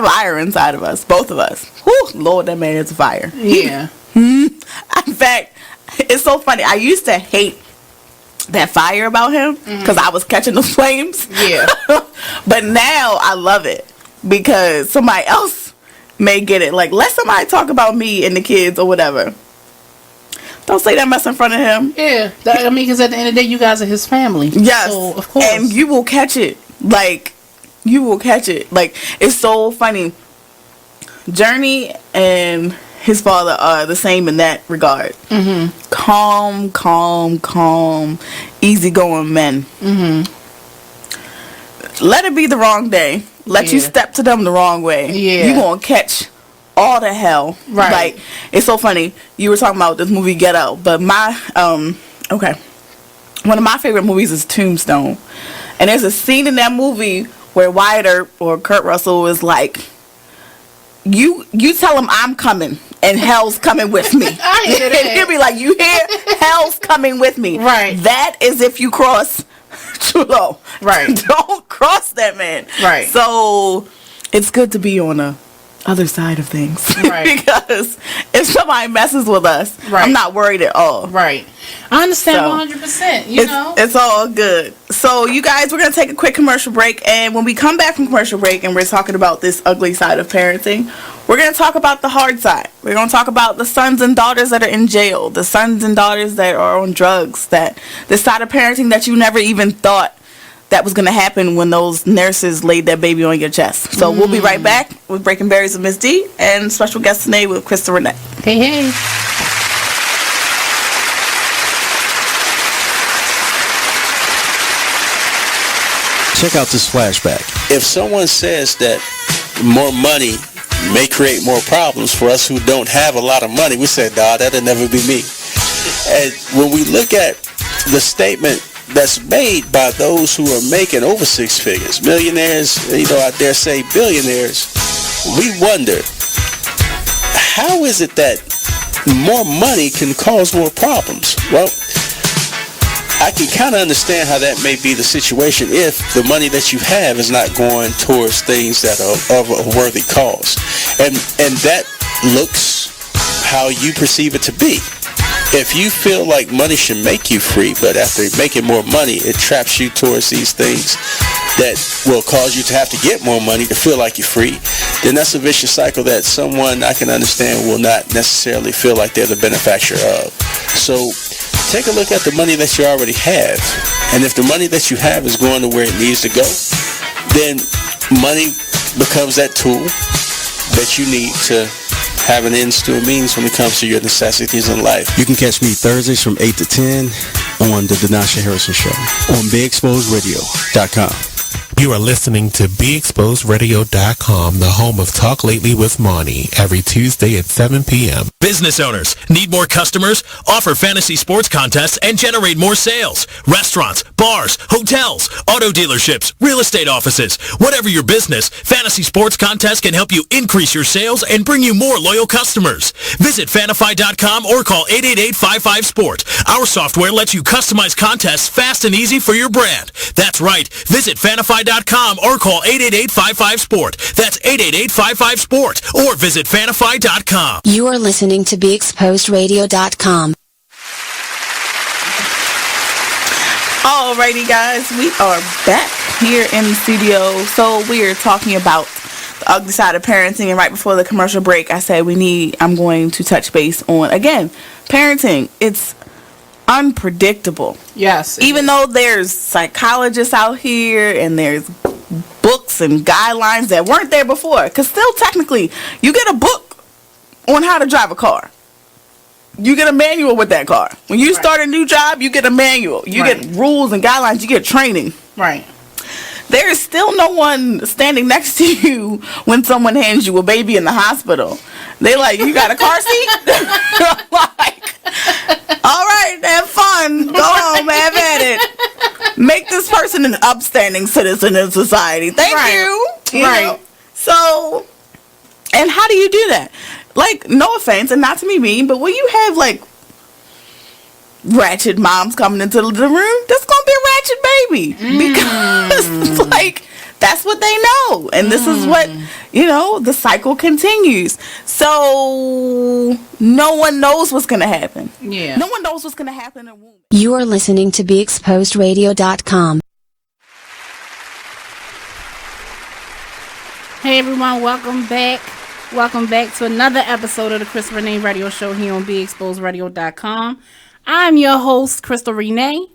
fire inside of us, both of us. Whew, Lord, that man is a fire. Yeah. In fact, it's so funny. I used to hate that fire about him because I was catching the flames. Yeah. But now I love it because somebody else may get it. Like, let somebody talk about me and the kids or whatever. Don't say that mess in front of him. Yeah. Because at the end of the day, you guys are his family. Yes. So, of course. And you will catch it. Like, you will catch it. Like, it's so funny. Journey and his father are the same in that regard. Calm, easygoing men. Let it be the wrong day. Let you step to them the wrong way. Yeah. You gonna catch all the hell. Right. Like, it's so funny. You were talking about this movie Get Out, but my one of my favorite movies is Tombstone, and there's a scene in that movie where Wyatt Earp or Kurt Russell is like, you tell him I'm coming and hell's coming with me. I hear that. He'll be like, you hear? Hell's coming with me. Right. That is if you cross Chulo. Right. Don't cross that man. Right. So it's good to be on the other side of things. Right. Because if somebody messes with us, right. I'm not worried at all. Right. I understand 100%. It's all good. So you guys, we're going to take a quick commercial break. And when we come back from commercial break and we're talking about this ugly side of parenting, we're going to talk about the hard side. We're going to talk about the sons and daughters that are in jail, the sons and daughters that are on drugs, that the side of parenting that you never even thought that was going to happen when those nurses laid that baby on your chest. So we'll be right back with Breaking Berries with Miss D and special guest today with Krystal Renee. Hey. Check out this flashback. If someone says that more money may create more problems for us who don't have a lot of money, we say, nah, that'll never be me. And when we look at the statement that's made by those who are making over six figures, millionaires, I dare say billionaires, we wonder, how is it that more money can cause more problems? Well, I can kind of understand how that may be the situation if the money that you have is not going towards things that are of a worthy cause. And that looks how you perceive it to be. If you feel like money should make you free, but after making more money, it traps you towards these things that will cause you to have to get more money to feel like you're free, then that's a vicious cycle that someone I can understand will not necessarily feel like they're the benefactor of. So take a look at the money that you already have. And if the money that you have is going to where it needs to go, then money becomes that tool that you need to have an ends to a means when it comes to your necessities in life. You can catch me Thursdays from 8 to 10 on the Denasha Harrison Show on BigExposedRadio.com. You are listening to BeExposedRadio.com, the home of Talk Lately with Monty, every Tuesday at 7 p.m. Business owners, need more customers? Offer fantasy sports contests and generate more sales. Restaurants, bars, hotels, auto dealerships, real estate offices. Whatever your business, fantasy sports contests can help you increase your sales and bring you more loyal customers. Visit Fanify.com or call 888-55-SPORT. Our software lets you customize contests fast and easy for your brand. That's right. Visit Fanify.com or call 888-55-SPORT. That's 888-55-SPORT or visit Fanify.com. You are listening to BeExposedRadio.com. Alrighty, guys, we are back here in the studio. So we are talking about the ugly side of parenting, and right before the commercial break, I said I'm going to touch base on, again, parenting. It's unpredictable. Yes. Even though there's psychologists out here and there's books and guidelines that weren't there before, because still technically you get a book on how to drive a car. You get a manual with that car. When you start a new job, you get a manual. You get rules and guidelines. You get training. Right. There is still no one standing next to you when someone hands you a baby in the hospital. They like, you got a car seat? Like, all right, have fun. Go home, have at it. Make this person an upstanding citizen in society. Thank you. You know? So, and how do you do that? Like, no offense, and not to be mean, but when you have, like, ratchet moms coming into the room, that's going to be a ratchet baby. Because, like, That's what they know. And this is what, the cycle continues. So no one knows what's going to happen. Yeah. No one knows what's going to happen in a womb. You are listening to BeExposedRadio.com. Hey everyone, welcome back. Welcome back to another episode of the Krystal Renee Radio Show here on BeExposedRadio.com. I'm your host, Krystal Renee.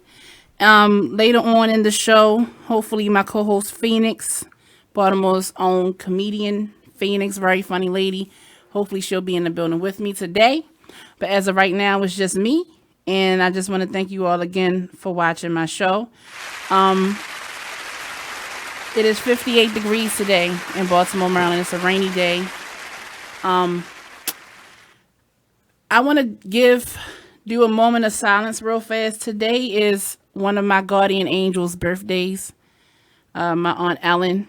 Later on in the show, hopefully my co-host Phoenix, Baltimore's own comedian, Phoenix, very funny lady. Hopefully she'll be in the building with me today. But as of right now, it's just me. And I just want to thank you all again for watching my show. It is 58 degrees today in Baltimore, Maryland. It's a rainy day. I want to do a moment of silence real fast. Today is one of my guardian angels' birthdays. My Aunt Ellen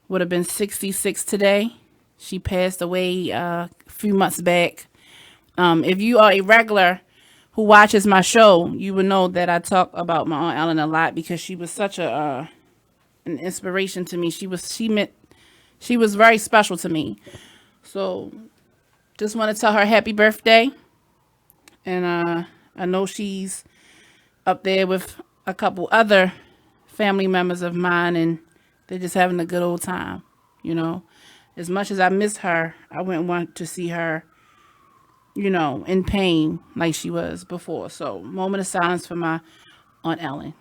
would have been 66 today. She passed away a few months back. If you are a regular who watches my show, you will know that I talk about my Aunt Ellen a lot because she was such an inspiration to me. She was very special to me. So just want to tell her happy birthday. And I know she's up there with a couple other family members of mine, and they're just having a good old time. As much as I miss her, I wouldn't want to see her, in pain like she was before. So moment of silence for my Aunt Ellen.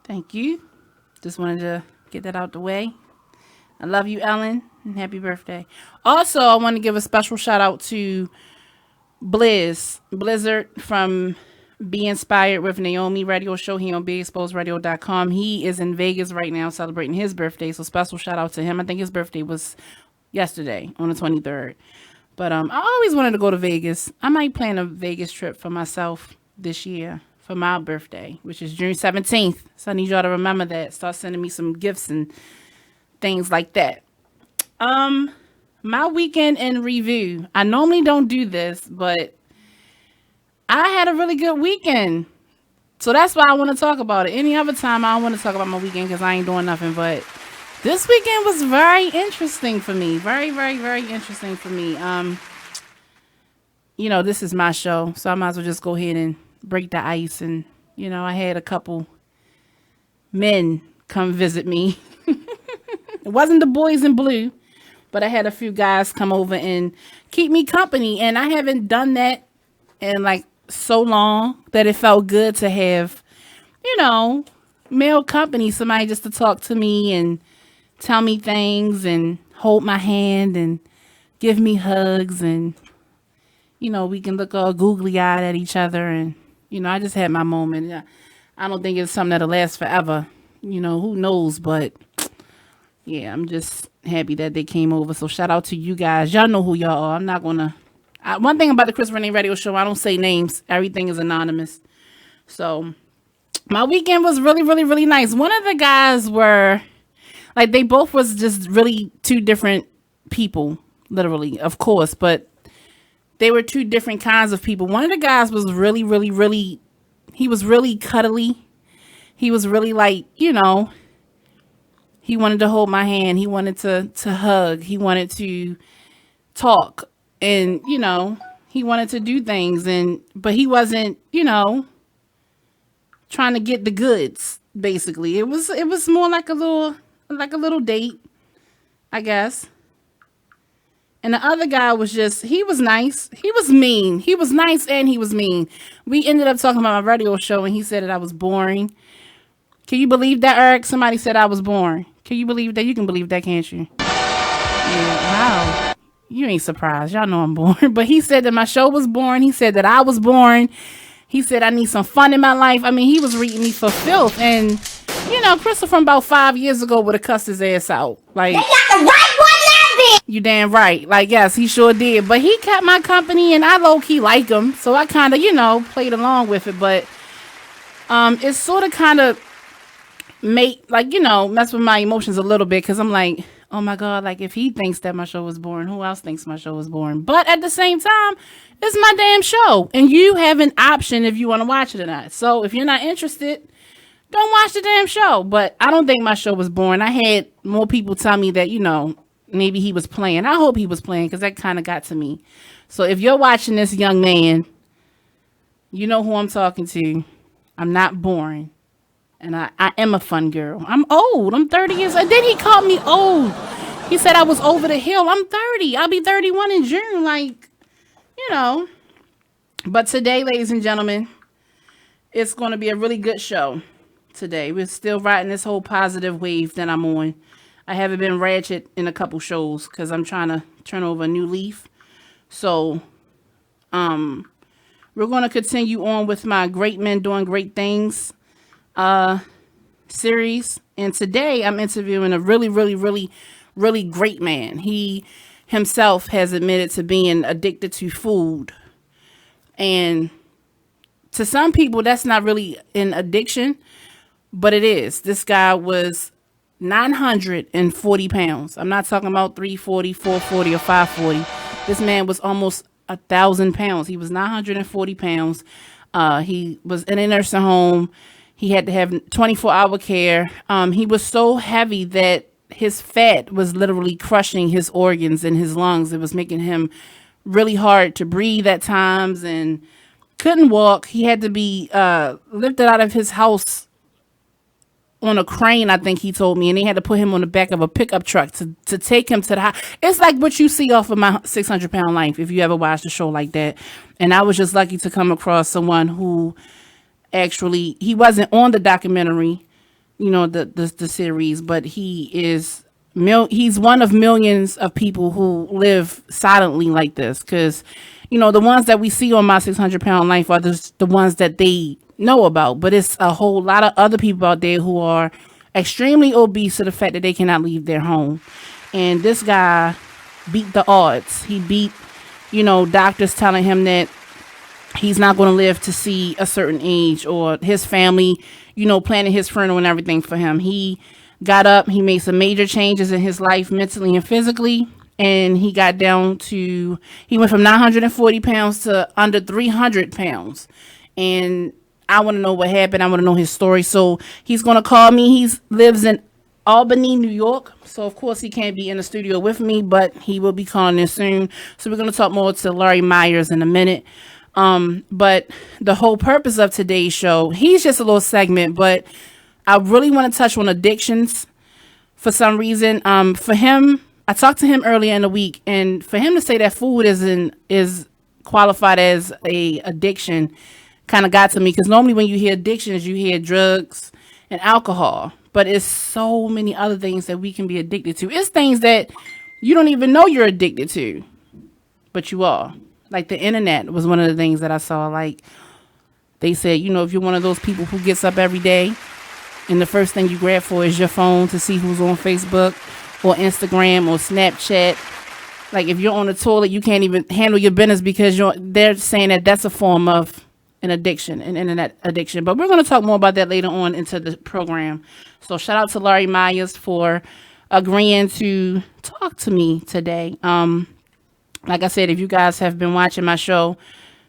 Thank you. Just wanted to get that out the way. I love you, Ellen, and happy birthday. Also, I want to give a special shout out to Blizzard from Be Inspired with Naomi radio show here on BeExposedRadio.com. He is in Vegas right now celebrating his birthday, so special shout out to him. I think his birthday was yesterday on the 23rd. But I always wanted to go to Vegas. I might plan a Vegas trip for myself this year for my birthday, which is June 17th. So I need y'all to remember that. Start sending me some gifts and things like that. My weekend in review. I normally don't do this, but I had a really good weekend. So that's why I want to talk about it. Any other time, I don't want to talk about my weekend because I ain't doing nothing. But this weekend was very interesting for me. Very, very, very interesting for me. This is my show, so I might as well just go ahead and break the ice. And, I had a couple men come visit me. It wasn't the boys in blue, but I had a few guys come over and keep me company. And I haven't done that in so long that it felt good to have, male company, somebody just to talk to me and tell me things and hold my hand and give me hugs. And, we can look all googly eyed at each other. And, I just had my moment. I don't think it's something that'll last forever. Who knows? But yeah, I'm just happy that they came over. So shout out to you guys. Y'all know who y'all are. I'm not going to. One thing about the Krystal Renee Radio Show, I don't say names. Everything is anonymous. So my weekend was really, really, really nice. One of the guys were, they both was just really two different people, literally, of course. But they were two different kinds of people. One of the guys was really, really, really, he was really cuddly. He was really he wanted to hold my hand. He wanted to hug. He wanted to talk. And, he wanted to do things. But he wasn't, trying to get the goods, basically. It was more like a little date, I guess. And the other guy was he was nice. He was mean. He was nice and he was mean. We ended up talking about my radio show and he said that I was boring. Can you believe that, Eric? Somebody said I was boring. Can you believe that? You can believe that, can't you? Yeah, wow. You ain't surprised. Y'all know I'm boring. But he said that my show was boring. He said that I was boring. He said I need some fun in my life. I mean, he was reading me for filth. And, Krystal from about 5 years ago would have cussed his ass out. They got the right one now, bitch! You damn right. Yes, he sure did. But he kept my company and I low-key like him. So I kind of, played along with it. But it sort of kind of mess with my emotions a little bit. Because I'm like, oh my God, like if he thinks that my show was boring, who else thinks my show was boring? But at the same time, it's my damn show. And you have an option if you want to watch it or not. So if you're not interested, don't watch the damn show. But I don't think my show was boring. I had more people tell me that, maybe he was playing. I hope he was playing because that kind of got to me. So if you're watching this, young man, you know who I'm talking to. I'm not boring. And I am a fun girl. I'm old. I'm 30 years old. Then he called me old. He said I was over the hill. I'm 30. I'll be 31 in June. But today, ladies and gentlemen, it's going to be a really good show today. We're still riding this whole positive wave that I'm on. I haven't been ratchet in a couple shows because I'm trying to turn over a new leaf. So, we're going to continue on with my Great Men Doing Great Things series. And today I'm interviewing a really, really, really, really great man. He himself has admitted to being addicted to food. And to some people, that's not really an addiction, but it is. This guy was 940 pounds. I'm not talking about 340, 440, or 540. This man was almost 1,000 pounds. He was 940 pounds. He was in a nursing home. He had to have 24-hour care. He was so heavy that his fat was literally crushing his organs and his lungs. It was making him really hard to breathe at times and couldn't walk. He had to be lifted out of his house on a crane, I think he told me, and they had to put him on the back of a pickup truck to take him to the house. It's like what you see off of My 600-Pound Life, if you ever watched a show like that. And I was just lucky to come across someone who actually, he wasn't on the documentary, the series, but he's one of millions of people who live silently like this. Because, the ones that we see on My 600-Pound Life are the ones that they know about, but it's a whole lot of other people out there who are extremely obese to the fact that they cannot leave their home. And this guy beat the odds. He beat, doctors telling him that he's not going to live to see a certain age, or his family, planning his funeral and everything for him. He got up, he made some major changes in his life, mentally and physically. And he got down to, he went from 940 pounds to under 300 pounds. And I want to know what happened. I want to know his story. So he's going to call me. He lives in Albany, New York. So, of course, he can't be in the studio with me, but he will be calling in soon. So we're going to talk more to Larry Myers in a minute. But the whole purpose of today's show, he's just a little segment, but I really want to touch on addictions for some reason. For him, I talked to him earlier in the week, and for him to say that food is qualified as a addiction kind of got to me, because normally when you hear addictions, you hear drugs and alcohol, but it's so many other things that we can be addicted to. It's things that you don't even know you're addicted to, but you are. Like the internet was one of the things that I saw. Like they said, if you're one of those people who gets up every day and the first thing you grab for is your phone to see who's on Facebook or Instagram or Snapchat. Like if you're on the toilet, you can't even handle your business because they're saying that that's a form of an addiction, an internet addiction. But we're going to talk more about that later on into the program. So shout out to Larry Myers for agreeing to talk to me today. Like I said, if you guys have been watching my show,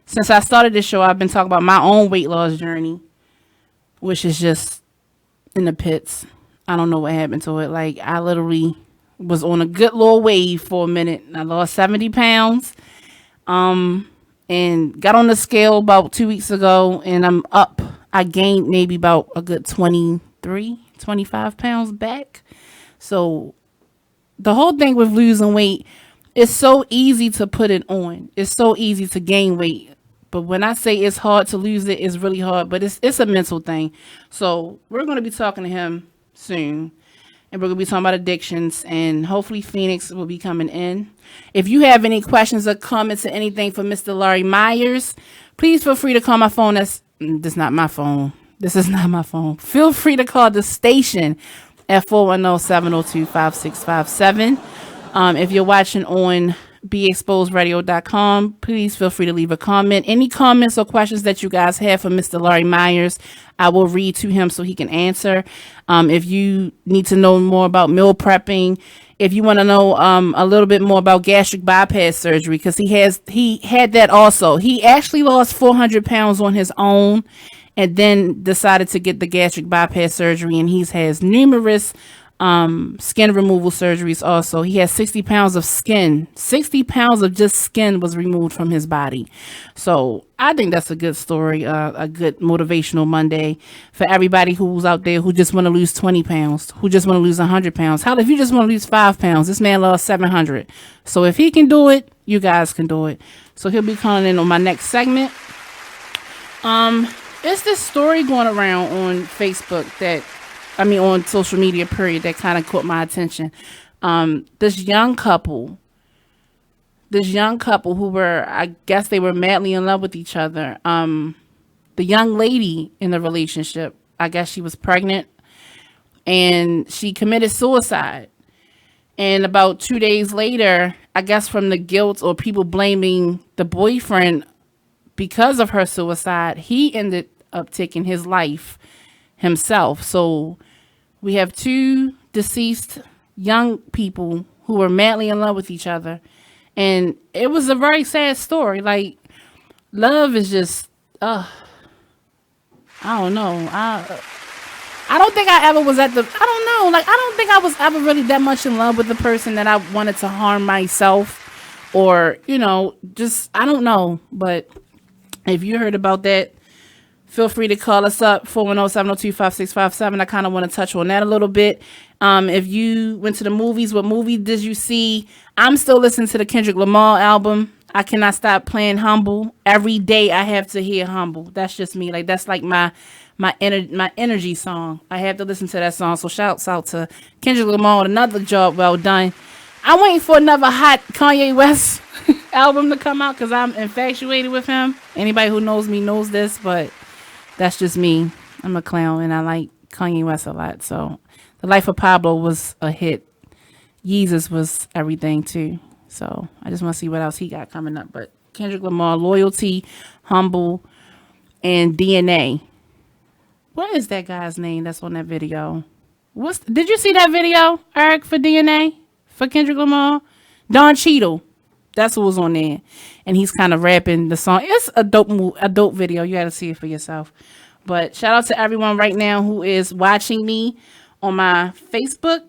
since I started this show, I've been talking about my own weight loss journey, which is just in the pits. I don't know what happened to it. Like I literally was on a good little wave for a minute. I lost 70 pounds. And got on the scale about 2 weeks ago, and I'm up. I gained maybe about a good 25 pounds back. So the whole thing with losing weight, it's so easy to put it on. It's so easy to gain weight. But when I say it's hard to lose it, it's really hard. But it's a mental thing. So we're going to be talking to him soon. And we're going to be talking about addictions, and hopefully Phoenix will be coming in. If you have any questions or comments or anything for Mr. Larry Myers, please feel free to call my phone. This is not my phone. Feel free to call the station at 410-702-5657. If you're watching on BeExposedRadio.com, please feel free to leave a comment. Any comments or questions that you guys have for Mr. Larry Myers, I will read to him so he can answer. If you need to know more about meal prepping, if you want to know a little bit more about gastric bypass surgery, because he had that also. He actually lost 400 pounds on his own and then decided to get the gastric bypass surgery, and has numerous skin removal surgeries also. He has 60 pounds of skin. 60 pounds of just skin was removed from his body. So I think that's a good story, a good motivational Monday for everybody who's out there who just want to lose 20 pounds, who just want to lose 100 pounds. Hell, if you just want to lose 5 pounds, this man lost 700. So if he can do it, you guys can do it. So he'll be calling in on my next segment. It's this story going around on Facebook on social media, period, that kind of caught my attention. This young couple who were, I guess they were madly in love with each other. The young lady in the relationship, I guess she was pregnant, and she committed suicide. And about 2 days later, I guess from the guilt or people blaming the boyfriend because of her suicide, he ended up taking his life himself. So we have 2 deceased young people who were madly in love with each other. And it was a very sad story. Like, love is just, I don't know. I don't think I ever was I don't know. Like, I don't think I was ever really that much in love with the person that I wanted to harm myself or, just, I don't know. But if you heard about that, feel free to call us up, 410-702-5657. I kind of want to touch on that a little bit. If you went to the movies, what movie did you see? I'm still listening to the Kendrick Lamar album. I cannot stop playing Humble. Every day I have to hear Humble. That's just me. Like, that's like my energy song. I have to listen to that song. So shouts out to Kendrick Lamar with another job well done. I'm waiting for another hot Kanye West album to come out because I'm infatuated with him. Anybody who knows me knows this, but that's just me. I'm a clown and I like Kanye West a lot. So The Life of Pablo was a hit. Yeezus was everything too. So I just want to see what else he got coming up. But Kendrick Lamar, Loyalty, Humble, and DNA. What is that guy's name that's on that video? Did you see that video, Eric, for DNA? For Kendrick Lamar? Don Cheadle. That's who was on there. And he's kind of rapping the song. It's a dope video. You got to see it for yourself. But shout out to everyone right now who is watching me on my Facebook.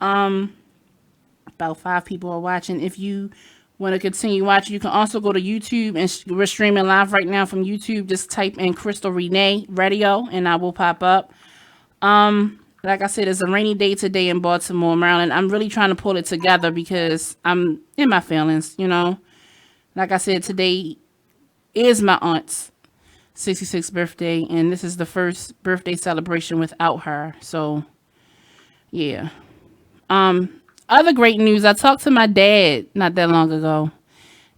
About 5 people are watching. If you want to continue watching, you can also go to YouTube, and we're streaming live right now from YouTube. Just type in Krystal Renee Radio and I will pop up. Like I said, it's a rainy day today in Baltimore, Maryland. I'm really trying to pull it together because I'm in my feelings, Like I said, today is my aunt's 66th birthday, and this is the first birthday celebration without her. So, yeah. Other great news, I talked to my dad not that long ago,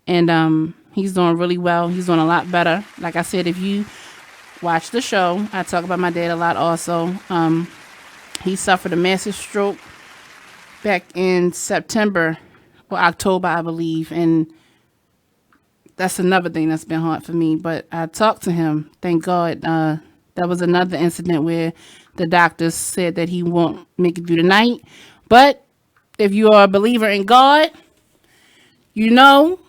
and he's doing really well. He's doing a lot better. Like I said, if you watch the show, I talk about my dad a lot also. He suffered a massive stroke back in September or October, I believe, and that's another thing that's been hard for me. But I talked to him, thank God. That was another incident where the doctors said that he won't make it through the night. But if you are a believer in God, you know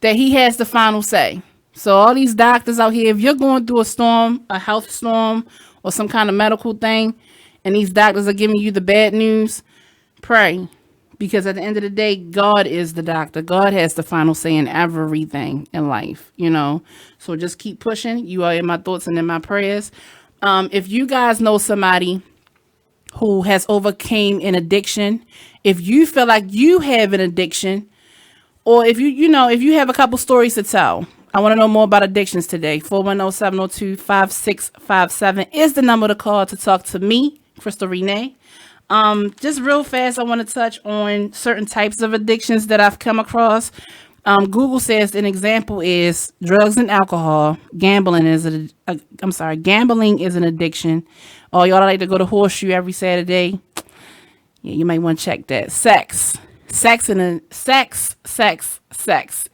that he has the final say. So all these doctors out here, if you're going through a storm, a health storm, or some kind of medical thing, and these doctors are giving you the bad news, pray. Because at the end of the day, God is the doctor. God has the final say in everything in life, So just keep pushing. You are in my thoughts and in my prayers. If you guys know somebody who has overcame an addiction, if you feel like you have an addiction, or if if you have a couple stories to tell, I want to know more about addictions today. 410-702-5657 is the number to call to talk to me, Krystal Renee. Just real fast, I want to touch on certain types of addictions that I've come across. Google says an example is drugs and alcohol. Gambling is an addiction. Oh, y'all like to go to Horseshoe every Saturday? Yeah, you might want to check that. Sex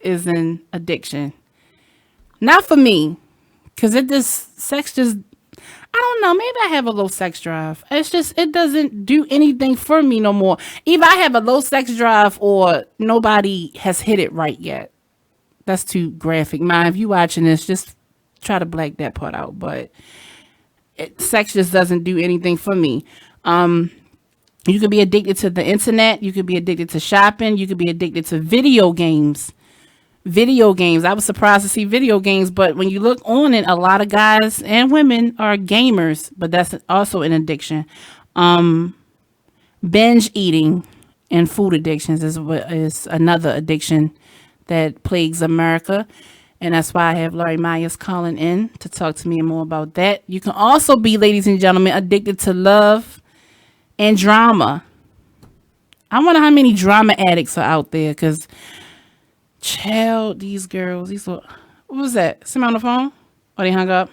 is an addiction. Not for me, because I don't know. Maybe I have a low sex drive. It's just, it doesn't do anything for me no more. Either I have a low sex drive or nobody has hit it right yet. That's too graphic. Ma, if you watching this, just try to black that part out. But sex just doesn't do anything for me. You could be addicted to the internet. You could be addicted to shopping. You could be addicted to video games. I was surprised to see video games, but when you look on it, a lot of guys and women are gamers, but that's also an addiction. Binge eating and food addictions is another addiction that plagues America. And that's why I have Larry Myers calling in to talk to me more about that. You can also be, ladies and gentlemen, addicted to love and drama. I wonder how many drama addicts are out there, because child, these girls, what was that? Somebody on the phone? Oh, they hung up?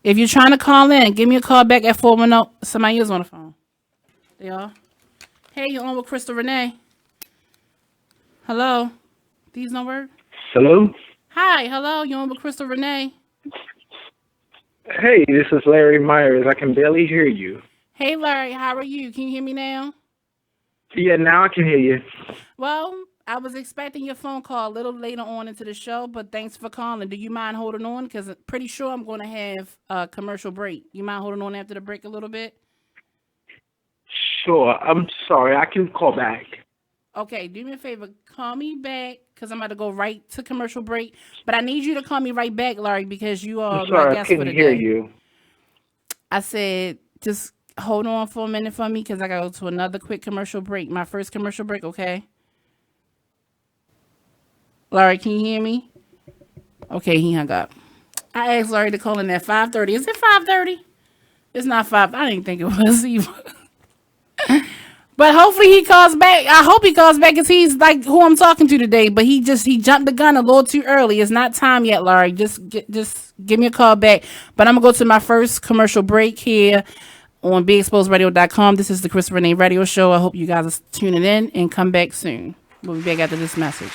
If you're trying to call in, give me a call back at 410. Somebody is on the phone. They are. Hey, you're on with Krystal Renee. Hello? These no word? Hello? Hi, hello, you're on with Krystal Renee. Hey, this is Larry Myers. I can barely hear you. Hey, Larry, how are you? Can you hear me now? Yeah, now I can hear you. Well, I was expecting your phone call a little later on into the show, but thanks for calling. Do you mind holding on? Because I'm pretty sure I'm going to have a commercial break. You mind holding on after the break a little bit? Sure. I'm sorry. I can call back. Okay, do me a favor. Call me back, because I'm about to go right to commercial break. But I need you to call me right back, Larry, because you are I'm sorry, my guest I for couldn't the hear day. you. I said, just hold on for a minute for me, because I got to go to another quick commercial break. My first commercial break, okay? Larry, can you hear me? Okay, he hung up. I asked Larry to call in at 5:30. Is it 5:30? It's not 5. I didn't think it was either. But hopefully he calls back. I hope he calls back, because he's like who I'm talking to today. But he jumped the gun a little too early. It's not time yet, Larry. Just give me a call back. But I'm going to go to my first commercial break here on BeExposedRadio.com. This is the Krystal Renee Radio Show. I hope you guys are tuning in and come back soon. We'll be back after this message.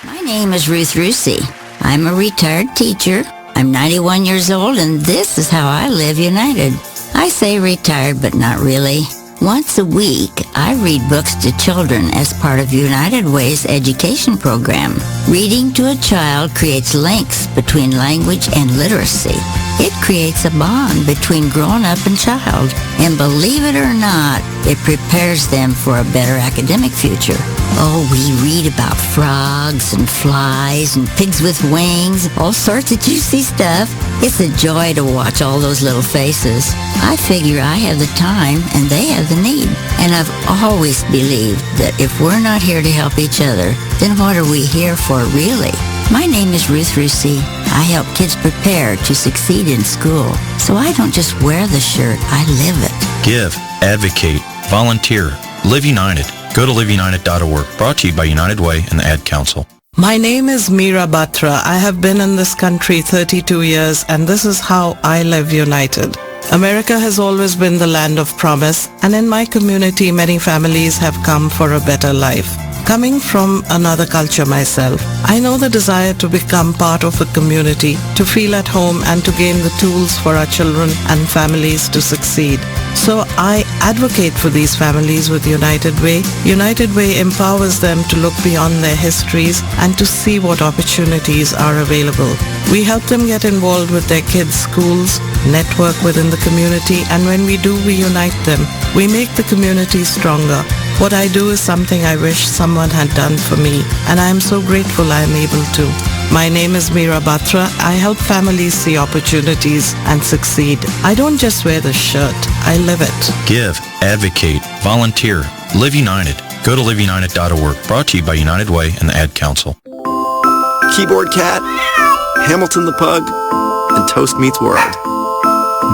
My name is Ruth Rusi. I'm a retired teacher. I'm 91 years old, and this is how I live united. I say retired, but not really. Once a week, I read books to children as part of United Way's education program. Reading to a child creates links between language and literacy. It creates a bond between grown-up and child. And believe it or not, it prepares them for a better academic future. Oh, we read about frogs and flies and pigs with wings, all sorts of juicy stuff. It's a joy to watch all those little faces. I figure I have the time and they have the need. And I've always believed that if we're not here to help each other, then what are we here for really? My name is Ruth Rusi. I help kids prepare to succeed in school. So I don't just wear the shirt, I live it. Give, advocate, volunteer, live united. Go to liveunited.org. Brought to you by United Way and the Ad Council. My name is Meera Batra. I have been in this country 32 years, and this is how I live united. America has always been the land of promise, and in my community many families have come for a better life. Coming from another culture myself, I know the desire to become part of a community, to feel at home, and to gain the tools for our children and families to succeed. So I advocate for these families with United Way. United Way empowers them to look beyond their histories and to see what opportunities are available. We help them get involved with their kids' schools, network within the community, and when we do, we unite them. We make the community stronger. What I do is something I wish someone had done for me, and I am so grateful I am able to. My name is Meera Batra. I help families see opportunities and succeed. I don't just wear the shirt, I live it. Give, advocate, volunteer, live united. Go to liveunited.org. Brought to you by United Way and the Ad Council. Keyboard Cat, Hamilton the Pug, and Toast Meets World.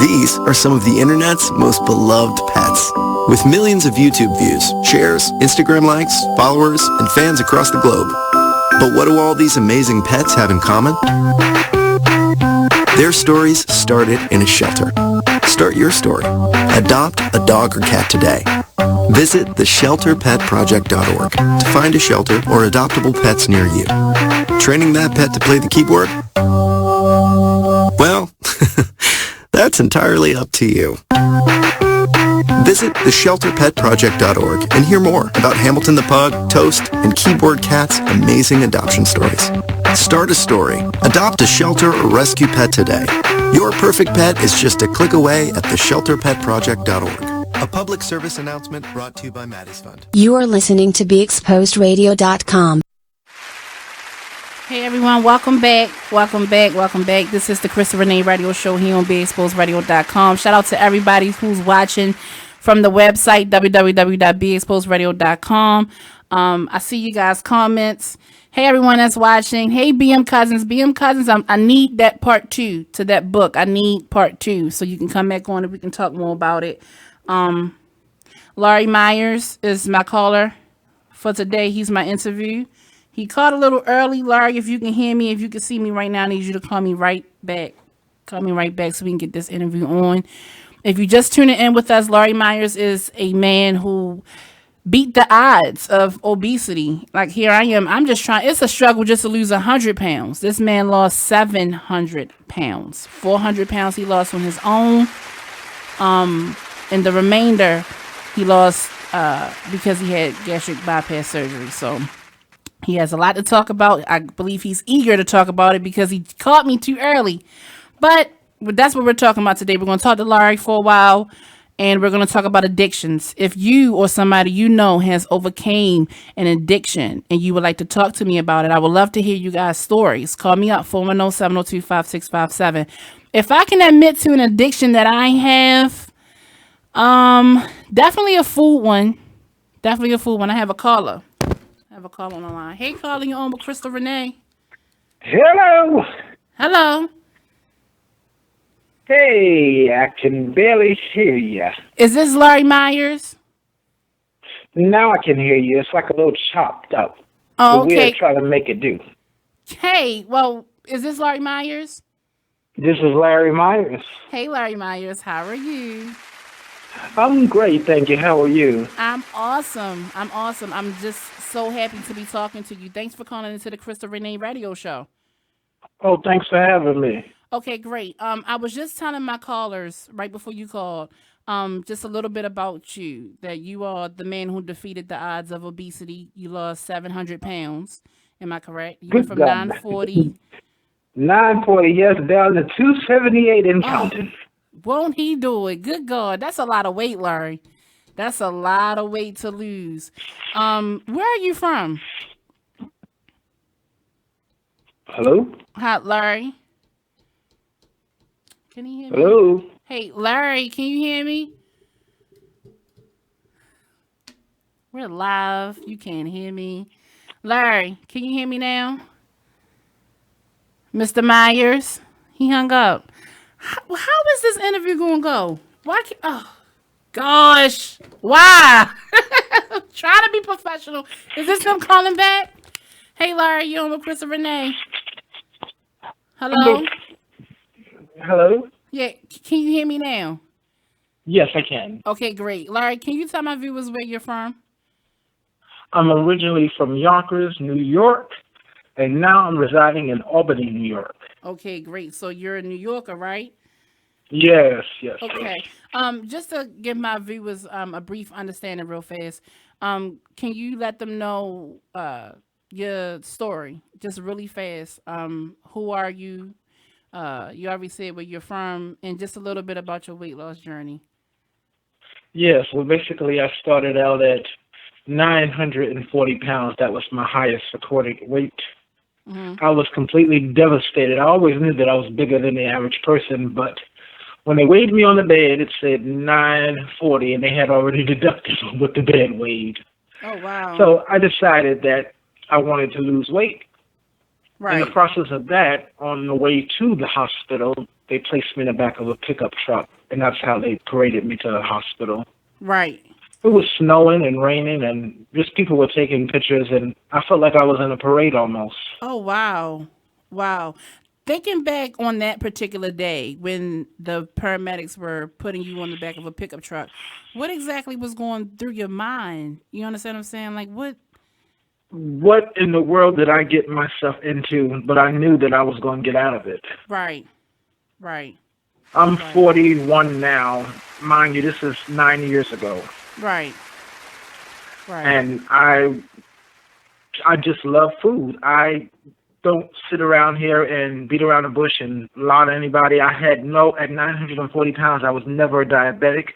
These are some of the internet's most beloved pets. With millions of YouTube views, shares, Instagram likes, followers, and fans across the globe. But what do all these amazing pets have in common? Their stories started in a shelter. Start your story. Adopt a dog or cat today. Visit theshelterpetproject.org to find a shelter or adoptable pets near you. Training that pet to play the keyboard? Well, that's entirely up to you. Visit theshelterpetproject.org and hear more about Hamilton the Pug, Toast, and Keyboard Cat's amazing adoption stories. Start a story. Adopt a shelter or rescue pet today. Your perfect pet is just a click away at theshelterpetproject.org. A public service announcement brought to you by Maddie's Fund. You are listening to BeExposedRadio.com. Hey everyone, welcome back. This is the Krystal Renee Radio Show here on BeExposedRadio.com. Shout out to everybody who's watching from the website www.beexposedradio.com. I see you guys' comments. Hey everyone that's watching. Hey BM Cousins. I need that part 2 to that book. I need part 2 so you can come back on and we can talk more about it. Larry Myers is my caller for today. He's my interview. He called a little early. Larry, if you can hear me, if you can see me right now, I need you to call me right back. Call me right back so we can get this interview on. If you just tuning in with us, Larry Myers is a man who beat the odds of obesity. Like here I am. I'm just trying. It's a struggle just to lose 100 pounds. This man lost 700 pounds. 400 pounds he lost on his own. And the remainder he lost because he had gastric bypass surgery. So he has a lot to talk about. I believe he's eager to talk about it because he caught me too early. But that's what we're talking about today. We're going to talk to Larry for a while, and we're going to talk about addictions. If you or somebody you know has overcame an addiction and you would like to talk to me about it, I would love to hear you guys' stories. Call me up, 410-702-5657. If I can admit to an addiction that I have, definitely a food one. I have a caller. On the line. Hey, calling you on with Krystal Renee. Hello. Hey, I can barely hear you. Is this Larry Myers? Now I can hear you. It's like a little chopped up. Oh, okay. We'll try to make it do. Hey, well, is this Larry Myers? This is Larry Myers. Hey, Larry Myers. How are you? I'm great, thank you. How are you? I'm awesome. I'm just so happy to be talking to you. Thanks for calling into the Krystal Renee Radio Show. Oh, thanks for having me. Okay, great. I was just telling my callers right before you called, just a little bit about you, that you are the man who defeated the odds of obesity. You lost 700 pounds. Am I correct? You went from 940. 940, yes, down to 278 and counting. Won't he do it? Good God. That's a lot of weight, Larry. That's a lot of weight to lose. Where are you from? Hello? Hi, Larry. Can you hear me? Hello? Hey, Larry, can you hear me? We're live. You can't hear me. Larry, can you hear me now? Mr. Myers? He hung up. How is this interview going to go? Why can't... Oh, gosh. Why? Trying to be professional. Is this him calling back? Hey, Larry, you on with Krystal Renee? Hello? Hello? Yeah, can you hear me now? Yes, I can. Okay, great. Larry, can you tell my viewers where you're from? I'm originally from Yonkers, New York, and now I'm residing in Albany, New York. Okay, great. So you're a New Yorker, right? Yes. Okay. Just to give my viewers a brief understanding real fast, can you let them know your story just really fast? Who are you? You already said where you're from, and just a little bit about your weight loss journey. Yes, well, basically I started out at 940 pounds. That was my highest recorded weight. Mm-hmm. I was completely devastated. I always knew that I was bigger than the average person, but when they weighed me on the bed, it said 940, and they had already deducted what the bed weighed. Oh, wow. So I decided that I wanted to lose weight. Right. In the process of that, on the way to the hospital, they placed me in the back of a pickup truck, and that's how they paraded me to the hospital. Right. It was snowing and raining, and just people were taking pictures, and I felt like I was in a parade almost. Oh, wow. Wow. thinking back on that particular day when the paramedics were putting you on the back of a pickup truck, what exactly was going through your mind? You understand what I'm saying? Like what? What in the world did I get myself into? But I knew that I was going to get out of it. Right. Right. I'm 41 now. Mind you, this is 9 years ago. Right. Right. And I just love food. I don't sit around here and beat around the bush and lie to anybody. At 940 pounds, I was never a diabetic.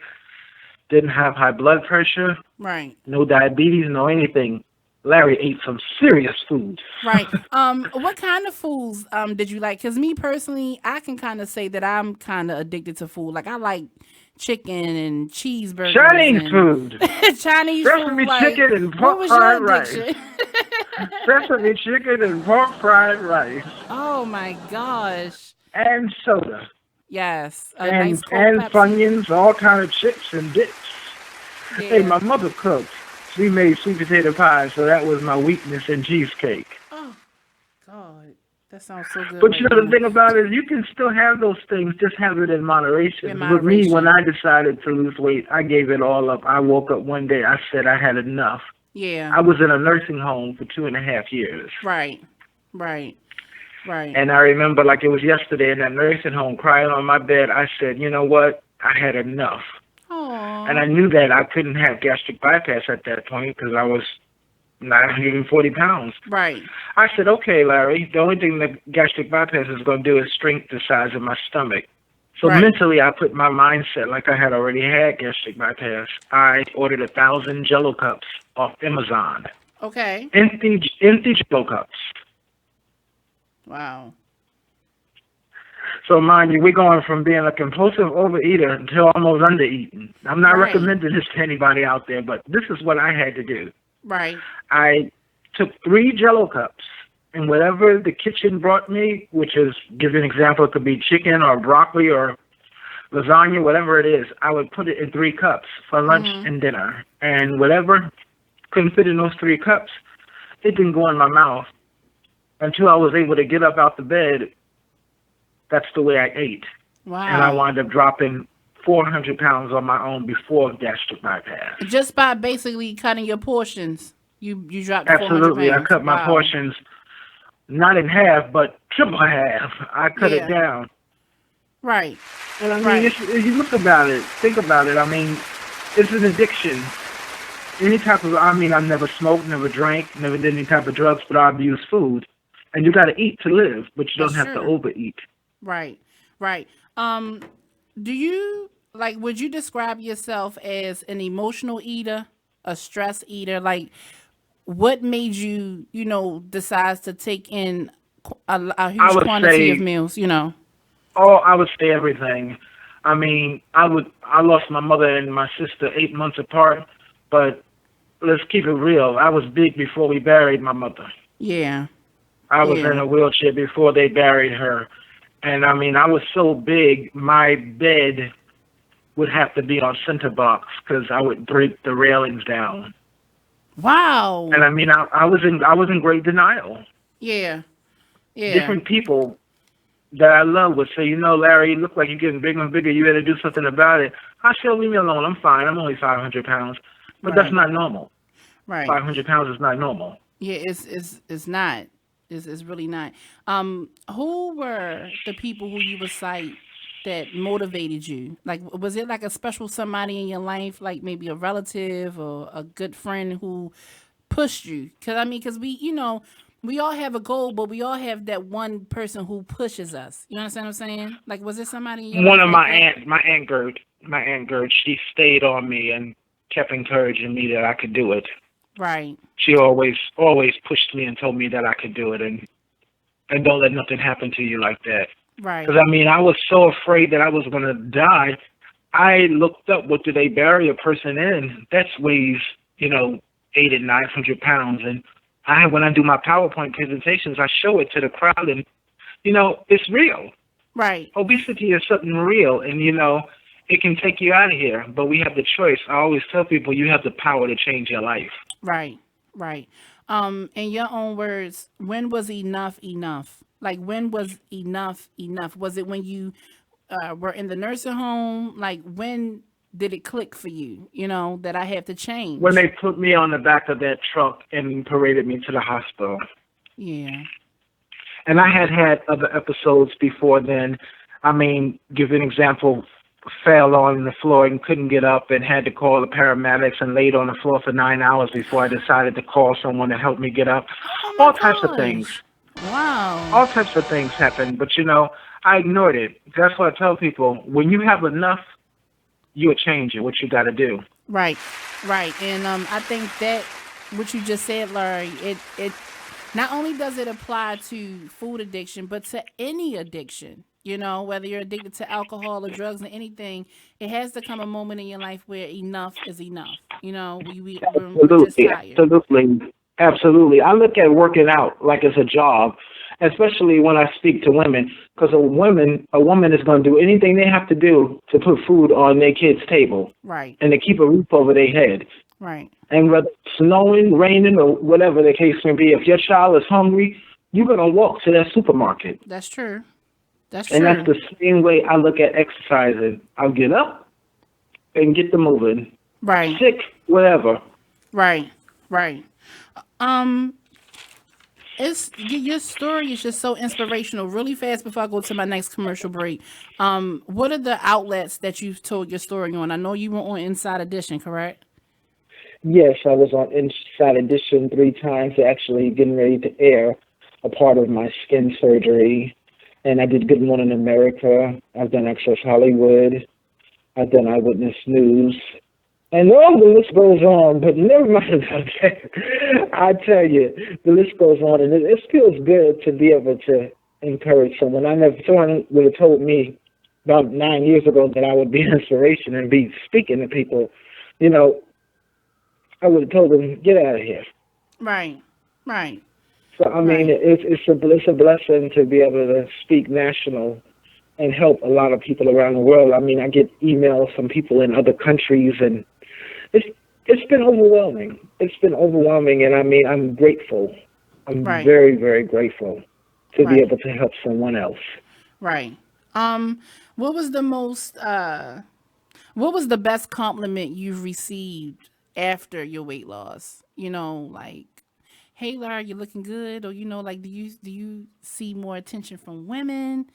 Didn't have high blood pressure. Right. No diabetes, no anything. Larry ate some serious food. Right. What kind of foods did you like? Because me personally, I can kind of say that I'm kind of addicted to food. Like I like chicken and cheeseburgers. Chinese food. Chinese Sesame food. Like, chicken and what pork was fried your rice. addiction? Sesame chicken and pork fried rice. Oh my gosh. And soda. Yes. A And, nice cold and Pepsi. Funyuns, all kind of chips and dips. Yeah. Hey, my mother cooked. She made sweet potato pie, so that was my weakness in cheesecake. Oh, God. That sounds so good. But right you know, the now. thing about it is you can still have those things, just have it in moderation. With me, when I decided to lose weight, I gave it all up. I woke up one day, I said I had enough. Yeah. I was in a nursing home for 2.5 years. Right. Right. Right. And I remember like it was yesterday in that nursing home, crying on my bed. I said, you know what? I had enough. Aww. And I knew that I couldn't have gastric bypass at that point because I was 940 pounds. Right. I said, okay, Larry, the only thing that gastric bypass is going to do is shrink the size of my stomach. So Right. mentally, I put my mindset like I had already had gastric bypass. I ordered 1,000 Jello cups off Amazon. Okay. Empty Jello cups. Wow. So mind you, we're going from being a compulsive overeater to almost undereating. I'm not Right. recommending this to anybody out there, but this is what I had to do. Right. I took 3 Jello cups, and whatever the kitchen brought me, which is, give you an example, it could be chicken or broccoli or lasagna, whatever it is, I would put it in 3 cups for lunch and dinner. And whatever couldn't fit in those 3 cups, it didn't go in my mouth until I was able to get up out the bed. That's the way I ate. Wow. And I wound up dropping 400 pounds on my own before gastric bypass. Just by basically cutting your portions, you dropped 400 Absolutely. I pounds. cut my Wow. portions not in half, but triple half. I cut Yeah. it down. Right. And I mean, Right. if you look about it, think about it, I mean, it's an addiction. Any type of, I mean, I never smoked, never drank, never did any type of drugs, but I abuse food. And you got to eat to live, but you don't That's have to true. overeat. Right. Right. Do you would you describe yourself as an emotional eater, a stress eater? Like, what made you, decide to take in a I huge would quantity say- of meals, Oh, I would say everything. I mean, I lost my mother and my sister 8 months apart, but let's keep it real. I was big before we buried my mother. Yeah. I was Yeah. in a wheelchair before they buried her. And I mean, I was so big, my bed would have to be on center box because I would break the railings down. Wow. And I mean, I was in great denial. Yeah. Yeah. Different people that I love would say, Larry, you look like you're getting bigger and bigger. You better do something about it. I said, leave me alone. I'm fine. I'm only 500 pounds. But that's Right. not normal. Right. 500 pounds is not normal. Yeah, it's not. It's really not. Who were the people who you would cite that motivated you? Like, was it like a special somebody in your life, like maybe a relative or a good friend who pushed you? Because we all have a goal, but we all have that one person who pushes us. You understand what I'm saying? Like, was there somebody in your One life of like my Aunt Gerd, she stayed on me and kept encouraging me that I could do it. that? Right. She always pushed me and told me that I could do it, and don't let nothing happen to you like that. Right. Because I mean, I was so afraid that I was going to die. I looked up what do they bury a person in. That weighs 800 and 900 pounds, and when I do my PowerPoint presentations, I show it to the crowd, and it's real. Right. Obesity is something real, and it can take you out of here, but we have the choice. I always tell people you have the power to change your life. Right. Right. In your own words, when was enough enough? Like, when was enough enough? Was it when you were in the nursing home? Like, when did it click for you, that I have to change? When they put me on the back of that truck and paraded me to the hospital. Yeah. And I had other episodes before then. I mean, give an example, fell on the floor and couldn't get up and had to call the paramedics and laid on the floor for 9 hours before I decided to call someone to help me get up. All types of things. Wow. All types of things happened, but I ignored it. That's what I tell people. When you have enough, you'll change it, what you got to do. Right. And I think that what you just said, Larry, it not only does it apply to food addiction, but to any addiction. Whether you're addicted to alcohol or drugs or anything, it has to come a moment in your life where enough is enough. We're just tired. Absolutely. I look at working out like it's a job, especially when I speak to women, because a woman is going to do anything they have to do to put food on their kid's table. Right. And to keep a roof over their head. Right. And whether it's snowing, raining, or whatever the case may be, if your child is hungry, you're going to walk to that supermarket. That's true. And that's the same way I look at exercising. I'll get up and get to moving. Right. Sick, whatever. Right. It's your story is just so inspirational. Really fast before I go to my next commercial break. What are the outlets that you've told your story on? I know you were on Inside Edition, correct? Yes, I was on Inside Edition 3 times, actually getting ready to air a part of my skin surgery. And I did Good Morning America. I've done Access Hollywood. I've done Eyewitness News. And all the list goes on, but never mind about that. I tell you, the list goes on, and it feels good to be able to encourage someone. Someone would have told me about 9 years ago that I would be an inspiration and be speaking to people. I would have told them, get out of here. Right. So, I mean, it's a blessing to be able to speak national and help a lot of people around the world. I mean, I get emails from people in other countries, and it's been overwhelming. And I mean, I'm grateful. I'm very, very grateful to be able to help someone else. Right. What was the best compliment you've received after your weight loss? Like, hey, Larry, you're looking good, or like, do you see more attention from women?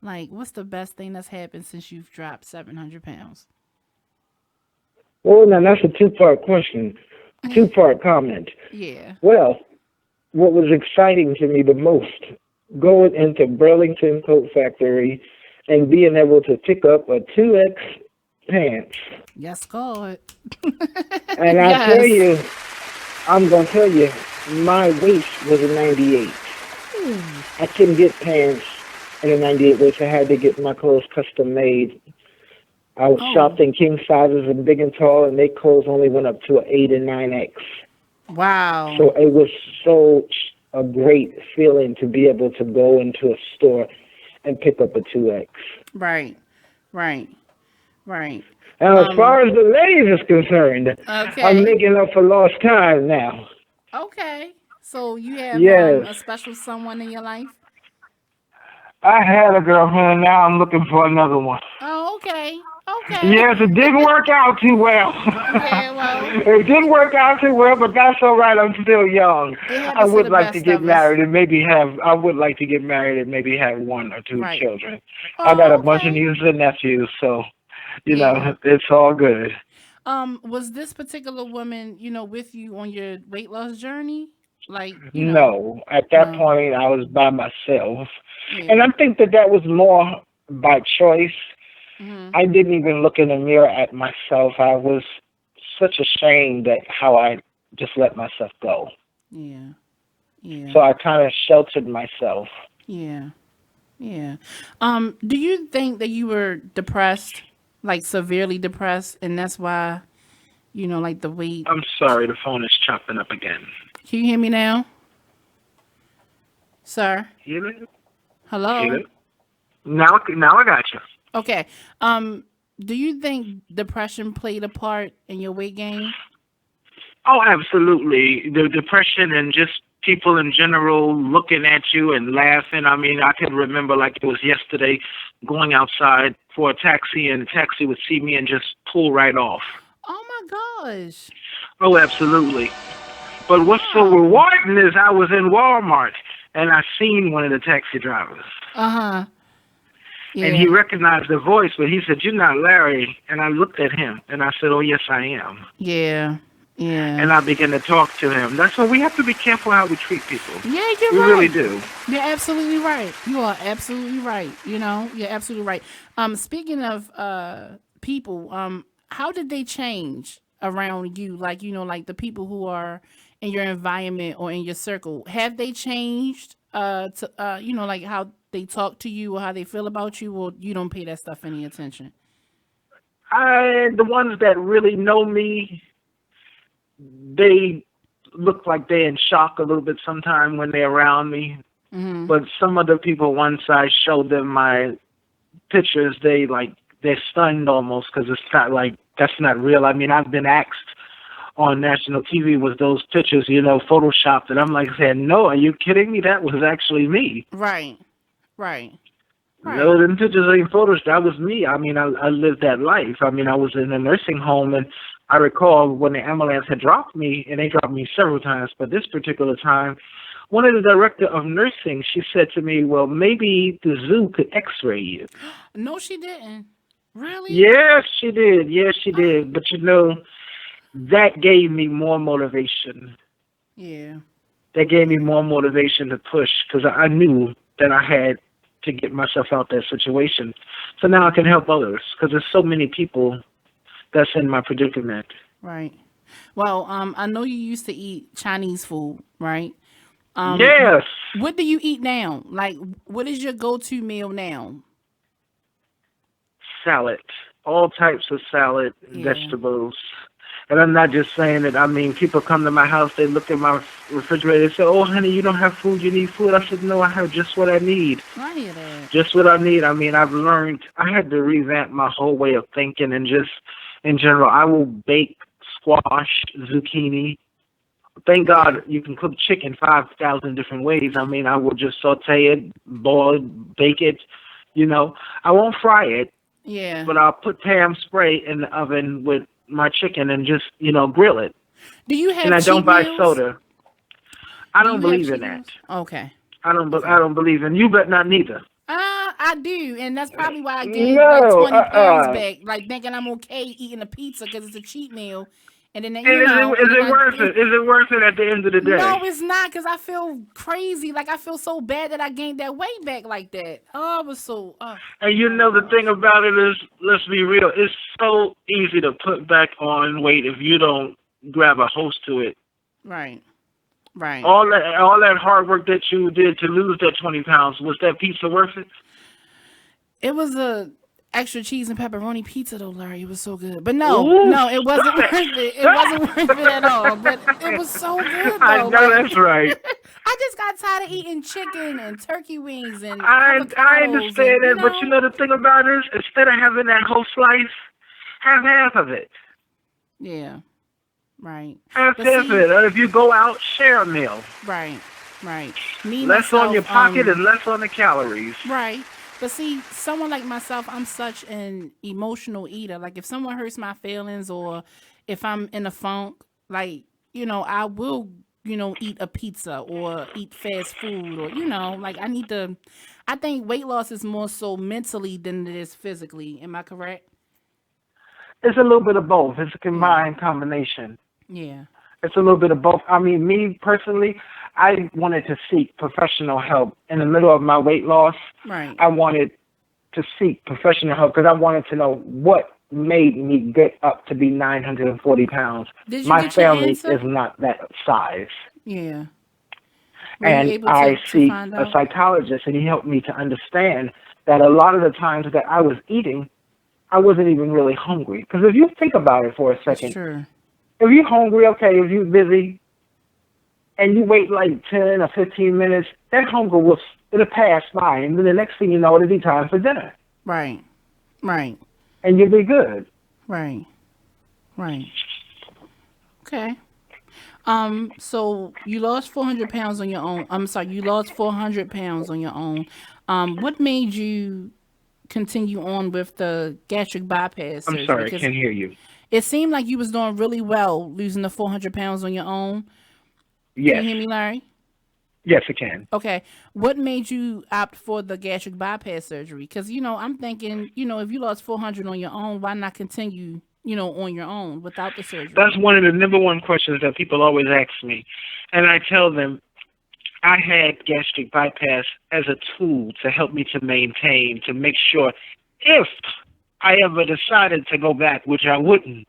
Like, what's the best thing that's happened since you've dropped 700 pounds? Well, now that's a two-part question, two-part comment. Yeah. Well, what was exciting to me the most, going into Burlington Coat Factory and being able to pick up a 2X pants. Yes, God. And I'm going to tell you, my waist was a 98. I couldn't get pants in a 98 waist. I had to get my clothes custom made. I was shopped in king sizes and big and tall, and their clothes only went up to an 8 and 9X. Wow. So it was such a great feeling to be able to go into a store and pick up a 2X. Right. Now, as far as the ladies is concerned, I'm making up for lost time now. Okay. So you have a special someone in your life? I had a girlfriend, and now I'm looking for another one. Oh, okay. Yes, it didn't work out too well. Okay, well. It didn't work out too well, but that's all right. I'm still young. I would like to get married and maybe have one or two children. I got a bunch of nieces and nephews, so it's all good. Was this particular woman, with you on your weight loss journey? Like, no, at that point I was by myself, and I think that was more by choice. Mm-hmm. I didn't even look in the mirror at myself. I was such ashamed at how I just let myself go. Yeah. So I kind of sheltered myself. Yeah. Do you think that you were depressed, like severely depressed, and that's why, like the weight? I'm sorry, the phone is chopping up again. Can you hear me now, sir? Hear me? Hello? Hear me? Now I got you. Okay. Do you think depression played a part in your weight gain? Oh, absolutely. The depression and just people in general looking at you and laughing. I mean, I can remember like it was yesterday going outside for a taxi, and the taxi would see me and just pull right off. Oh my gosh. Oh, absolutely. But what's so rewarding is I was in Walmart and I seen one of the taxi drivers. Uh-huh. Yeah. And he recognized the voice, but he said, "You're not Larry." And I looked at him and I said, "Oh, yes, I am." Yeah. Yeah. And I began to talk to him. That's why we have to be careful how we treat people. Yeah, you're we right. We really do. You're absolutely right. You are absolutely right. You know, you're absolutely right. Speaking of people, how did they change around you? Like, you know, like the people who are in your environment or in your circle, have they changed to you know, like how they talk to you or how they feel about you, or you don't pay that stuff any attention? The ones that really know me, they look like they're in shock a little bit sometimes when they're around me. Mm-hmm. But some other people, once I show them my pictures, they're stunned almost, because it's not like, that's not real. I mean, I've been asked on national TV, was those pictures, you know, photoshopped? And I'm like saying, no, are you kidding me? That was actually me. Right. No, them pictures ain't photos. That was me. I mean, I lived that life. I mean, I was in a nursing home, and I recall when the ambulance had dropped me, and they dropped me several times, but this particular time, one of the director of nursing, she said to me, well, maybe the zoo could x-ray you. No, she didn't. Really? Yes, she did. Yes, she did. But, you know, that gave me more motivation. Yeah. That gave me more motivation to push, because I knew that I had to get myself out that situation. So now I can help others, because there's so many people that's in my predicament. Right. Well, I know you used to eat Chinese food, right? Yes. What do you eat now? Like, what is your go-to meal now? Salad. All types of salad, vegetables. And I'm not just saying it. I mean, people come to my house, they look at my refrigerator, they say, oh, honey, you don't have food, you need food. I said, no, I have just what I need. I hear that. Just what I need. I mean, I've learned, I had to revamp my whole way of thinking, and just in general, I will bake squash, zucchini. Thank God you can cook chicken 5,000 different ways. I mean, I will just saute it, boil it, bake it, you know. I won't fry it. Yeah. But I'll put Pam spray in the oven with my chicken and just, you know, grill it. Do you have? And I don't buy meals? soda. I don't believe in that. Okay. I don't believe in. You bet not neither. I do, and that's probably why I gained like 20 pounds back. Like thinking I'm okay eating a pizza because it's a cheat meal, and then is it worth it? Is it worth it at the end of the day? No, it's not, because I feel crazy. Like I feel so bad that I gained that weight back like that. Oh, it was so. And you know the thing about it is, let's be real. It's so easy to put back on weight if you don't grab a host to it. Right. Right. All that hard work that you did to lose that 20 pounds, was that pizza worth it? It was a extra cheese and pepperoni pizza though, Larry. It was so good. But it wasn't worth it. It wasn't worth it at all. But it was so good though. I know that's right. I just got tired of eating chicken and turkey wings and I understand that, but you know the thing about it is, instead of having that whole slice, have half of it. Yeah. Right. Half of it. Or if you go out, share a meal. Right. Less on your pocket and less on the calories. Right. But see, someone like myself, I'm such an emotional eater. Like if someone hurts my feelings, or if I'm in a funk, like, you know, I will, you know, eat a pizza or eat fast food, or, you know, like I think weight loss is more so mentally than it is physically. Am I correct? It's a little bit of both. It's a combined combination. Yeah. It's a little bit of both. I mean, me personally, I wanted to seek professional help in the middle of my weight loss. Right. I wanted to seek professional help because I wanted to know what made me get up to be 940 pounds. Did you my get your family answer? is not that size. Yeah. And I see a psychologist, and he helped me to understand that a lot of the times that I was eating, I wasn't even really hungry. Because if you think about it for a second, sure. If you're hungry, okay, if you're busy, and you wait like 10 or 15 minutes, that hunger it'll pass by, and then the next thing you know, it'll be time for dinner. Right. And you'll be good. Right. Okay. So you lost 400 pounds on your own. I'm sorry, you lost 400 pounds on your own. What made you continue on with the gastric bypass I'm surgery? sorry, I Because can't hear you. it seemed like you was doing really well losing the 400 pounds on your own. Can Yes. you hear me, Larry? Yes, I can. Okay. What made you opt for the gastric bypass surgery? Because, I'm thinking, if you lost 400 on your own, why not continue, on your own without the surgery? That's one of the number one questions that people always ask me. And I tell them I had gastric bypass as a tool to help me to maintain, to make sure if I ever decided to go back, which I wouldn't,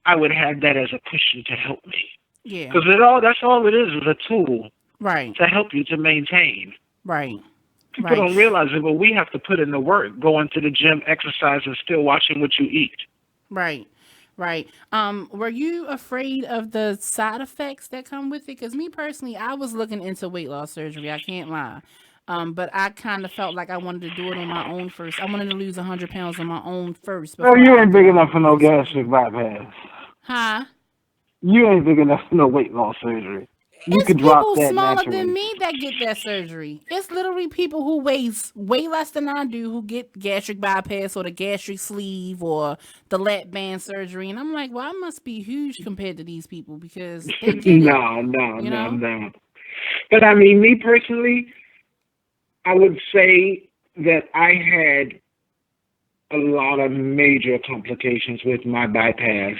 I would have that as a cushion to help me. Yeah. Because that's all it is a tool. Right. To help you to maintain. Right. People don't realize it, but we have to put in the work, going to the gym, exercise, and still watching what you eat. Right. Right. Were you afraid of the side effects that come with it? Because me personally, I was looking into weight loss surgery. I can't lie. But I kind of felt like I wanted to do it on my own first. I wanted to lose 100 pounds on my own first. No, you ain't big enough for no gastric bypass. Huh? You ain't big enough for no weight loss surgery. You It's could drop people that smaller naturally. than me that get that surgery. It's literally people who weigh way less than I do who get gastric bypass or the gastric sleeve or the lap band surgery. And I'm like, well, I must be huge compared to these people because they get it. No. But I mean, me personally, I would say that I had a lot of major complications with my bypass.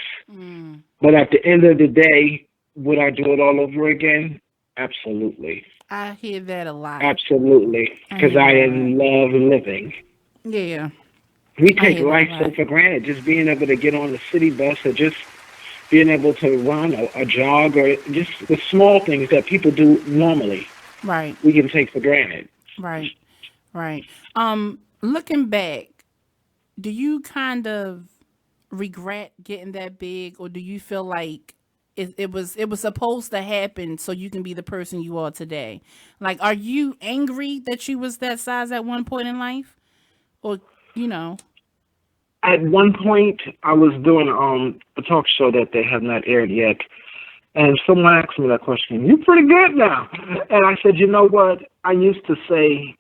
But at the end of the day, would I do it all over again? Absolutely. I hear that a lot. Absolutely. Because I love living. Yeah. We take life so for granted. Just being able to get on the city bus or just being able to run a jog or just the small things that people do normally. Right. We can take for granted. Right. Right. Looking back, do you kind of regret getting that big, or do you feel like it was supposed to happen so you can be the person you are today? Like, are you angry that you was that size at one point in life, or At one point, I was doing a talk show that they have not aired yet, and someone asked me that question. You're pretty good now, and I said, you know what? I used to say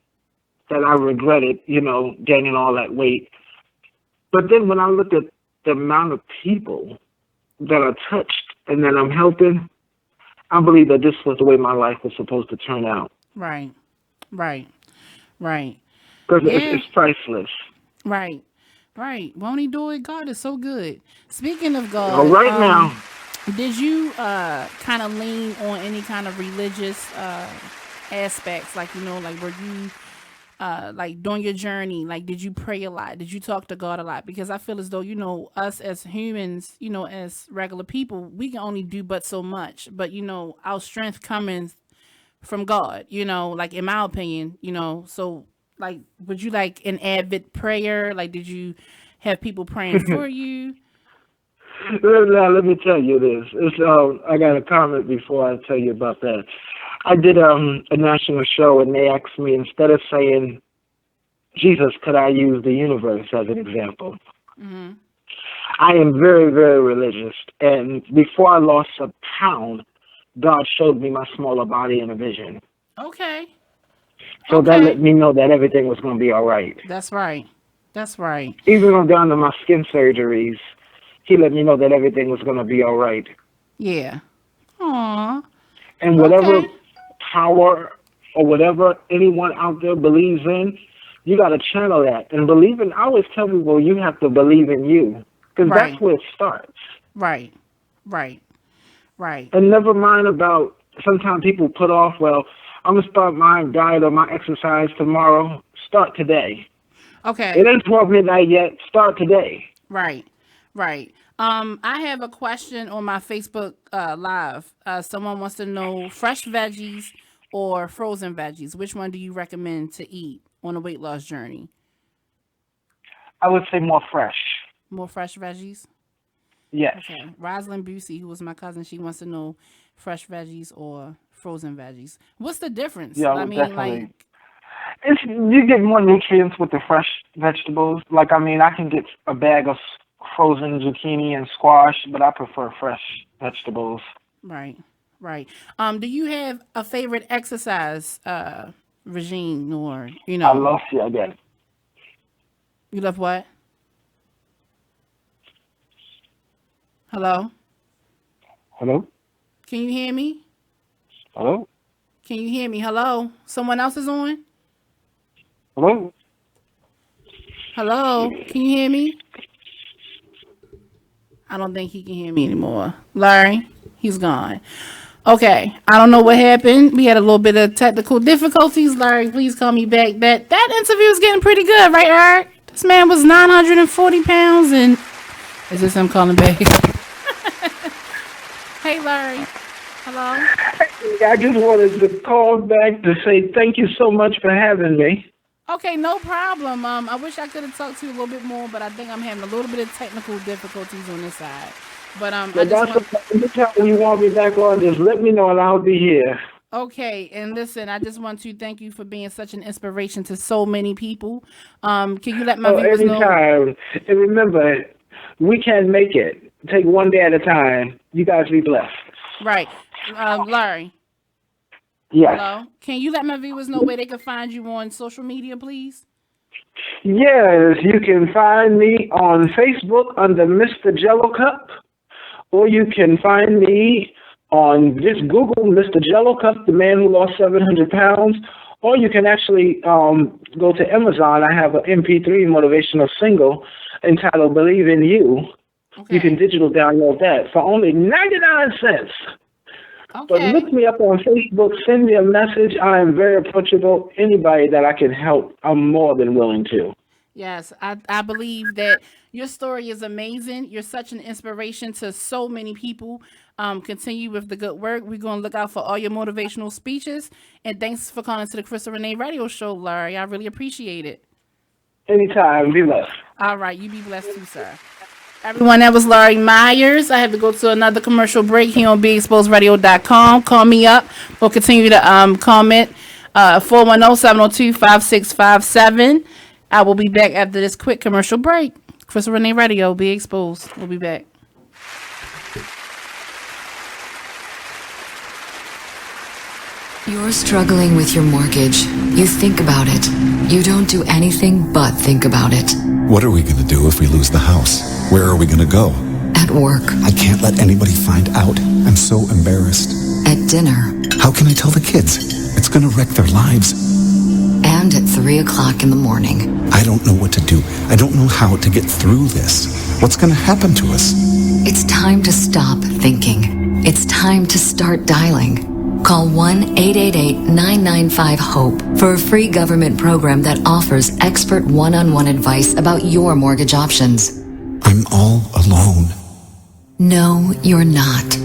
that I regretted, gaining all that weight, but then when I looked at the amount of people that are touched and that I'm helping, I believe that this was the way my life was supposed to turn out. Right. Because Yeah. it's priceless. Right. Won't he do it? God is so good. Speaking of God, All right now. Did you kind of lean on any kind of religious aspects? Like, like were you like during your journey, like did you pray a lot? Did you talk to God a lot? Because I feel as though, us as humans, as regular people, we can only do but so much. But, our strength comes from God, like in my opinion, so like, would you like an avid prayer? Like, did you have people praying for you? Now, let me tell you this. I got a comment before I tell you about that. I did a national show, and they asked me, instead of saying, Jesus, could I use the universe as an example? Mm-hmm. I am very, very religious. And before I lost a pound, God showed me my smaller body in a vision. Okay. So that let me know that everything was going to be all right. That's right. Even on down to my skin surgeries, he let me know that everything was going to be all right. Yeah. Aww. And whatever power or whatever anyone out there believes in, you got to channel that. And I always tell people, you have to believe in you. Because that's where it starts. Right. And never mind about, sometimes people put off, well, I'm going to start my diet or my exercise tomorrow. Start today. Okay. It ain't 12 midnight yet. Start today. Right. I have a question on my Facebook Live. Someone wants to know fresh veggies or frozen veggies. Which one do you recommend to eat on a weight loss journey? I would say more fresh. More fresh veggies? Yes. Okay. Rosalind Busey, who was my cousin, she wants to know fresh veggies or frozen veggies. What's the difference? Yeah, I mean, definitely. You get more nutrients with the fresh vegetables. Like, I mean, I can get a bag of frozen zucchini and squash, but I prefer fresh vegetables. Right. Do you have a favorite exercise regime, or I lost you again. You love what? Hello? Hello? Can you hear me? Hello? Can you hear me? Hello? Someone else is on? Hello? Hello? Can you hear me? I don't think he can hear me anymore. Larry, he's gone. Okay, I don't know what happened. We had a little bit of technical difficulties. Larry, please call me back. That interview is getting pretty good, right, Eric? This man was 940 pounds, and is this him calling back? Hey, Larry. Hello? I just wanted to call back to say thank you so much for having me. Okay, no problem. I wish I could have talked to you a little bit more, but I think I'm having a little bit of technical difficulties on this side. But anytime you want me back on, just let me know and I'll be here. Okay, and listen, I just want to thank you for being such an inspiration to so many people. Can you let my viewers know? Anytime. And remember, we can make it. Take one day at a time. You guys be blessed. Right. Larry. Yes. Hello? Can you let my viewers know where they can find you on social media, please? Yes, you can find me on Facebook under Mr. Jello Cup, or you can find me on just Google Mr. Jello Cup, the man who lost 700 pounds, or you can actually go to Amazon. I have an MP3 motivational single entitled Believe in You. Okay. You can digital download that for only 99 cents. Okay. But look me up on Facebook, send me a message. I am very approachable. Anybody that I can help, I'm more than willing to. Yes, I believe that your story is amazing. You're such an inspiration to so many people. Continue with the good work. We're going to look out for all your motivational speeches. And thanks for calling to the Krystal Renee Radio Show, Larry. I really appreciate it. Anytime. Be blessed. All right. You be blessed too, sir. Everyone, that was Larry Myers. I have to go to another commercial break here on BeExposedRadio.com. Call me up. We'll continue to comment. 410-702-5657. I will be back after this quick commercial break. Krystal Renee Radio, Be Exposed. We'll be back. You're struggling with your mortgage. You think about it. You don't do anything but think about it. What are we going to do if we lose the house? Where are we going to go? At work. I can't let anybody find out. I'm so embarrassed. At dinner. How can I tell the kids? It's going to wreck their lives. And at 3 o'clock in the morning. I don't know what to do. I don't know how to get through this. What's going to happen to us? It's time to stop thinking. It's time to start dialing. Call 1-888-995-HOPE for a free government program that offers expert one-on-one advice about your mortgage options. I'm all alone. No, you're not.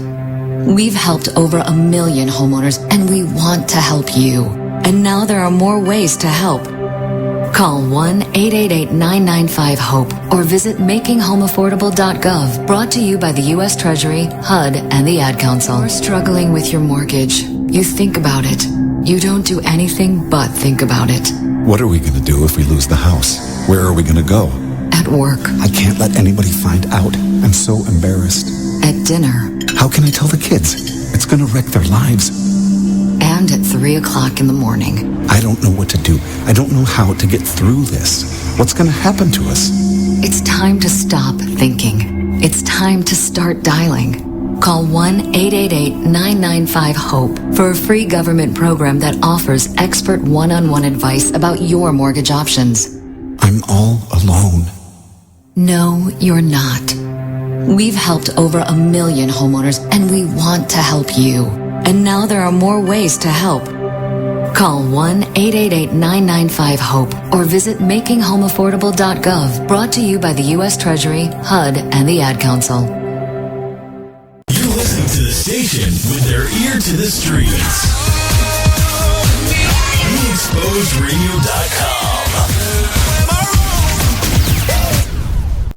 We've helped over 1 million homeowners, and we want to help you. And now there are more ways to help. Call 1-888-995-HOPE or visit makinghomeaffordable.gov. Brought to you by the U.S. Treasury, HUD, and the Ad Council. You're struggling with your mortgage. You think about it. You don't do anything but think about it. What are we going to do if we lose the house? Where are we going to go? At work. I can't let anybody find out. I'm so embarrassed. At dinner. How can I tell the kids? It's going to wreck their lives. And at 3 o'clock in the morning. I don't know what to do. I don't know how to get through this. What's going to happen to us? It's time to stop thinking. It's time to start dialing. Call 1-888-995-HOPE for a free government program that offers expert one-on-one advice about your mortgage options. I'm all alone. No, you're not. We've helped over 1 million homeowners, and we want to help you. And now there are more ways to help. Call 1-888-995-HOPE or visit makinghomeaffordable.gov. Brought to you by the U.S. Treasury, HUD, and the Ad Council. You're listening to the station with their ear to the streets. BeExposedRadio.com.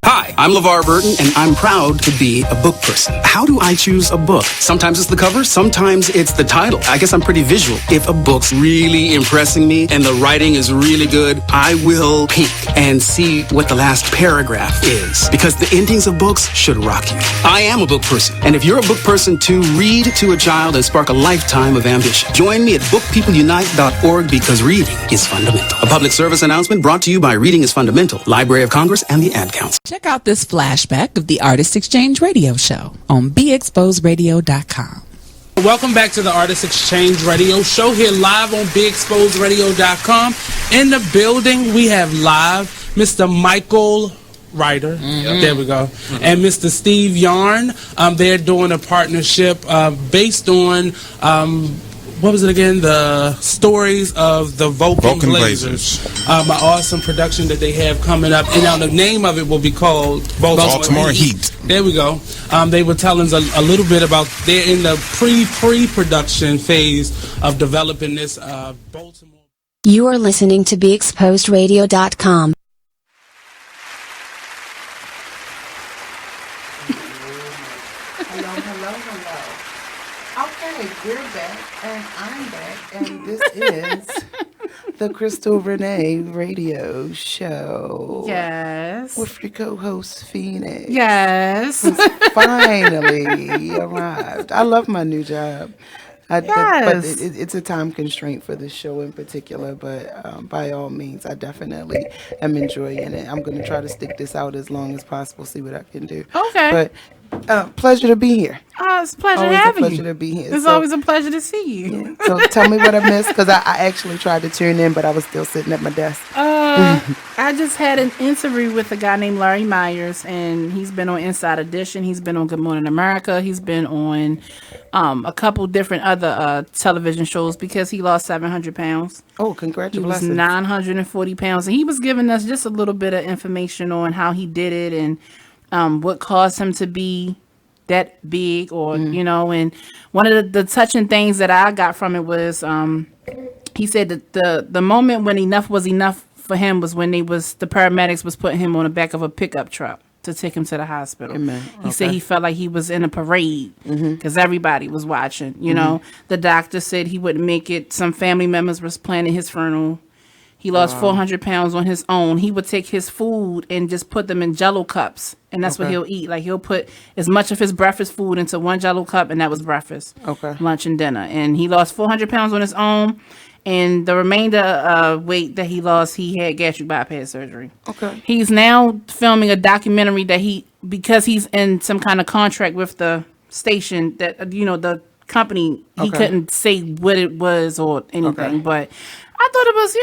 Hi, I'm LeVar Burton, and I'm proud to be a book person. How do I choose a book? Sometimes it's the cover, sometimes it's the title. I guess I'm pretty visual. If a book's really impressing me and the writing is really good, I will peek and see what the last paragraph is, because the endings of books should rock you. I am a book person, and if you're a book person too, read to a child and spark a lifetime of ambition. Join me at bookpeopleunite.org, because reading is fundamental. A public service announcement brought to you by Reading is Fundamental, Library of Congress, and the Ad Council. Check out this flashback of the Artist Exchange Radio Show on BeExposedRadio.com. Welcome back to the Artist Exchange Radio Show, here live on BeExposedRadio.com. In the building, we have live Mr. Michael Ryder. There we go. And Mr. Steve Yarn. They're doing a partnership based on what was it again? The stories of the Vulcan Blazers. An awesome production that they have coming up. And now the name of it will be called Baltimore Heat. There we go. They were telling us a little bit about, they're in the pre-production phase of developing this Baltimore. You are listening to BeExposedRadio.com. Okay, we're back, and I'm back, and this is the Krystal Renee Radio Show. Yes. With your co-host, Phoenix. Yes. Who's finally arrived. I love my new job. But it's a time constraint for this show in particular, but by all means, I definitely am enjoying it. I'm going to try to stick this out as long as possible, see what I can do. Okay. But pleasure to be here. It's a pleasure Always having a pleasure you. to be here. It's So- always a pleasure to see you. So tell me what I missed, because I actually tried to tune in, but I was still sitting at my desk. I just had an interview with a guy named Larry Myers, and he's been on Inside Edition. He's been on Good Morning America. He's been on a couple different other television shows because he lost 700 pounds. Oh, He congratulations. was 940 pounds, and he was giving us just a little bit of information on how he did it and what caused him to be that big, or and one of the touching things that I got from it was he said that the moment when enough was enough for him was when the paramedics was putting him on the back of a pickup truck to take him to the hospital. Amen. He said he felt like he was in a parade because everybody was watching. The doctor said he wouldn't make it. Some family members was planning his funeral. He lost 400 pounds on his own. He would take his food and just put them in Jell-O cups, and that's what he'll eat. Like, he'll put as much of his breakfast food into one Jell-O cup, and that was breakfast, lunch, and dinner. And he lost 400 pounds on his own, and the remainder weight that he lost, he had gastric bypass surgery. Okay. He's now filming a documentary that because he's in some kind of contract with the station that, the company, he couldn't say what it was or anything, but I thought it was,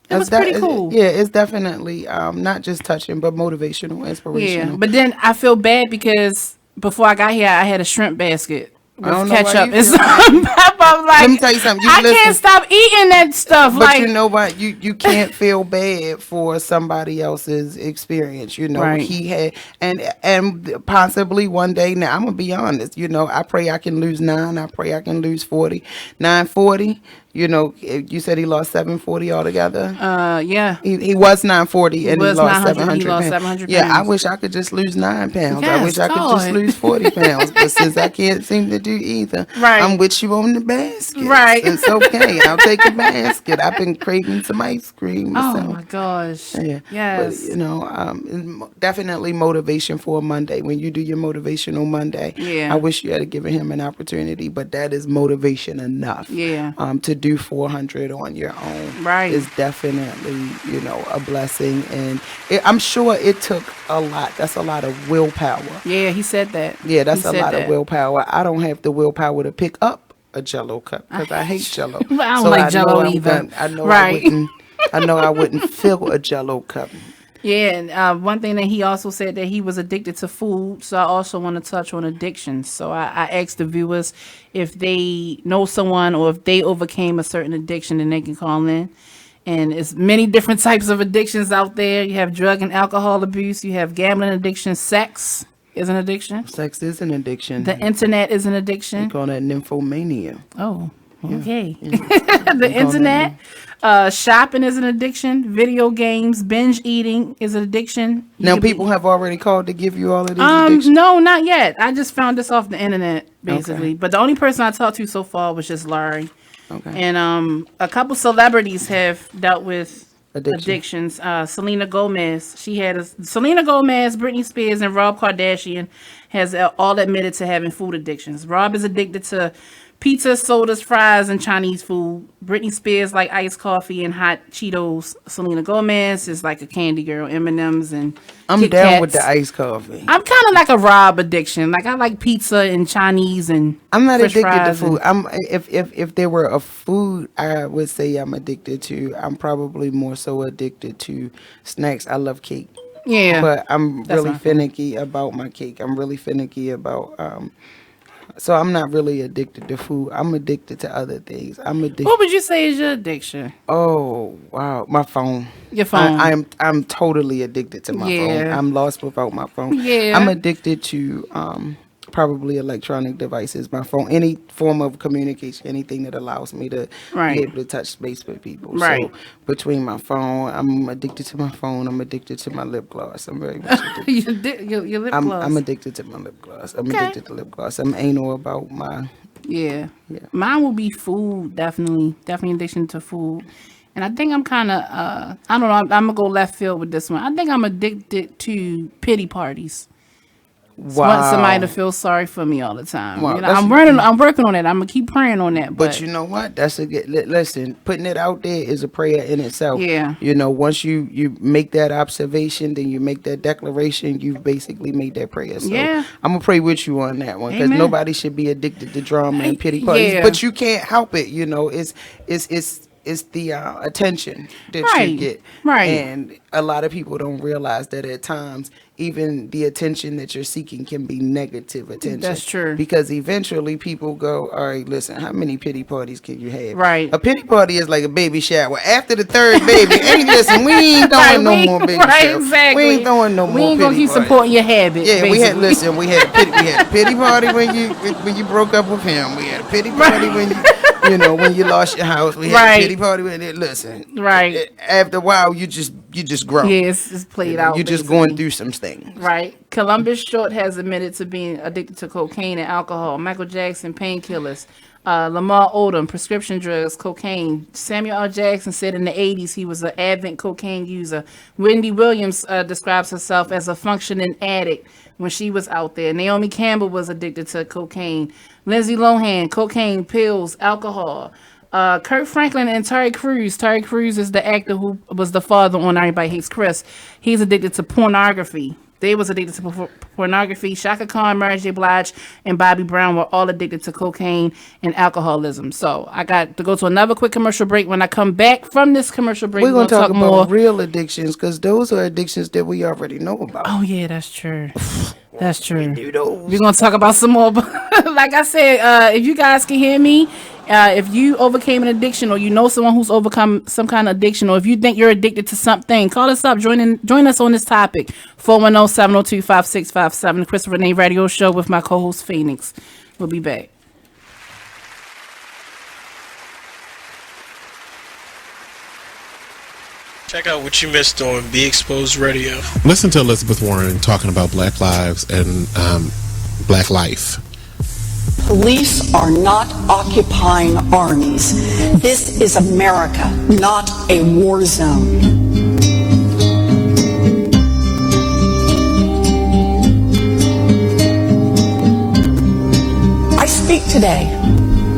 it was pretty cool. Yeah, it's definitely not just touching, but motivational, inspirational. Yeah, but then I feel bad because before I got here, I had a shrimp basket with ketchup and some pepper. I'm like, let me tell you something. I can't stop eating that stuff. But like, you know what? You can't feel bad for somebody else's experience. Right. He had, and possibly one day. Now I'm gonna be honest. I pray I can lose 9. I pray I can lose 40. 940. You said he lost 740 altogether. Yeah. He was 940 and he lost 700. He lost 700 pounds. Yeah, I wish I could just lose 9 pounds. I Yes, wish I could just lose 40 pounds. But since I can't seem to do either, I'm with you on the basket. Right. It's okay. I'll take a basket. I've been craving some ice cream. Oh my gosh. Yeah. Yes. But, definitely motivation for a Monday. When you do your motivational Monday, I wish you had given him an opportunity, but that is motivation enough. Yeah. To do 400 on your own is definitely, a blessing. And I'm sure it took a lot. That's a lot of willpower. Yeah, he said that. Yeah, that's a lot of willpower. I don't have the willpower to pick up a Jell-O cup because I hate Jell-O. I don't like Jell-O either. I know I wouldn't fill a Jell-O cup. Yeah, and one thing that he also said that he was addicted to food, so I also want to touch on addictions. So I asked the viewers if they know someone or if they overcame a certain addiction, then they can call in. And it's many different types of addictions out there. You have drug and alcohol abuse, you have gambling addiction, sex is an addiction. Sex is an addiction. The internet is an addiction. They call that nymphomania. Oh, okay. Yeah. The internet. Shopping is an addiction. Video games, binge eating is an addiction. Now, people have already called to give you all of these addictions? No, not yet. I just found this off the internet, basically. Okay. But the only person I talked to so far was just Larry. Okay. And a couple celebrities have dealt with addictions. Selena Gomez. Selena Gomez, Britney Spears, and Rob Kardashian has all admitted to having food addictions. Rob is addicted to pizza, sodas, fries, and Chinese food. Britney Spears like iced coffee and hot Cheetos. Selena Gomez is like a candy girl, M&Ms and I'm Kit down Kats. with the iced coffee. I'm kind of like a Rob addiction. Like I like pizza and Chinese and I'm not French addicted to fries food. If there were a food I would say I'm addicted to, I'm probably more so addicted to snacks. I love cake. Yeah, but I'm really finicky about my cake. I'm really finicky about so I'm not really addicted to food. I'm addicted to other things. I'm addicted. What would you say is your addiction? Oh wow, my phone. Your phone. I'm totally addicted to my phone. I'm lost without my phone. Yeah. I'm addicted to probably electronic devices, my phone, any form of communication, anything that allows me to be able to touch space with people. Right. So between my phone, I'm addicted to my phone. I'm addicted to my lip gloss. I'm very much addicted. your lip gloss. I'm addicted to my lip gloss. I'm addicted to lip gloss. I'm anal about my. Yeah. Mine will be food. Definitely addiction to food. And I think I'm kind of, I don't know, I'm going to go left field with this one. I think I'm addicted to pity parties. Wow. Want somebody to feel sorry for me all the time. Wow, You know, I'm working on it. I'm gonna keep praying on that. But you know what? That's a good. Listen, putting it out there is a prayer in itself. Yeah. You know, once you make that observation, then you make that declaration. You've basically made that prayer. So Yeah. I'm gonna pray with you on that one because Amen. nobody should be addicted to drama and pity parties. Yeah. But you can't help it. You know, it's the attention that you get. Right. And a lot of people don't realize that at times, even the attention that you're seeking can be negative attention. That's true. Because eventually people go, all right, listen, how many pity parties can you have? Right. A pity party is like a baby shower. After the third baby, hey, listen, we ain't throwing no more baby showers. Exactly. We ain't throwing no more. We ain't gonna keep parties. supporting your habit. Yeah, basically. we had a pity party when you broke up with him. We had a pity party when when you lost your house. We had a pity party when listen. Right. After a while, you just grow. Yeah, it's played out. You're just going through some things. Right. Columbus Short has admitted to being addicted to cocaine and alcohol. Michael Jackson, painkillers. Lamar Odom, prescription drugs, cocaine. Samuel L. Jackson said in the 80s he was an avid cocaine user. Wendy Williams describes herself as a functioning addict when she was out there. Naomi Campbell was addicted to cocaine. Lindsay Lohan, cocaine, pills, alcohol. Kirk Franklin and Terry Crews. Terry Crews is the actor who was the father on Everybody Hates Chris. He's addicted to pornography. They was addicted to pornography. Shaka Khan, Mary J. Blige, and Bobby Brown were all addicted to cocaine and alcoholism. So I got to go to another quick commercial break. When I come back from this commercial break, we're going to talk about more real addictions because those are addictions that we already know about. Oh, yeah, that's true. That's true. We're going to talk about some more. Like I said, if you guys can hear me, if you overcame an addiction or you know someone who's overcome some kind of addiction, or if you think you're addicted to something, call us up. Join us on this topic. 410-702-5657. The Krystal Renee Radio Show with my co-host Phoenix. We'll be back. Check out what you missed on Be Exposed Radio. Listen to Elizabeth Warren talking about Black lives and Black life. Police are not occupying armies. This is America, not a war zone. I speak today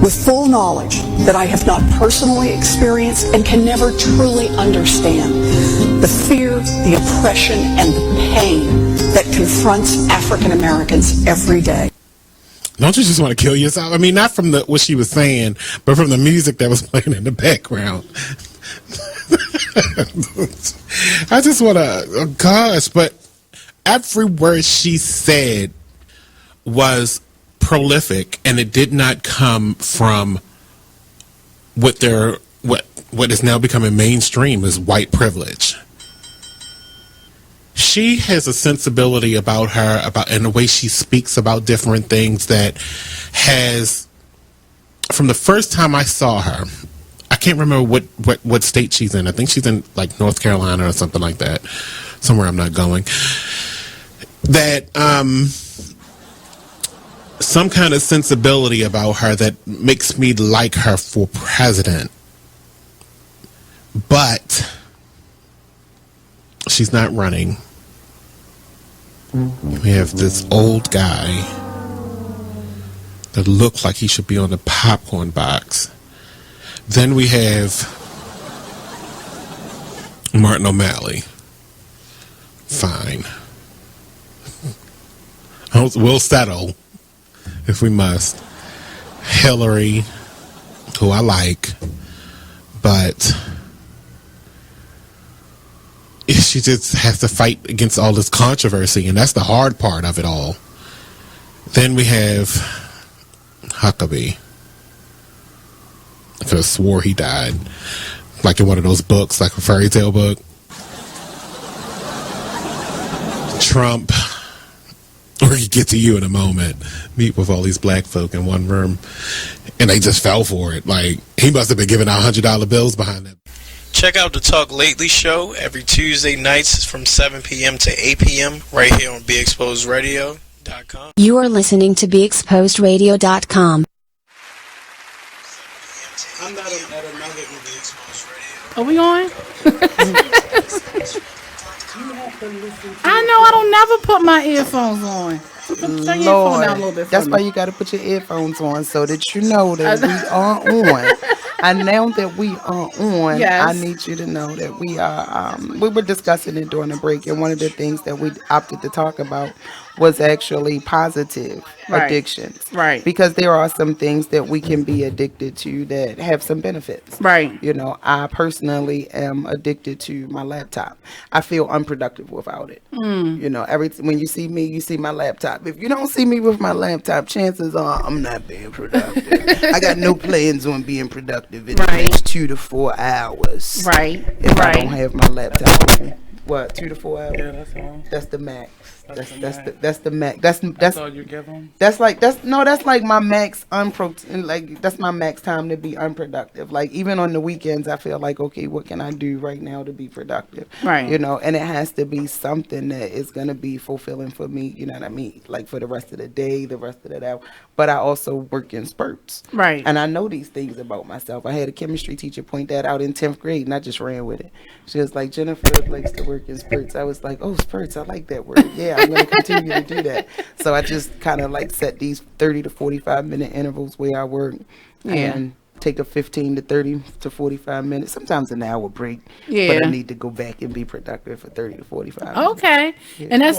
with full knowledge that I have not personally experienced and can never truly understand the fear, the oppression, and the pain that confronts African Americans every day. Don't you just want to kill yourself? I mean, not from what she was saying, but from the music that was playing in the background. I just want to, oh gosh, but every word she said was prolific, and it did not come from what is now becoming mainstream as white privilege. She has a sensibility about her, and the way she speaks about different things that has, from the first time I saw her, I can't remember what state she's in. I think she's in like North Carolina or something like that. Somewhere I'm not going. That some kind of sensibility about her that makes me like her for president. But she's not running. We have this old guy that looks like he should be on the popcorn box. Then we have Martin O'Malley. Fine. We'll settle if we must. Hillary, who I like, but she just has to fight against all this controversy, and that's the hard part of it all. Then we have Huckabee. I could have swore he died, like in one of those books, like a fairy tale book. Trump, we'll get to you in a moment. Meet with all these black folk in one room, and they just fell for it. Like, he must have been giving out $100 bills behind them. Check out the Talk Lately show every Tuesday nights from 7 p.m. to 8 p.m. right here on BeExposedRadio.com. You are listening to BeExposedRadio.com. I'm not at another Are we on? I know I don't never put my earphones on. Turn your earphone down a little bit for That's me. why you got to put your earphones on so that you know that we are on. And now that we are on, Yes. I need you to know that we are. We were discussing it during the break, and one of the things that we opted to talk about was actually positive addictions. Right. Because there are some things that we can be addicted to that have some benefits. Right. You know, I personally am addicted to my laptop. I feel unproductive without it. You know, when you see me, you see my laptop. If you don't see me with my laptop, chances are I'm not being productive. I got no plans on being productive in the next 2 to 4 hours. Right. If I don't have my laptop on me. What, 2 to 4 hours? Yeah, that's all. That's the max. That's the max. That's all you give them? That's like my max that's my max time to be unproductive. Like, even on the weekends, I feel like, okay, what can I do right now to be productive? Right. You know, and it has to be something that is going to be fulfilling for me. You know what I mean? Like, for the rest of the day, the rest of the day. But I also work in spurts. Right. And I know these things about myself. I had a chemistry teacher point that out in 10th grade, and I just ran with it. She was like, Jennifer likes to work in spurts. I was like, oh, spurts, I like that word. Yeah, I'm going to continue to do that. So I just kind of like set these 30 to 45 minute intervals where I work and take a 15 to 30 to 45 minutes, sometimes an hour break. Yeah. But I need to go back and be productive for 30 to 45 minutes. Okay. Yeah. And that's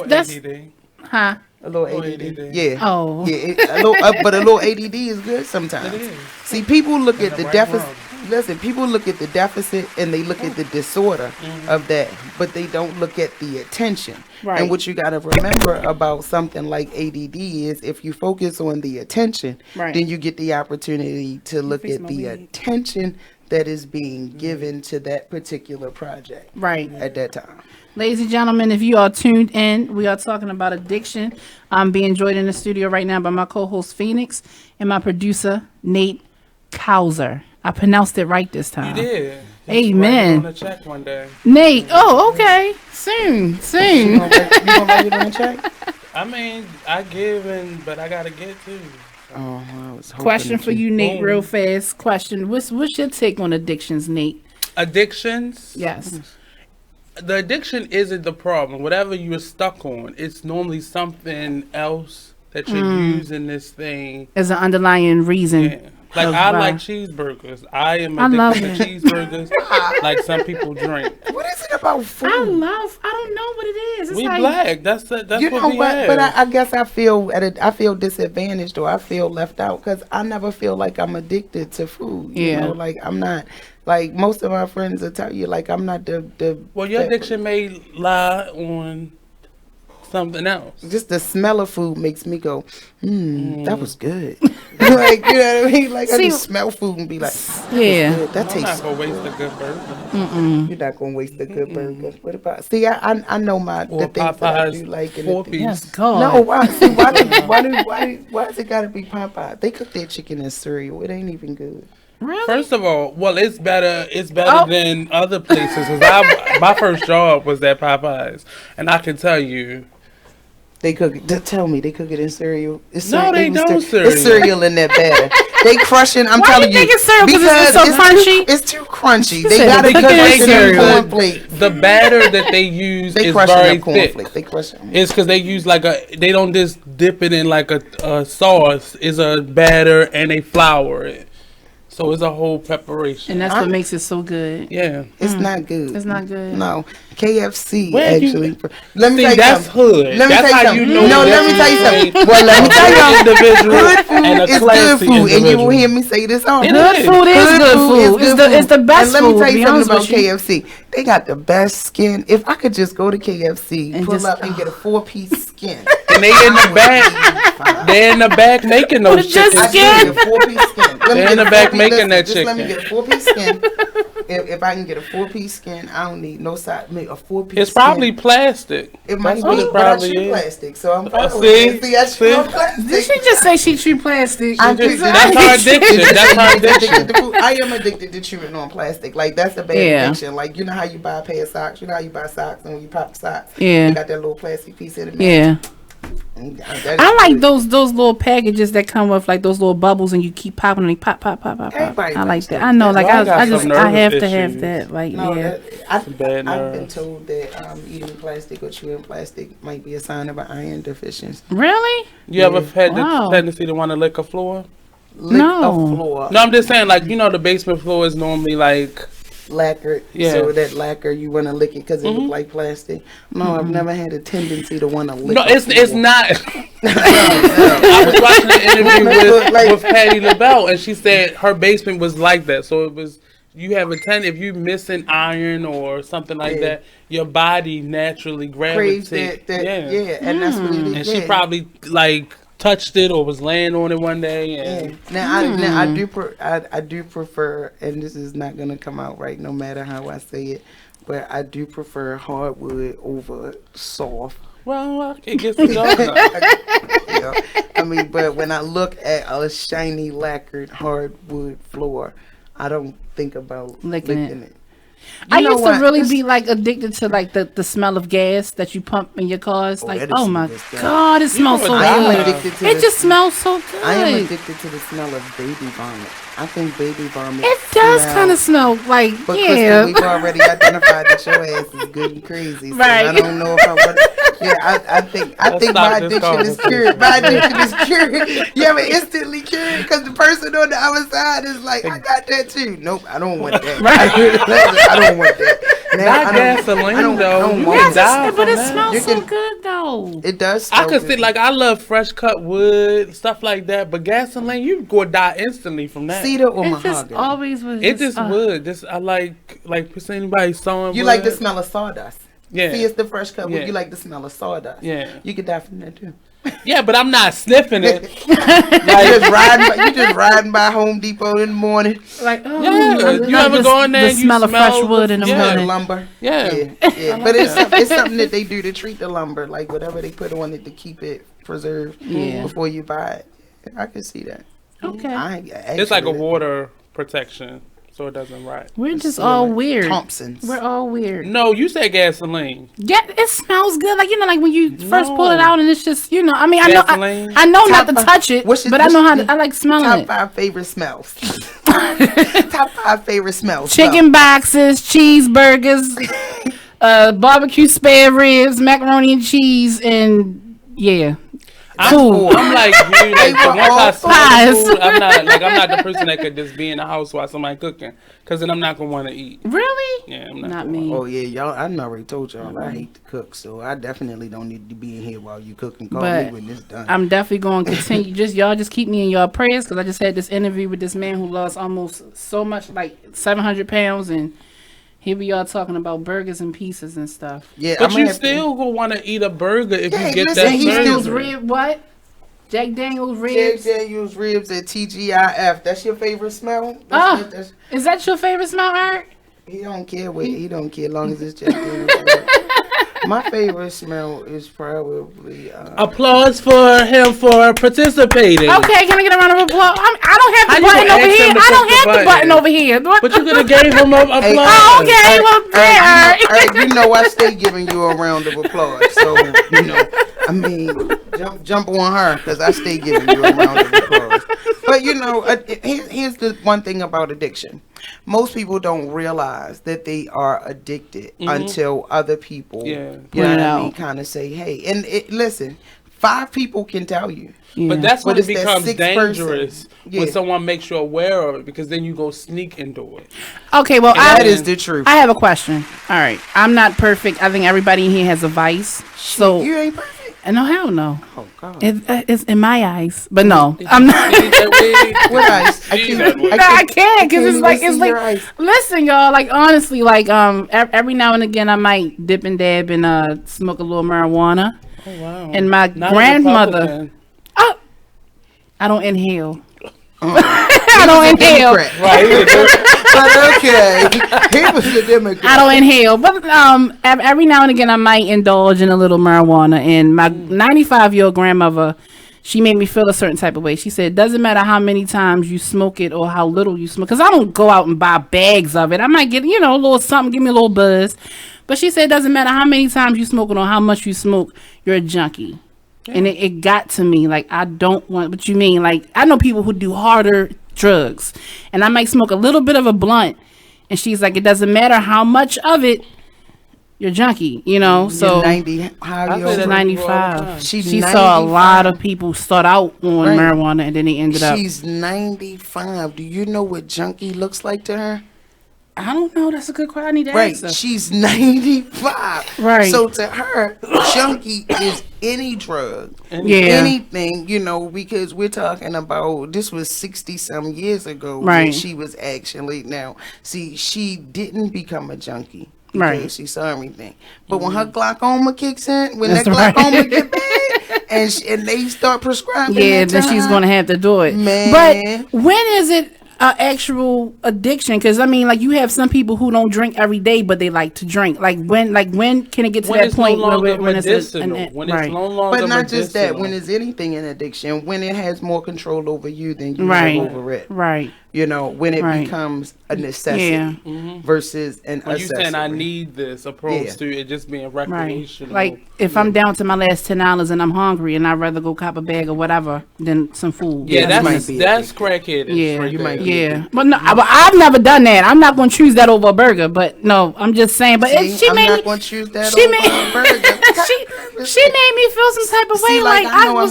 huh? A little ADD. Yeah. Oh. Yeah. But a little ADD is good sometimes. It is. See, people look at the deficit. Listen, people look at the deficit and they look at the disorder of that, but they don't look at the attention. Right. And what you got to remember about something like ADD is if you focus on the attention, then you get the opportunity to look at the attention that is being given to that particular project at that time. Ladies and gentlemen, if you are tuned in, we are talking about addiction. I'm being joined in the studio right now by my co-host Phoenix and my producer Nate Kauser. I pronounced it right this time. You did. Amen. On the check one day. Nate, oh, okay. Soon. You gonna write it on the check? I mean, I give but I gotta get too. Oh, I was hoping Question for you, Nate, Boom. real fast. Question. What's your take on addictions, Nate? Addictions? Yes. The addiction isn't the problem. Whatever you're stuck on, it's normally something else that you're using this thing. As an underlying reason. Yeah. Like, I like cheeseburgers. I am addicted to cheeseburgers like some people drink. What is it about food? I don't know what it is. It's we like, black. That's you what know we what? have. But I guess I feel disadvantaged, or I feel left out because I never feel like I'm addicted to food. You know, like I'm not. Like most of my friends will tell you, like I'm not the. Well, your addiction may lie on something else. Just the smell of food makes me go, that was good. Like, you know what I mean? Like, I just smell food and be like, that tastes. I'm not gonna waste a good burger. You're not gonna waste a good burger. What about? See, I know the things that I do like. And 4-piece. Yes, God. No, why is it gotta be Popeye? They cook their chicken and cereal. It ain't even good. Really? First of all, well, it's better. It's better than other places. Cause my first job was at Popeyes, and I can tell you, they cook it. Tell me, they cook it in cereal. No, they don't cereal. It's cereal in that batter. They crushing. I'm Why telling you you, think it's cereal? Because it's so crunchy. It's too crunchy. She They said gotta they cook it in cereal. the batter that they use They is crushing very up thick. cornflakes. They crushing. It's because they use they don't just dip it in like a sauce. It's a batter and they flour it. So it's a whole preparation. And that's what makes it so good. Yeah. It's not good. It's not good. No. KFC Where you- actually. Let me See, tell you that's something. hood. Let me That's tell you how something. you know No, let that me tell you you something. made Well, let me a tell you good something. individual Good food and a is good classy food, and you will individual. hear me say this all. It Good is. food is good food. It's the best And let me food, tell to be you something honest about with you. KFC. They got the best skin. If I could just go to KFC, And pull just- up and get a 4-piece skin. And they in the back. They're in the back making those With just chickens. I can get a 4-piece skin. Let me They're in get the a back 4-piece making that Just let me chicken. get a 4-piece skin. If I can get a 4-piece skin, I don't need no side. Make a 4-piece. It's probably plastic. It might That's what be, it but I probably chew is. plastic, so I'm fine with See? it. See, I chew on plastic. Did she just say she chew plastic? I That's do. her addiction. That's her addiction. Addicted to food. I am addicted to chewing on plastic. Like that's a bad Yeah. addiction. Like you know how you buy a pair of socks. You know how you buy socks and when you pop the socks, Yeah. you got that little plastic piece in it. Yeah. That's I like those little packages that come with like those little bubbles and you keep popping and you pop. Everybody I like likes that. that. I know, like Well, I got I just some I have nervous to have issues. that. Like No, yeah. I've Bad been nerves. told that eating plastic or chewing plastic might be a sign of an iron deficiency. Really? You ever had Wow. the tendency to want to lick a floor? Lick No. a floor. No, I'm just saying, like, you know, the basement floor is normally like, Lacquered, Yeah. so that lacquer you want to lick it because it look like plastic. No, I've never had a tendency to want to lick. no, a it's floor. not. I was watching an interview Like- with Patti LaBelle, and she said her basement was like that. So it was, you have a if you missing iron or something like Yeah. that, your body naturally Craves gravitates. that, yeah, and that's what it is. And yeah. she probably like touched it or was laying on it one day. And Now I do prefer, and this is not gonna come out right no matter how I say it, but I do prefer hardwood over soft. well, it gets the job done. You know, I mean, but when I look at a shiny lacquered hardwood floor, I don't think about Licking licking it. it. I know used to what? really This- be like addicted to like the smell of gas that you pump in your cars. Like, that is oh some my good stuff. god, it smells so I am good. addicted to It the- just smells so good. I am addicted to the smell of baby vomit. I think baby vomit. It does kind of smell like But yeah. Krystal, we've already identified that your ass is good and crazy. So Right. I don't know if I want. Yeah, I think Let's my stop this addiction is conversation. cured. My addiction is cured. Yeah, but instantly cured because the person on the other side is like, I got that too. Nope, I don't want that. I don't want that. Now, Not I don't- gasoline I don't though. You want can that. die but from it that. smells You so can- good though. It does. I smell could good. see, like, I love fresh cut wood, stuff like that, but gasoline, you go die instantly from that. Cedar or It just mahogany. always was. It just wood. This I like for anybody sewing. You wood. like the smell of sawdust. Yeah. See, it's the fresh cut wood. Yeah. You like the smell of sawdust. Yeah. You could die from that too. Yeah, but I'm not sniffing it. You just riding by Home Depot in the morning. Like, oh, Yeah, I you love ever go in there the and you smell of fresh smell wood in the yeah. morning. Lumber. Yeah. Yeah. But it's something that they do to treat the lumber, like whatever they put on it to keep it preserved before you buy it. I can see that. Okay. It's like a water protection, so it doesn't rot. We're just all weird. Thompson's. We're all weird. No, you said gasoline. Yeah, it smells good. Like, you know, like when you first pull it out and it's just, you know, I mean, Gasoline? I know not Top to five- touch it, what's your- but I know what's how to, I like smelling Top it. 5 favorite smells. Top 5 favorite smells. Chicken boxes, cheeseburgers, barbecue spare ribs, macaroni and cheese, and yeah. Cool. I'm like you. Like, They the were once I all smell pies. the food, I'm not the person that could just be in the house while somebody cooking, because then I'm not gonna want to eat. Really? Yeah, I'm Not gonna me. Oh yeah, y'all. I already told y'all I hate to cook, so I definitely don't need to be in here while you cooking. Call me But when it's done. I'm definitely going to continue. Y'all just keep me in your prayers, because I just had this interview with this man who lost almost so much, like 700 pounds, and here we are talking about burgers and pieces and stuff. Yeah, But I'm you gonna have to- still gonna want to eat a burger if Yeah, you get listen, that he surgery. still- Daniels rib, what? Jack Daniels Jack ribs. Daniels ribs at TGIF. That's your favorite smell? Oh, That's- is that your favorite smell, Eric? he don't care what he don't care as long as it's Jack Daniels. ribs. My favorite smell is probably applause for him for participating. Okay, can I get a round of applause? I don't have the button over here. I don't have the button over here. But you could have gave him applause. Oh, okay. Well, you know I stay giving you a round of applause. So I mean, jump on her because I stay giving you a round of applause. But here's the one thing about addiction. Most people don't realize that they are addicted until other people, kind of say, "Hey," and listen, 5 people can tell you. Yeah. But that's when it becomes that dangerous when someone makes you aware of it, because then you go sneak into it. Okay, well, that is the truth. I have a question. All right, I'm not perfect. I think everybody in here has a vice. So you ain't perfect. No, hell no. Oh God. It's in my eyes, but no, I'm not. What eyes? I can't because it's like listen, y'all. Like honestly, like every now and again, I might dip and dab and smoke a little marijuana. Oh wow. And my grandmother. I don't inhale. I don't inhale. Right. But okay. He was a Democrat. I don't inhale. But every now and again I might indulge in a little marijuana. And my 95-year-old grandmother, she made me feel a certain type of way. She said, doesn't matter how many times you smoke it or how little you smoke. Because I don't go out and buy bags of it. I might get, a little something, give me a little buzz. But she said, it doesn't matter how many times you smoke it or how much you smoke, you're a junkie. Yeah. And it got to me, like, I don't want, what you mean, like, I know people who do harder drugs, and I might smoke a little bit of a blunt, and she's like, it doesn't matter how much of it, you're junkie, so. 90, how she's 95. She's she 95. saw a lot of people start out on marijuana, and then they ended up. She's 95. Do you know what junkie looks like to her? I don't know. That's a good question. I need to ask her. She's 95. Right. So to her, junkie is any drug. Anything, because we're talking about, this was 60-some years ago. Right. When she was actually, now, see, she didn't become a junkie. Because she saw everything. But when her glaucoma kicks in, when that glaucoma get bad, and they start prescribing then she's going to have to do it. Man. But when is it actual addiction? Because I mean, like, you have some people who don't drink every day, but they like to drink. Like when can it get to that point when it's no longer but not just that, when it's anything an addiction, when it has more control over you than you have over it, when it becomes a necessity versus an when accessory. You saying I need this opposed to it just being recreational. Like if I'm down to my last $10 and I'm hungry and I'd rather go cop a bag or whatever than some food. That's crackhead. You might be. But no, I've never done that. I'm not going to choose that over a burger. But no, I'm just saying. But I'm not going to choose that over a burger. She made me feel some type of way. Like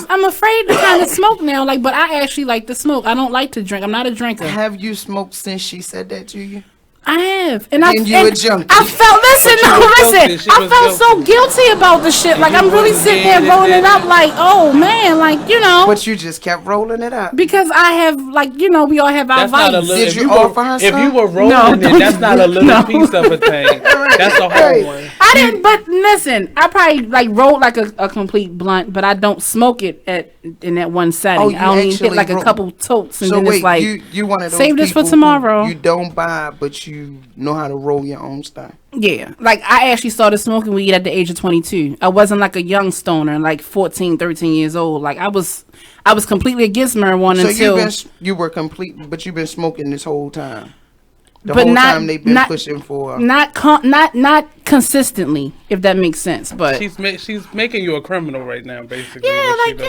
I'm afraid to kind of smoke now. Like, but I actually like to smoke. I don't like to drink. I'm not a drinker. Have you smoked since she said that to you? I have, and you a junkie. I felt. Listen. I felt so guilty about the shit. Like I'm really sitting there rolling it up. Like, oh man, like But you just kept rolling it up because I have, like, we all have our vices. Did you offer her some? If you were rolling it, that's not a little piece of a thing. That's a whole one. I didn't. But listen, I probably rolled like a complete blunt, but I don't smoke it in that one setting. I only hit like a couple totes, and then it's like, you one of those save this for tomorrow. You don't buy, but you know how to roll your own stuff. Yeah, like I actually started smoking weed at the age of 22. I wasn't like a young stoner, like 14, 13 years old. Like I was completely against marijuana until but you've been smoking this whole time. The whole time they've been pushing for not consistently, if that makes sense. But she's making you a criminal right now, basically. Yeah, like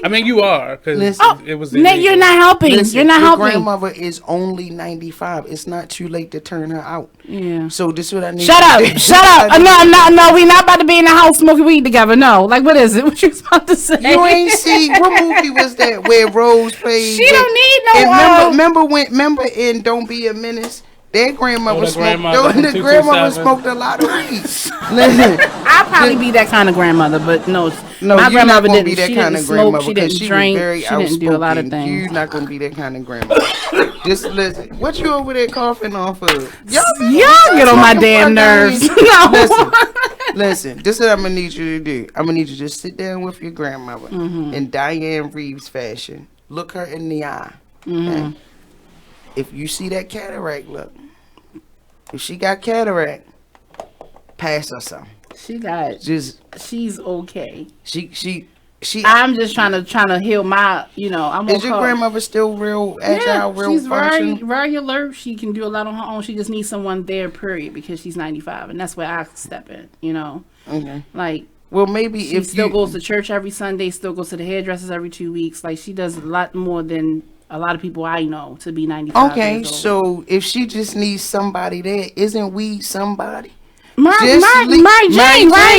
I mean, you are, because it was. You're not helping. Listen, you're not your helping. Grandmother is only 95. It's not too late to turn her out. Yeah. So this is what I need. Shut up! No, we not about to be in the house smoking weed together. No, like what is it? What you about to say? You ain't see what movie was that where Rose played? She don't need no. Remember in Don't Be a Menace. Their grandmother smoked. The grandmother smoked a lot of weed. Listen, I'll probably be that kind of grandmother, but no, my grandmother didn't be that she kind didn't of smoke, grandmother. she didn't drink, she didn't do a lot of things. You're not gonna be that kind of grandmother. Just listen. What you over there coughing off of? Y'all get on my damn nerves. No. Listen. This is what I'm gonna need you to do. I'm gonna need you to just sit down with your grandmother in Diane Reeves fashion. Look her in the eye. Okay? If you see that cataract, look. If she got cataract, pass her some. She's okay. She. I'm just trying to heal my. Is your grandmother still real agile, real she's functional? very alert. She can do a lot on her own. She just needs someone there, period, because she's 95, and that's where I step in. Okay. Like, well, maybe she still goes to church every Sunday, still goes to the hairdressers every 2 weeks. Like, she does a lot more than a lot of people I know to be 95. Okay, years old. so if she just needs somebody there, isn't we somebody? Mary Jane, right?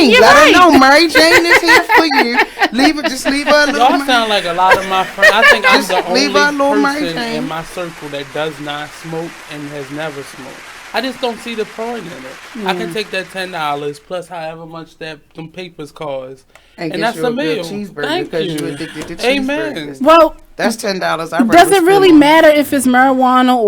You're Let right. her know Mary Jane is here for you. Just leave her alone. Y'all sound like a lot of my friends. I think I'm the leave her alone, only Mary person Jane. in my circle that does not smoke and has never smoked. I just don't see the point in it. I can take that $10 plus however much that them papers cost, and that's a meal. Thank you. You're addicted to Amen. cheeseburgers. Well, that's $10. Does it really matter if it's marijuana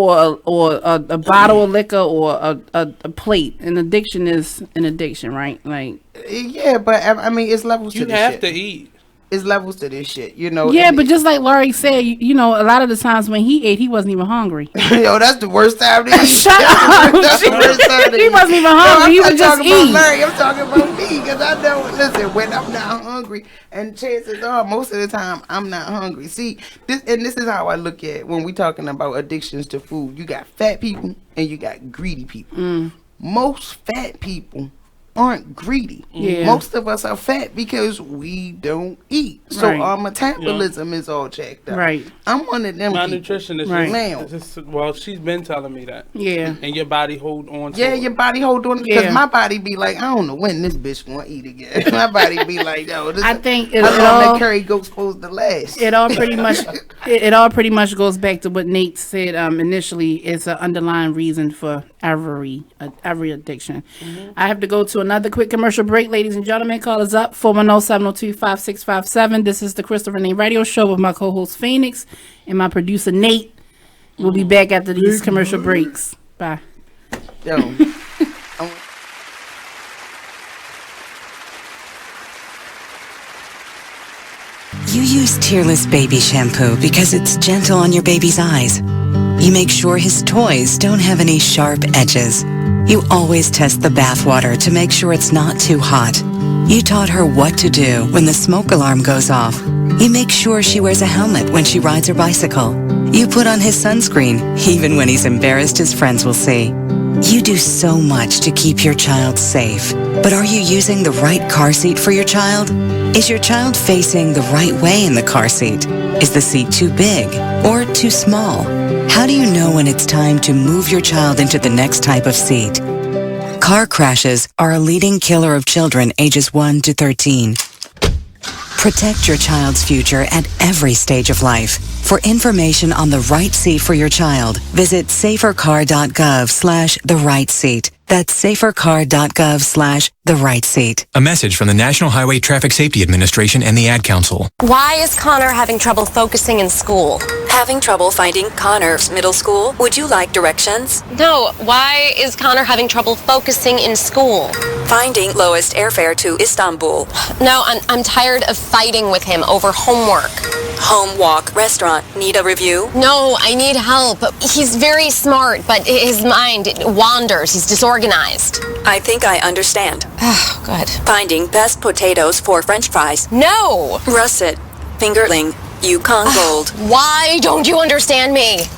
or a bottle of liquor or a plate? An addiction is an addiction, right? Like, yeah, but I mean, it's levels to this shit. You have to eat. It's levels to this shit, Yeah, but just like Laurie said, a lot of the times when he ate, he wasn't even hungry. Yo, that's the worst time to eat. Shut up. That's the worst time to eat. He wasn't even hungry. He was just eating. I'm talking about me, because I know, listen, when I'm not hungry, and chances are, most of the time, I'm not hungry. See, this is how I look at it when we talking about addictions to food. You got fat people, and you got greedy people. Most fat people aren't greedy. Yeah. Most of us are fat because we don't eat. So Right. our metabolism is all checked out. Right. I'm one of them My people. nutritionist, well, she's been telling me that. Yeah. And your body hold on to Yeah, it. your body hold on because Yeah. my body be like, I don't know when this bitch gonna eat again. My body be like, yo, this I think how long that curry goat's supposed to last. It all pretty much it all pretty much goes back to what Nate said initially. It's an underlying reason for every addiction. I have to go to another quick commercial break, ladies and gentlemen. Call us up 410-702-5657. This is the Krystal Renee Radio Show with my co-host Phoenix and my producer Nate. We'll be back after these commercial breaks. Bye. Yo. You use Tearless Baby Shampoo because it's gentle on your baby's eyes. You make sure his toys don't have any sharp edges. You always test the bath water to make sure it's not too hot. You taught her what to do when the smoke alarm goes off. You make sure she wears a helmet when she rides her bicycle. You put on his sunscreen, even when he's embarrassed his friends will see. You do so much to keep your child safe. But are you using the right car seat for your child? Is your child facing the right way in the car seat? Is the seat too big or too small? How do you know when it's time to move your child into the next type of seat? Car crashes are a leading killer of children ages 1 to 13. Protect your child's future at every stage of life. For information on the right seat for your child, visit safercar.gov/the-right-seat. That's safercar.gov/the-right-seat. A message from the National Highway Traffic Safety Administration and the Ad Council. Why is Connor having trouble focusing in school? Having trouble finding Connor's middle school? Would you like directions? No, why is Connor having trouble focusing in school? Finding lowest airfare to Istanbul. No, I'm tired of fighting with him over homework. Home, walk, restaurant. Need a review? No, I need help. He's very smart, but his mind wanders. He's disorganized. I think I understand. Oh, good. Finding best potatoes for French fries. No! Russet, fingerling, Yukon Gold. Why don't you understand me?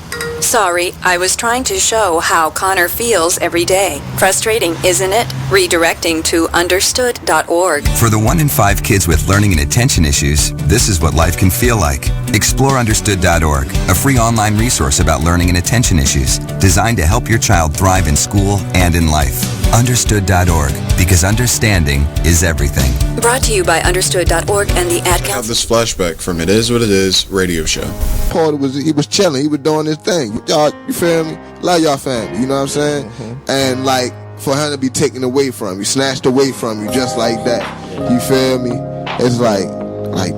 Sorry, I was trying to show how Connor feels every day. Frustrating, isn't it? Redirecting to understood.org. For the 1 in 5 kids with learning and attention issues, this is what life can feel like. Explore understood.org, a free online resource about learning and attention issues, designed to help your child thrive in school and in life. Understood.org, because understanding is everything. Brought to you by understood.org and the Ad Council. I have this flashback from It Is What It Is radio show. Paul he was chilling, he was doing his thing. Y'all, you feel me? Love y'all family, you know what I'm saying? And like for him to be taken away from you, snatched away from you just like that. You feel me? It's like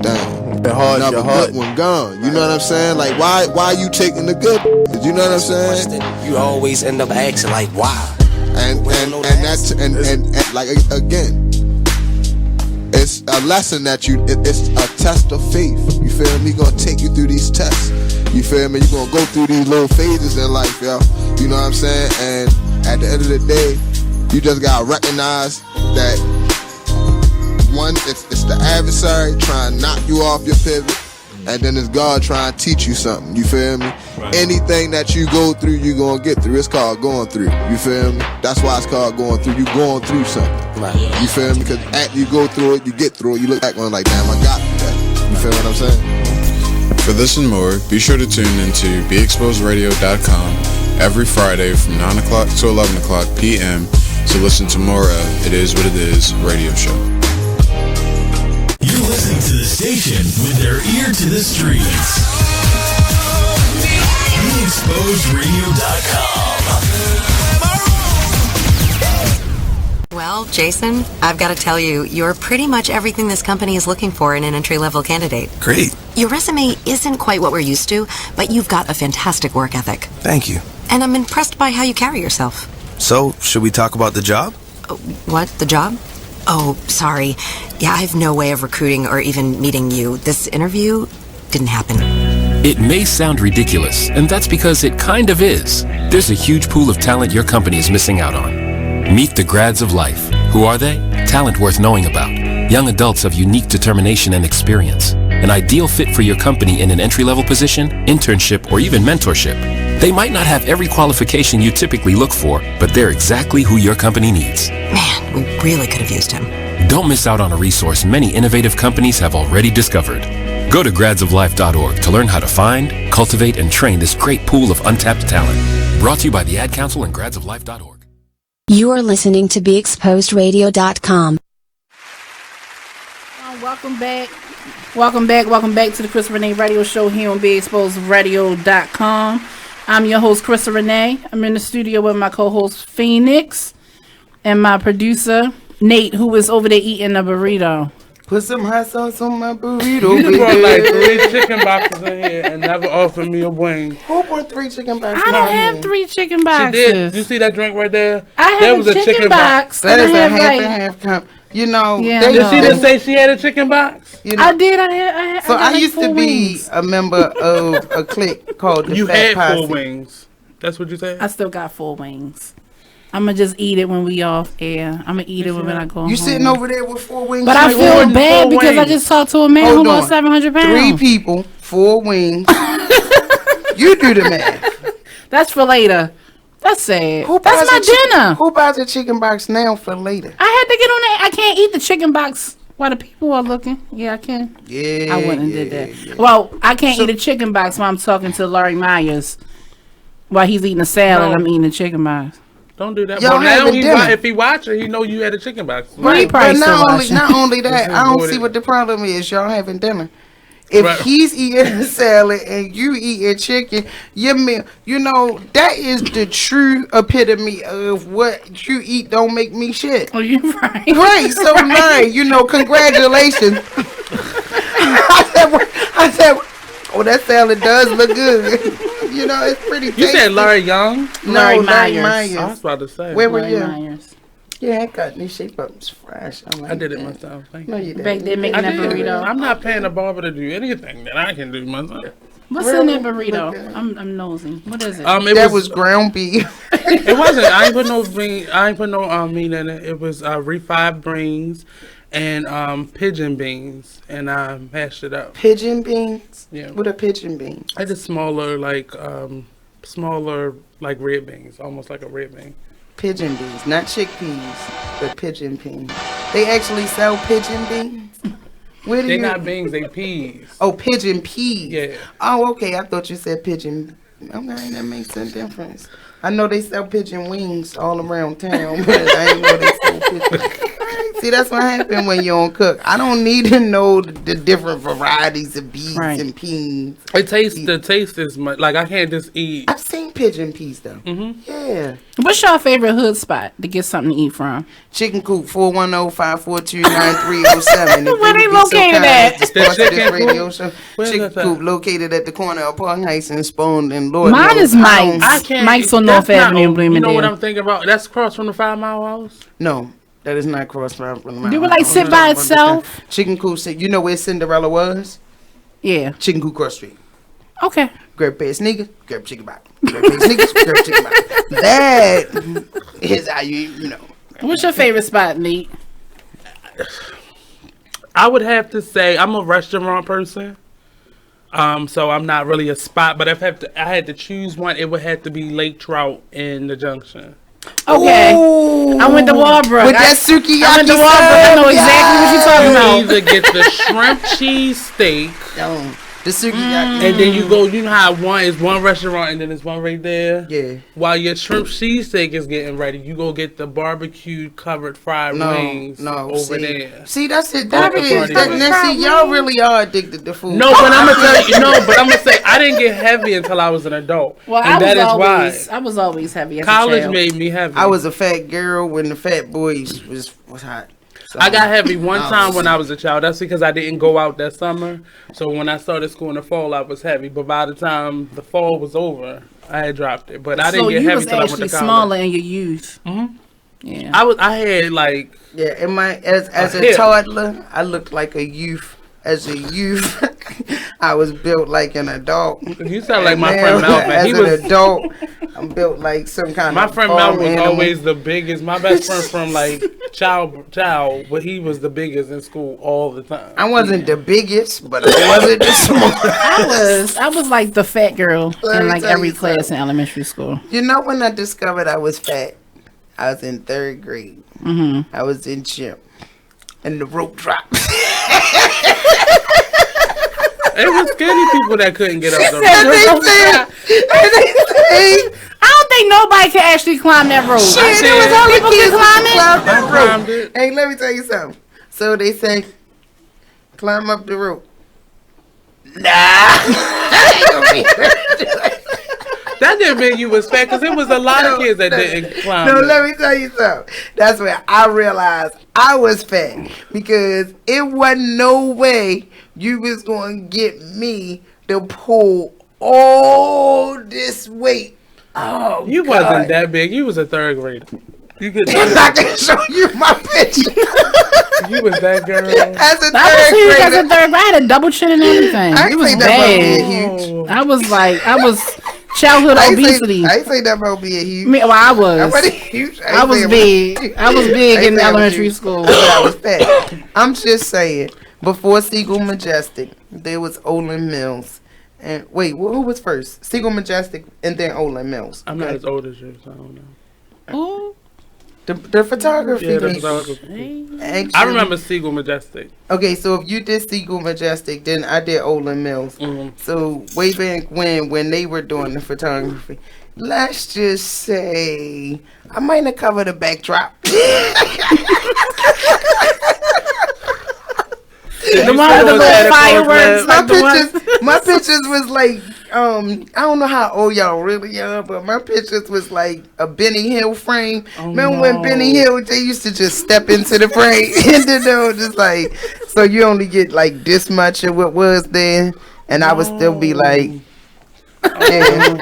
damn. Another good one gone. You know what I'm saying? Like why you taking the good? You know what I'm saying? You always end up asking like why? And that's like again, it's a lesson that it's a test of faith. You feel me? Gonna take you through these tests. You feel me? You're gonna go through these little phases in life, yo. You know what I'm saying? And at the end of the day, you just gotta recognize that adversary trying to knock you off your pivot, and then it's God trying to teach you something. You feel me? Right. Anything that you go through, you gonna get through. It's called going through. You feel me? That's why it's called going through. You going through something. Right. You feel me? Because after you go through it, you get through it. You look back on it like, damn, I got through that. You feel what I'm saying? For this and more, be sure to tune into BeExposedRadio.com every Friday from 9 o'clock to 11 o'clock p.m. to listen to more of It Is What It Is radio show. You're listening to the station with their ear to the streets. BeExposedRadio.com. Well, Jason, I've got to tell you, you're pretty much everything this company is looking for in an entry-level candidate. Great. Your resume isn't quite what we're used to, but you've got a fantastic work ethic. Thank you. And I'm impressed by how you carry yourself. So, should we talk about the job? What? The job? Oh, sorry. Yeah, I have no way of recruiting or even meeting you. This interview didn't happen. It may sound ridiculous, and that's because it kind of is. There's a huge pool of talent your company is missing out on. Meet the grads of life. Who are they? Talent worth knowing about. Young adults of unique determination and experience. An ideal fit for your company in an entry-level position, internship, or even mentorship. They might not have every qualification you typically look for, but they're exactly who your company needs. Man, we really could have used him. Don't miss out on a resource many innovative companies have already discovered. Go to gradsoflife.org to learn how to find, cultivate, and train this great pool of untapped talent. Brought to you by the Ad Council and gradsoflife.org. You are listening to BeExposedRadio.com. Welcome back to the Krystal Renee Radio Show here on BeExposedRadio.com. I'm your host, Krystal Renee. I'm in the studio with my co-host, Phoenix, and my producer, Nate, who is over there eating a burrito. Put some hot sauce on my burrito. You brought like 3 chicken boxes in here and never offered me a wing. Who brought 3 chicken boxes? I don't have 3 chicken boxes. She did. You see that drink right there? I have a chicken box. That is a half and half cup. You know, did she just say she had a chicken box? You know, I did. I had. So I like used to be a member of a clique called the Fat Posse. 4 wings. That's what you said? I still got 4 wings. I'm going to just eat it when we off air. I'm going to eat it when I go home. You sitting over there with 4 wings? But I feel bad because I just talked to a man who lost 700 pounds. 3 people, 4 wings. You do the math. That's for later. That's sad. That's my dinner. Who buys a chicken box now for later? I had to get on that. I can't eat the chicken box while the people are looking. Yeah, I can. Yeah. I wouldn't have did that. Yeah. Well, I can't eat a chicken box while I'm talking to Larry Myers. While he's eating a salad, I'm eating a chicken box. Don't do that. But now if he watching, he know you had a chicken box. Right, but not only that, I don't see what the problem is. Y'all having dinner. If he's eating a salad and you eating chicken, you know, that is the true epitome of what you eat don't make me shit. Oh, you're right. Right, so right, you know, congratulations. I said, oh, that salad does look good. You know, it's pretty tasty. You said Larry Young? No, Larry Myers. I was about to say. Where were you? Myers. Yeah, I got these shape ups fresh. I did it myself. Thank you. No, you didn't. Back there making that burrito. I'm not paying a barber to do anything that I can do myself. What's in that burrito? Okay. I'm nosy. What is it? That was ground beef. It wasn't. I ain't put no bean. I ain't put no meat in it. It was refried beans and pigeon beans, and I mashed it up. Pigeon beans? Yeah. What are pigeon beans? I did smaller like red beans, almost like a red bean. Pigeon beans, not chickpeas, but pigeon beans. They actually sell pigeon beans? They're not beans, they peas. Oh, pigeon peas. Yeah. Oh, okay. I thought you said pigeon. Okay, that makes a difference. I know they sell pigeon wings all around town, but I didn't know they sell pigeon. See, that's what happened when you don't cook. I don't need to know the different varieties of beans and peas. The taste is much like I can't just eat. I've seen pigeon peas though. Mm-hmm. Yeah. What's your favorite hood spot to get something to eat from? Chicken Coop, 410-542-9307. Where they located at? Chicken Coop located at the corner of Park Heights and Spoon and Lord. Mine is Mike's. Mike's on North Avenue in Bloomingdale. You know what I'm thinking about? That's across from the 5 Mile House? No. That is not cross from the mountain. Do it like sit by itself? Chicken Coop, you know where Cinderella was? Yeah. Chicken Coop cross street. Okay. Grab a pair of sneakers, grab chicken box. Grab a pair of sneakers, grab chicken box. That is how you know. What's your favorite spot, Nate? I would have to say I'm a restaurant person. So I'm not really a spot, but if I had to choose one, it would have to be Lake Trout in the Junction. Okay. Ooh. I went to Walbrook. With that sukiyaki. I went to Walbrook. I know exactly what you're talking about. You either get the shrimp cheese steak. The sukiyaki. And then you go, you know how one is one restaurant and then there's one right there? Yeah. While your shrimp cheesesteak is getting ready, you go get the barbecue covered fried wings over there. See, that's it. That is. See, y'all really are addicted to food. No, but I'm going to tell you, but I'm going to say, I didn't get heavy until I was an adult. Well, and I was always heavy as College a child. made me heavy. I was a fat girl when the fat boys was hot. So, I got heavy one time when I was a child. That's because I didn't go out that summer. So when I started school in the fall, I was heavy. But by the time the fall was over, I had dropped it. But I didn't get heavy until I went to college. So you was actually smaller in your youth. Mm-hmm. Yeah. I had like... Yeah, as a toddler, I looked like a youth. As a youth, I was built like an adult. You sound like my friend Melvin. As an adult, I'm built like some kind of. My friend Melvin was animal. always the biggest. My best friend from like child, but he was the biggest in school all the time. I wasn't the biggest, but I wasn't the smallest. I was like the fat girl in like every class in elementary school. You know when I discovered I was fat? I was in 3rd grade. Mm-hmm. I was in gym, and the rope dropped. It was skinny people that couldn't get up the rope. I don't think nobody can actually climb that rope. Shit, there was only people kids can climb that rope. Hey, let me tell you something. So they say, climb up the rope. That didn't mean you was fat, because it was a lot of kids that didn't climb. No, let me tell you something. That's where I realized I was fat, because it wasn't no way you was going to get me to pull all this weight. Oh, you wasn't that big. You was a 3rd grader. You could. I can show you my picture. You was that girl. As a 3rd grader. grader. I had a double chin and everything. I It was ain't say that about being bad. huge. I was childhood obesity. I ain't say that about being huge. I was. I wasn't huge. I was big. I was big in elementary school. I was fat. I'm just saying. Before Siegel Majestic, there was Olin Mills. And wait, who was first? Siegel Majestic and then Olin Mills. I'm not as old as you, so I don't know. Ooh. The photography. Yeah, the photography. Actually, I remember Siegel Majestic. Okay, so if you did Siegel Majestic, then I did Olin Mills. Mm-hmm. So way back when they were doing the photography, let's just say I might have covered a backdrop. The one with the little fireworks. My pictures was like I don't know how old y'all really are, but my pictures was like a Benny Hill frame. Remember when Benny Hill, they used to just step into the frame and then they were just like, so you only get like this much of what was there, and I would still be like, yeah,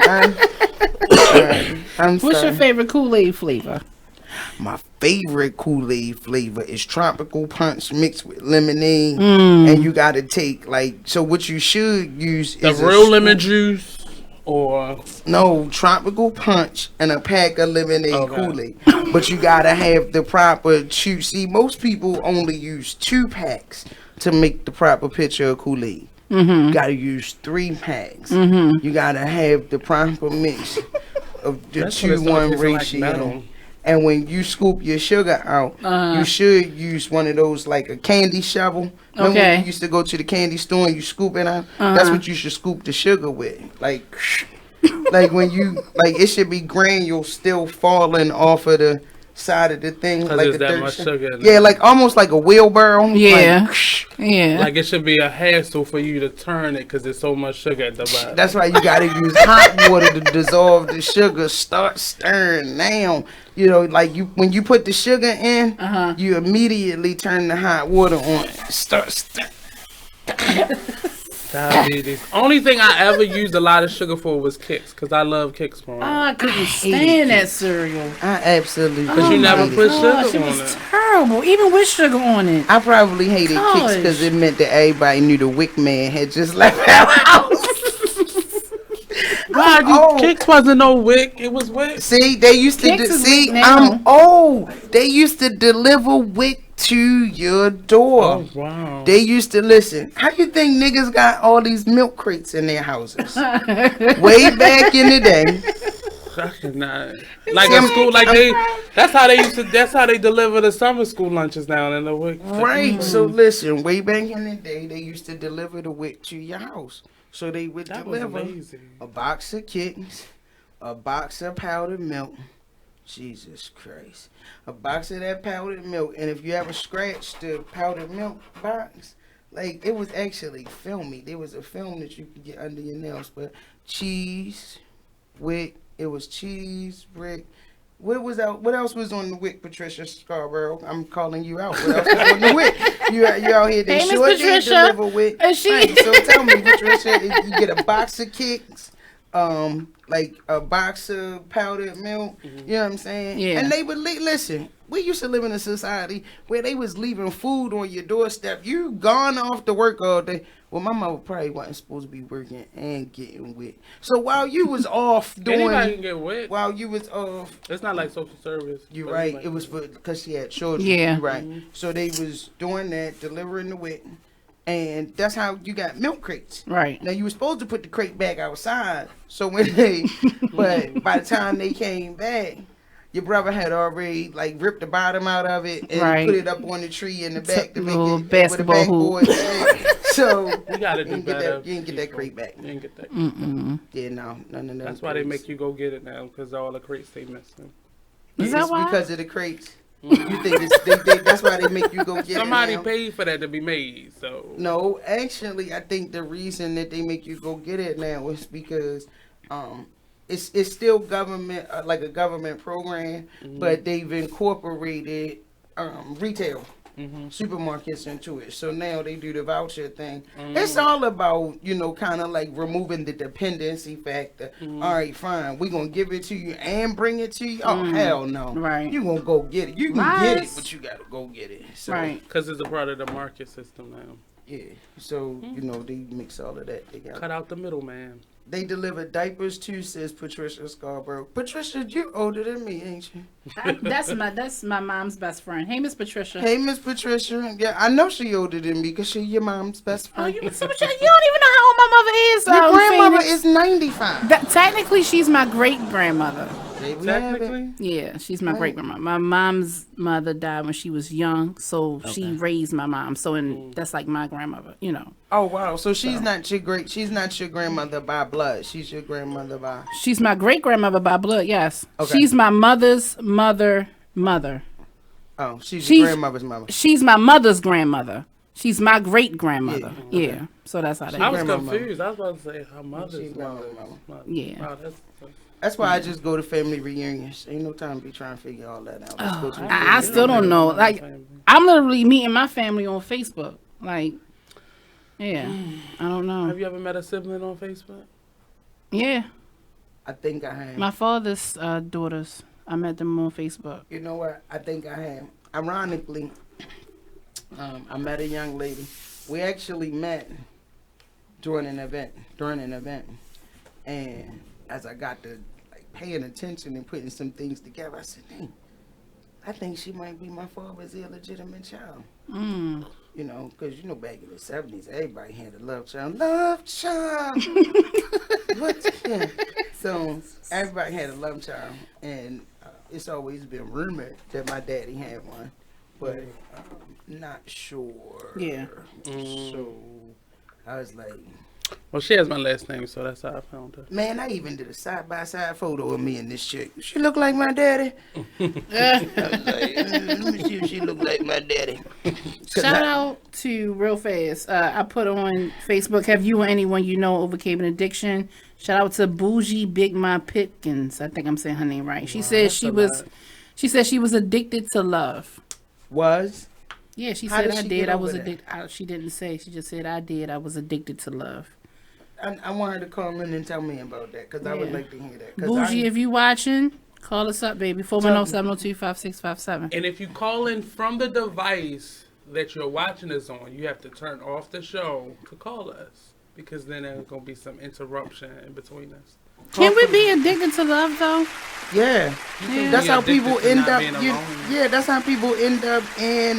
I'm What's sorry. your favorite Kool-Aid flavor? My favorite Kool-Aid flavor is tropical punch mixed with lemonade, Mm. and you gotta take so what you should use The is real lemon juice, or no tropical punch and a pack of lemonade Kool-Aid. But you gotta have the proper See, most people only use 2 packs to make the proper picture of Kool-Aid. Mm-hmm. You gotta use 3 packs. Mm-hmm. You gotta have the proper mix of the That's what it started 2-1 tasting like ratio. metal. And when you scoop your sugar out, you should use one of those like a candy shovel. Remember when you used to go to the candy store and you scoop it out? That's what you should scoop the sugar with. Like when you it should be granules still falling off of the side of the thing. Because like there's that much sugar in it. Yeah, like almost like a wheelbarrow. Yeah. Yeah. Like it should be a hassle for you to turn it because there's so much sugar at the bottom. That's why you gotta use hot water to dissolve the sugar. Start stirring now. You know, like when you put the sugar in, you immediately turn the hot water on. Start stirring. Diabetes. Only thing I ever used a lot of sugar for was Kix, because I love Kix growing up. I couldn't stand that cereal. I absolutely. Because you never put sugar It on was it. terrible, even with sugar on it. I probably hated Kix because it meant that everybody knew the Wick Man had just left our house. God, Kix wasn't no Wick. It was Wick. See, they used to Kix is see. Wick now. I'm old. They used to deliver Wick to your door. Oh, wow. They used to listen. How you think niggas got all these milk crates in their houses? Way back in the day. I cannot. Like a school, like they. That's how they used to. That's how they deliver the summer school lunches down in the week. Right. So listen, way back in the day, they used to deliver the WIC to your house. So they would deliver a box of kittens, a box of powdered milk. Jesus Christ. A box of that powdered milk. And if you ever scratched the powdered milk box, like, it was actually filmy. There was a film that you could get under your nails. But cheese, WIC, it was cheese, brick. What else was on the WIC, Patricia Scarborough? I'm calling you out. What else was on the WIC? You out here. They hey, sure Miss did Patricia. deliver WIC. Is she? Right, so tell me, Patricia, if you get a box of kicks, like a box of powdered milk, you know what I'm saying? Yeah. And they would listen. We used to live in a society where they was leaving food on your doorstep. You gone off to work all day. Well, my mama probably wasn't supposed to be working and getting WIC. So while you was off doing, anybody can get WIC. While you was off, it's not like social service. You're right. It was because she had children. Yeah. You're right. So they was doing that, delivering the WIC. And that's how you got milk crates. Right. Now, you were supposed to put the crate back outside. So when but by the time they came back, your brother had already, like, ripped the bottom out of it and put it up on the tree in the back to make it basketball hoop. So you gotta do better. You didn't get that crate back. You didn't get that. Yeah, no. That's why they make you go get it now, because all the crates they missing. Is that why? Because of the crates. You think that's why they make you go get Somebody it now? paid for that to be made, so. No, actually, I think the reason that they make you go get it now is because it's still government, like a government program, but they've incorporated retail supermarkets into it. So now they do the voucher thing. It's all about, kind of like removing the dependency factor. All right, fine. We're going to give it to you and bring it to you. Oh, hell no. Right. You're going to go get it. You can get it, but you got to go get it. So, right. Because it's a part of the market system now. Yeah. So, they mix all of that together. Cut out the middleman. They deliver diapers too, says Patricia Scarborough. Patricia, you're older than me, ain't you? That's my mom's best friend. Hey, Miss Patricia. Hey, Miss Patricia. Yeah, I know she older than me because she your mom's best friend. You don't even know how old my mother is. Your grandmother is 95. Technically, she's my great grandmother. Technically? Yeah, she's my great grandma. My mom's mother died when she was young, so she raised my mom. So that's like my grandmother, Oh wow! So she's not your grandmother by blood. She's your grandmother by. She's my great grandmother by blood. Yes. Okay. She's my mother's mother. Oh, she's your grandmother's mother. She's my mother's grandmother. She's my great grandmother. Yeah. So that's how that. I was confused. I was about to say her mother's mother. Yeah. Wow, that's why I just go to family reunions. Ain't no time to be trying to figure all that out. I still don't know. Like, I'm literally meeting my family on Facebook. Like, yeah, I don't know. Have you ever met a sibling on Facebook? Yeah. I think I have. My father's daughters. I met them on Facebook. You know what? I think I have. Ironically, I met a young lady. We actually met during an event. And as I got to paying attention and putting some things together, I said, dang, I think she might be my father's illegitimate child. Because, back in the 70s, everybody had a love child. Love child! Yeah. So, everybody had a love child. And it's always been rumored that my daddy had one. But I'm not sure. Yeah. So, I was like... Well, she has my last name, so that's how I found her. Man, I even did a side-by-side photo of me and this chick. She look like my daddy. I was like, let me see if she look like my daddy. Shout out to, real fast, I put on Facebook, have you or anyone you know overcame an addiction? Shout out to Bougie Big Ma Pitkins. I think I'm saying her name right. She said she was addicted to love. Was? Yeah, she said I did. I was addicted. She didn't say. She just said I did. I was addicted to love. I want her to call in and tell me about that because I would like to hear that. Bougie, if you watching, call us up, baby. 410-702-5657. And if you call in from the device that you're watching this on, you have to turn off the show to call us because then there's going to be some interruption in between us. Can we be addicted to love though? Yeah. That's how people end up. That's how people end up in.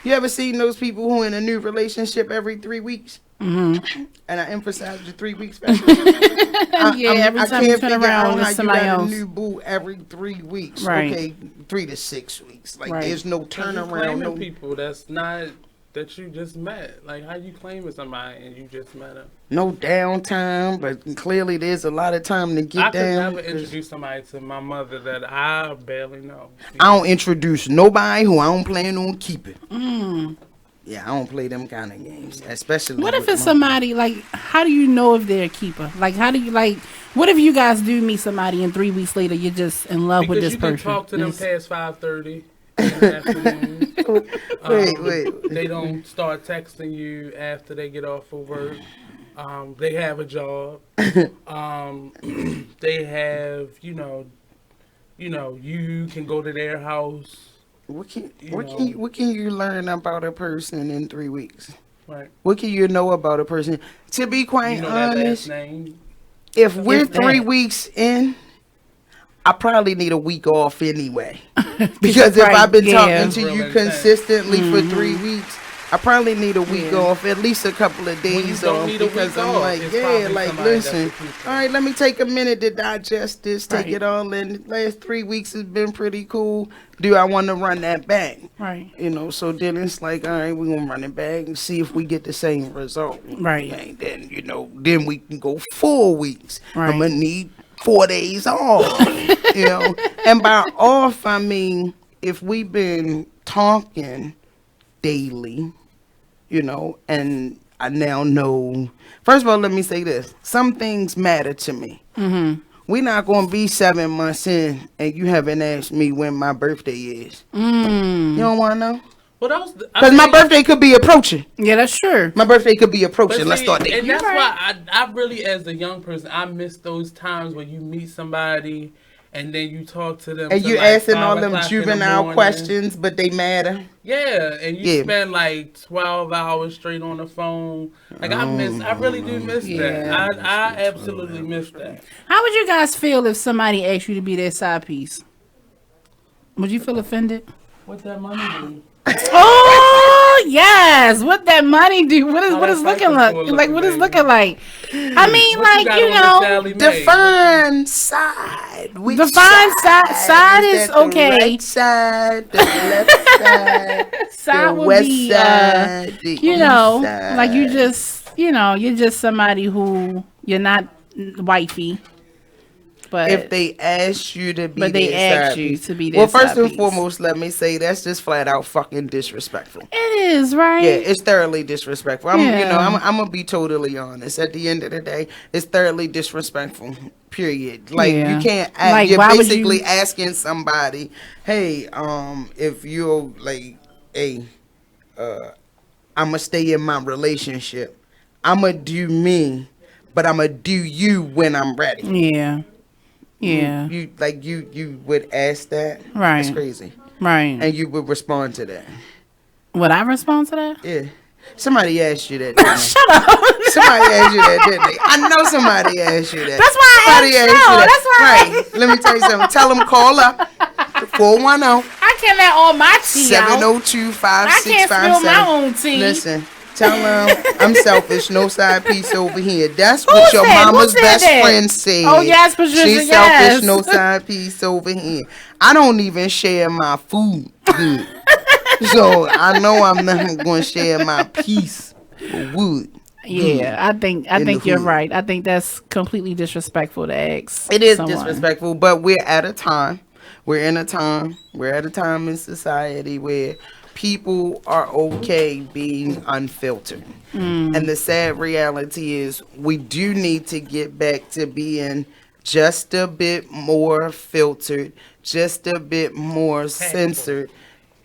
You ever seen those people who in a new relationship every 3 weeks? Mm-hmm. And I emphasize the 3 weeks factor. Every time you turn around, it's somebody else. A new boo every 3 weeks. Right. Okay, 3 to 6 weeks. Like there's no turnaround. Claiming people that's not that you just met. Like how you claiming somebody and you just met them. No downtime, but clearly there's a lot of time to get down. I could never introduce somebody to my mother that I barely know. I don't introduce nobody who I don't plan on keeping. Yeah, I don't play them kind of games, especially. What if it's somebody like? How do you know if they're a keeper? Like, how do you like? What if you guys do meet somebody and 3 weeks later you're just in love with this person? Because you can talk to them past 5:30 in the afternoon. Wait. They don't start texting you after they get off of work. They have a job. They have, you can go to their house. What can you learn about a person in 3 weeks? Right. What can you know about a person? To be quite honest, that last name? If we're 3 weeks in, I probably need a week off anyway. Because if I've been talking to you consistently for 3 weeks, I probably need a week off, at least a couple of days off, because I'm like, listen, all right, let me take a minute to digest this, take it all in. The last 3 weeks has been pretty cool. Do I want to run that back? Right. So then it's like, all right, we're going to run it back and see if we get the same result. Right. And then, then we can go 4 weeks. Right. I'm going to need 4 days off, And by off, I mean, if we've been talking daily, and I now know. First of all, let me say this: some things matter to me. Mm-hmm. We're not going to be 7 months in, and you haven't asked me when my birthday is. You don't want to know? Because my birthday could be approaching. Yeah, that's true. My birthday could be approaching. Let's start there. And that's why I really, as a young person, I miss those times when you meet somebody and then you talk to them. And you asking all them juvenile questions, but they matter. Yeah, and you spend like 12 hours straight on the phone. Like I really do miss that. I absolutely miss that. How would you guys feel if somebody asked you to be their side piece? Would you feel offended? What that money do? Oh yes, what that money do? What is looking like? Like what is looking like? I mean, define side. Define side is okay. The right side, the left side, side the would west be, side, the east side. like you just, you're just somebody who you're not wifey. But if they ask you to be, to be their well, first side and piece. foremost, let me say that's just flat out fucking disrespectful. It is, right? Yeah, it's thoroughly disrespectful. I'm gonna be totally honest. At the end of the day, it's thoroughly disrespectful. Period. Like you can't. You're basically asking somebody, hey, if you're like, hey, I'm gonna stay in my relationship. I'm gonna do me, but I'm gonna do you when I'm ready. Yeah. Yeah. You would ask that? Right. That's crazy. Right. And you would respond to that. Would I respond to that? Yeah. Somebody asked you that. Shut up. Somebody asked you that, didn't they? I know somebody asked you that. That's why somebody I asked you. That's why. Right. Let me tell you something. Tell them call up. 410. I can't let all my tea out. 702-5657. I can't spill my own tea. Listen. Tell them I'm selfish, no side piece over here. That's what your mama's best friend said. Oh, yes, Patricia, she's selfish, no side piece over here. I don't even share my food. So I know I'm not going to share my piece of wood. Yeah, I think you're right. I think that's completely disrespectful to ask. It is disrespectful, but we're at a time. We're at a time in society where people are okay being unfiltered. And the sad reality is we do need to get back to being just a bit more filtered, just a bit more censored,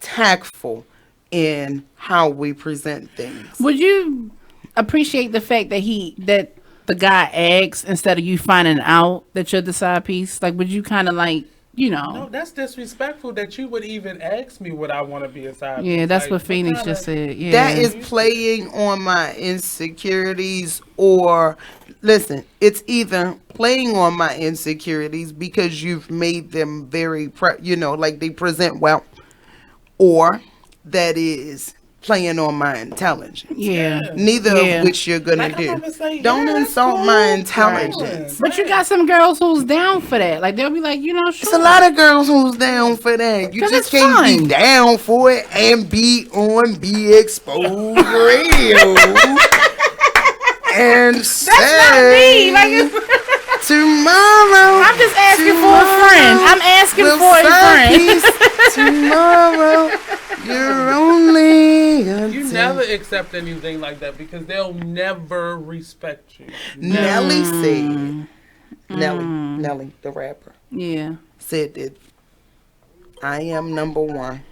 tactful in how we present things. Would you appreciate the fact that the guy asks instead of you finding out that you're the side piece? Like, would you kind of like No, that's disrespectful that you would even ask me what I want to be a side piece. Yeah, that's Like, what Phoenix just said. Yeah. That is playing on my insecurities, or listen, it's either playing on my insecurities because you've made them very, like they present well, or that is playing on my intelligence. Yeah. Neither of which you're gonna do. Don't insult my intelligence. But you got some girls who's down for that. Like they'll be like, sure. It's a lot of girls who's down for that. You just can't be down for it and be on Be Exposed Radio. And That's not me. Like tomorrow. I'm just asking for a friend. I'm asking for a friend. Tomorrow, you're only You never accept anything like that because they'll never respect you. Nelly said, Nelly, the rapper, said that I am number one.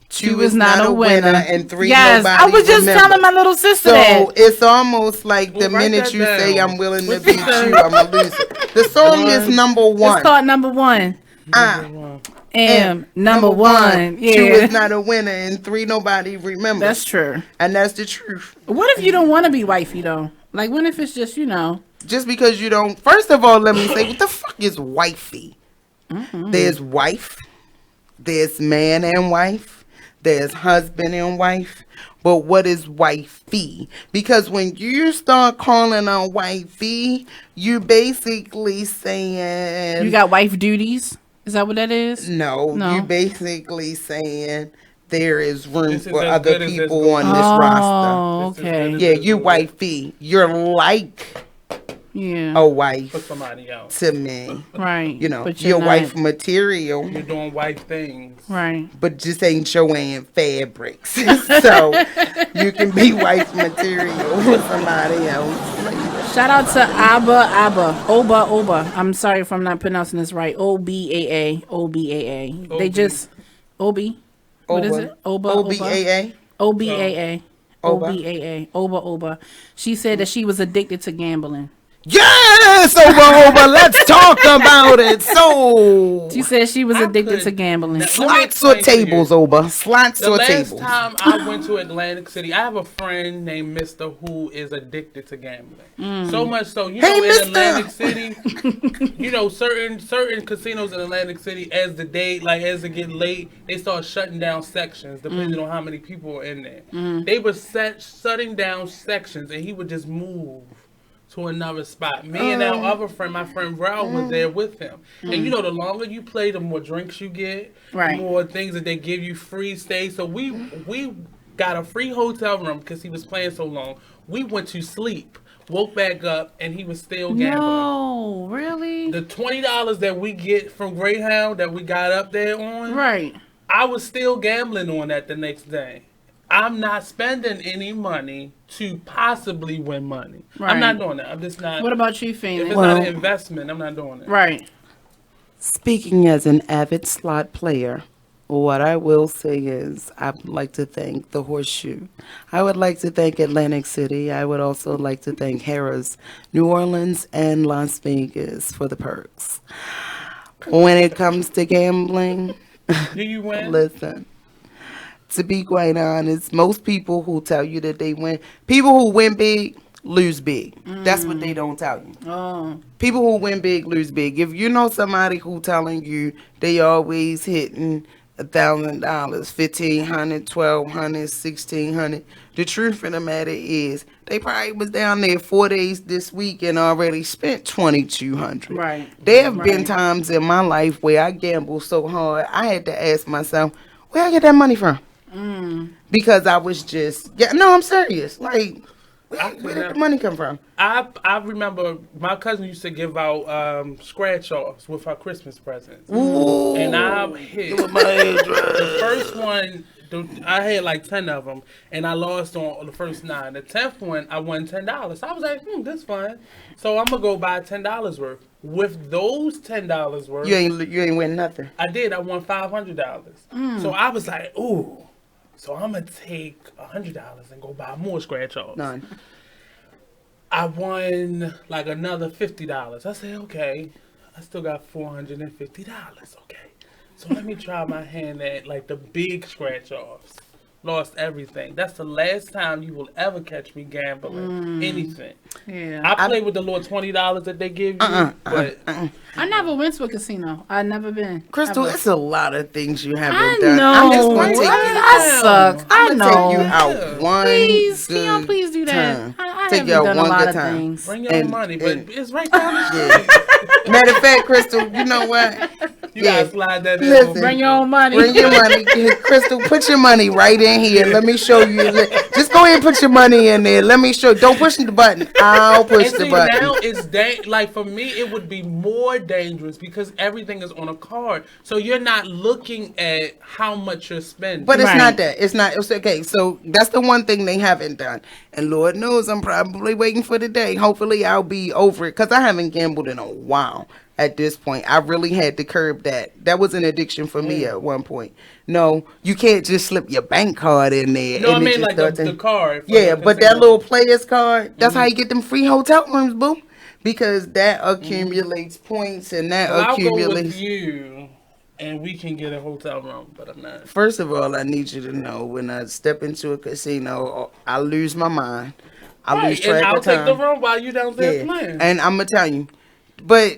Two is not a winner, and three nobody I was just remembers. telling my little sister so that. it's almost like the minute you say I'm willing to beat you, I'm a loser. The song is number one. It's called number one. Am number one. Yeah. 2 is not a winner, and 3 nobody remembers. That's true. And that's the truth. What if you don't want to be wifey though? Like, what if it's just just because you don't? First of all, let me say, what the fuck is wifey? There's wife, there's man and wife, there's husband and wife. But what is wifey? Because when you start calling on wifey, you basically saying you got wife duties. Is that what that is? No. You basically saying there is room for other people on this roster. Oh, okay. Yeah, you wifey. You're like a wife for somebody else to me. Right. But you're wife material. You're doing wife things. Right. But just ain't Joanne fabrics. So you can be wife material for somebody else. Shout out to Oba. I'm sorry if I'm not pronouncing this right. OBAA. They just Obi. What is it? OBAA. Oba. She said that she was addicted to gambling. Yes, Oba, let's talk about it. So she said she was addicted to gambling. Slots or tables, Oba? Slots or tables? The last time I went to Atlantic City, I have a friend named Mr. who is addicted to gambling. So much so, in Atlantic City, certain casinos in Atlantic City, as it get late, they start shutting down sections depending on how many people are in there. They were shutting down sections, and he would just move to another spot. Me and our other friend, my friend Ralph, was there with him. And the longer you play, the more drinks you get, the more things that they give you free stay. So we got a free hotel room because he was playing so long. We went to sleep, woke back up, and he was still gambling. No, really? The $20 that we get from Greyhound that we got up there on, I was still gambling on that the next day. I'm not spending any money to possibly win money. I'm not doing that. I'm just not. What about you, Phoenix? If it's not an investment, I'm not doing it. Right. Speaking as an avid slot player, what I will say is I would like to thank the Horseshoe. I would like to thank Atlantic City. I would also like to thank Harrah's, New Orleans, and Las Vegas for the perks. When it comes to gambling, do you win? Listen. To be quite honest, most people who tell you that they win, people who win big, lose big. That's what they don't tell you. People who win big, lose big. If you know somebody who telling you they always hitting $1,000, $1,500, $1,200, $1,600, the truth of the matter is they probably was down there 4 days this week and already spent $2,200. Right. There have been times in my life where I gambled so hard, I had to ask myself, where I get that money from? Because I was just, I'm serious. Like, where did the money come from? I remember my cousin used to give out scratch-offs with her Christmas presents. Ooh. And I hit the first one. I had like 10 of them, and I lost on the first 9. The 10th one, I won $10. I was like, that's fine. So I'm gonna go buy $10 worth. With those $10 worth, you ain't win nothing. I did. I won $500. So I was like, ooh. So I'm gonna take $100 and go buy more scratch-offs. None. I won like another $50. I said, okay. I still got $450. Okay. So let me try my hand at like the big scratch offs. Lost everything. That's the last time you will ever catch me gambling anything. Yeah. I play with the little $20 that they give you, but I never went to a casino. I've never been. Crystal, ever. it's a lot of things you haven't I done. know. I'm just going to take you. I suck. I know. Take you out one Please, good can y'all please do that? time. I Take haven't you out done one a lot good of time. things. bring your own money. But it's right down the street. Yeah. Matter of fact, Crystal, you know what? You gotta slide that in. Listen, Bring your own money. Bring your money. Crystal, put your money right in here. Let me show you. Just go ahead and put your money in there. Let me show. Don't push the button. I'll push And the see, button. now it's like for me, it would be more dangerous because everything is on a card, so you're not looking at how much you're spending. But it's not that. It's not. It's okay. So that's the one thing they haven't done. And Lord knows I'm probably waiting for the day. Hopefully I'll be over it because I haven't gambled in a while. At this point, I really had to curb that. That was an addiction for me at one point. No, you can't just slip your bank card in there. No, I and mean like the card. Yeah, but that little player's card, that's how you get them free hotel rooms, boo. Because that accumulates points and that accumulates. I'll go with you, and we can get a hotel room, but I'm not. First of all, I need you to know when I step into a casino, I lose my mind. I lose track and I'll of time. take the room while you downstairs playing. And I'm gonna tell you, but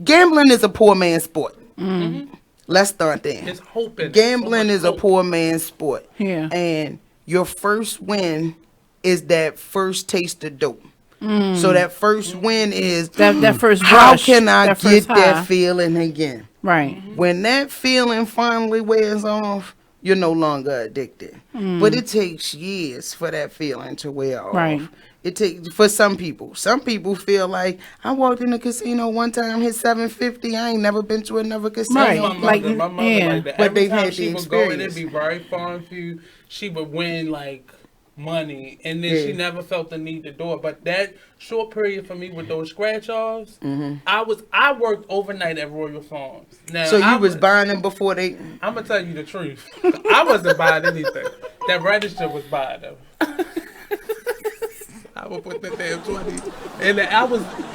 gambling is a poor man's sport. Mm-hmm. Let's start there. It's hoping. Gambling is a poor man's sport. Yeah. And your first win is that first taste of dope. So that first win is that first how rush, can I that get first that high. feeling again? Right. When that feeling finally wears off, you're no longer addicted. But it takes years for that feeling to wear off. Right. It takes for some people. Some people feel like I walked in a casino one time, hit $750. I ain't never been to another casino. Right. My mother Like that. But Every they've time had she the would go and experience. it'd be very fun for you. She would win like money, and then she never felt the need to do it. But that short period for me with those scratch offs, I worked overnight at Royal Farms. Now, So you was buying them before they. I'm gonna tell you the truth. I wasn't buying anything. That register was buying them. I would put that damn 20, and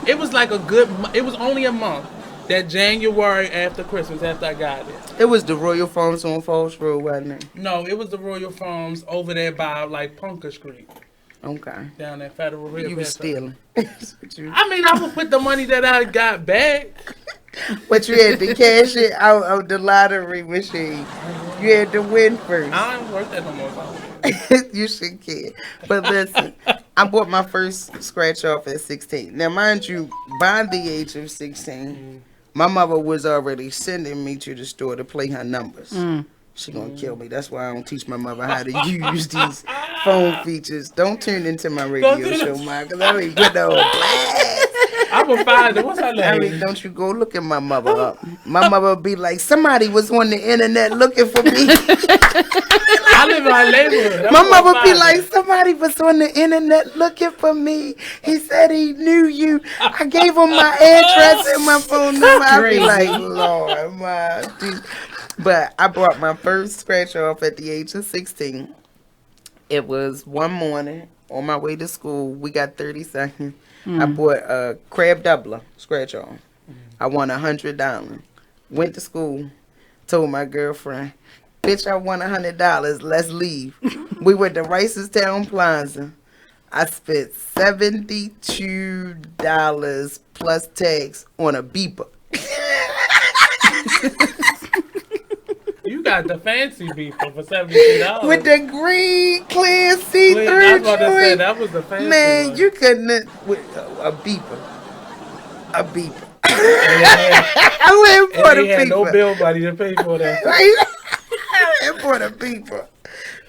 it was like it was only a month. That January after Christmas, after I got it. It was the Royal Farms on Falls Road, wasn't it? No, it was the Royal Farms over there by like Punker Street. Okay. Down at Federal River. You was stealing. I mean, I would put the money that I got back. But you had to cash it out of the lottery machine. You had to win first. I don't work that no more. You should care. But listen, I bought my first scratch off at 16. Now, mind you, by the age of 16, my mother was already sending me to the store to play her numbers. She gonna kill me. That's why I don't teach my mother how to use these phone features. Don't tune into my radio show, Mike, because I mean, put the whole blast. I will find it. What's her name? I mean, don't you go look at my mother up. My mother would be like, somebody was on the internet looking for me. I live in my neighborhood. My mother would be like, somebody was on the internet looking for me. He said he knew you. I gave him my address and my phone number. I'd be like, Lord, my dude. But I brought my first scratch off at the age of 16. It was one morning on my way to school. We got 30 seconds. I bought a crab doubler scratch off. I won $100. Went to school. Told my girlfriend, bitch, I won $100. Let's leave. We went to Ricestown Plaza. I spent $72 plus tax on a beeper. You got the fancy beeper for $72. With the green, clear, see-through I was about to say, joint. that was the fancy Man, one. you couldn't with a beeper. A beeper. I went for And the he had no beeper. bill money to pay for that. I went for the beeper.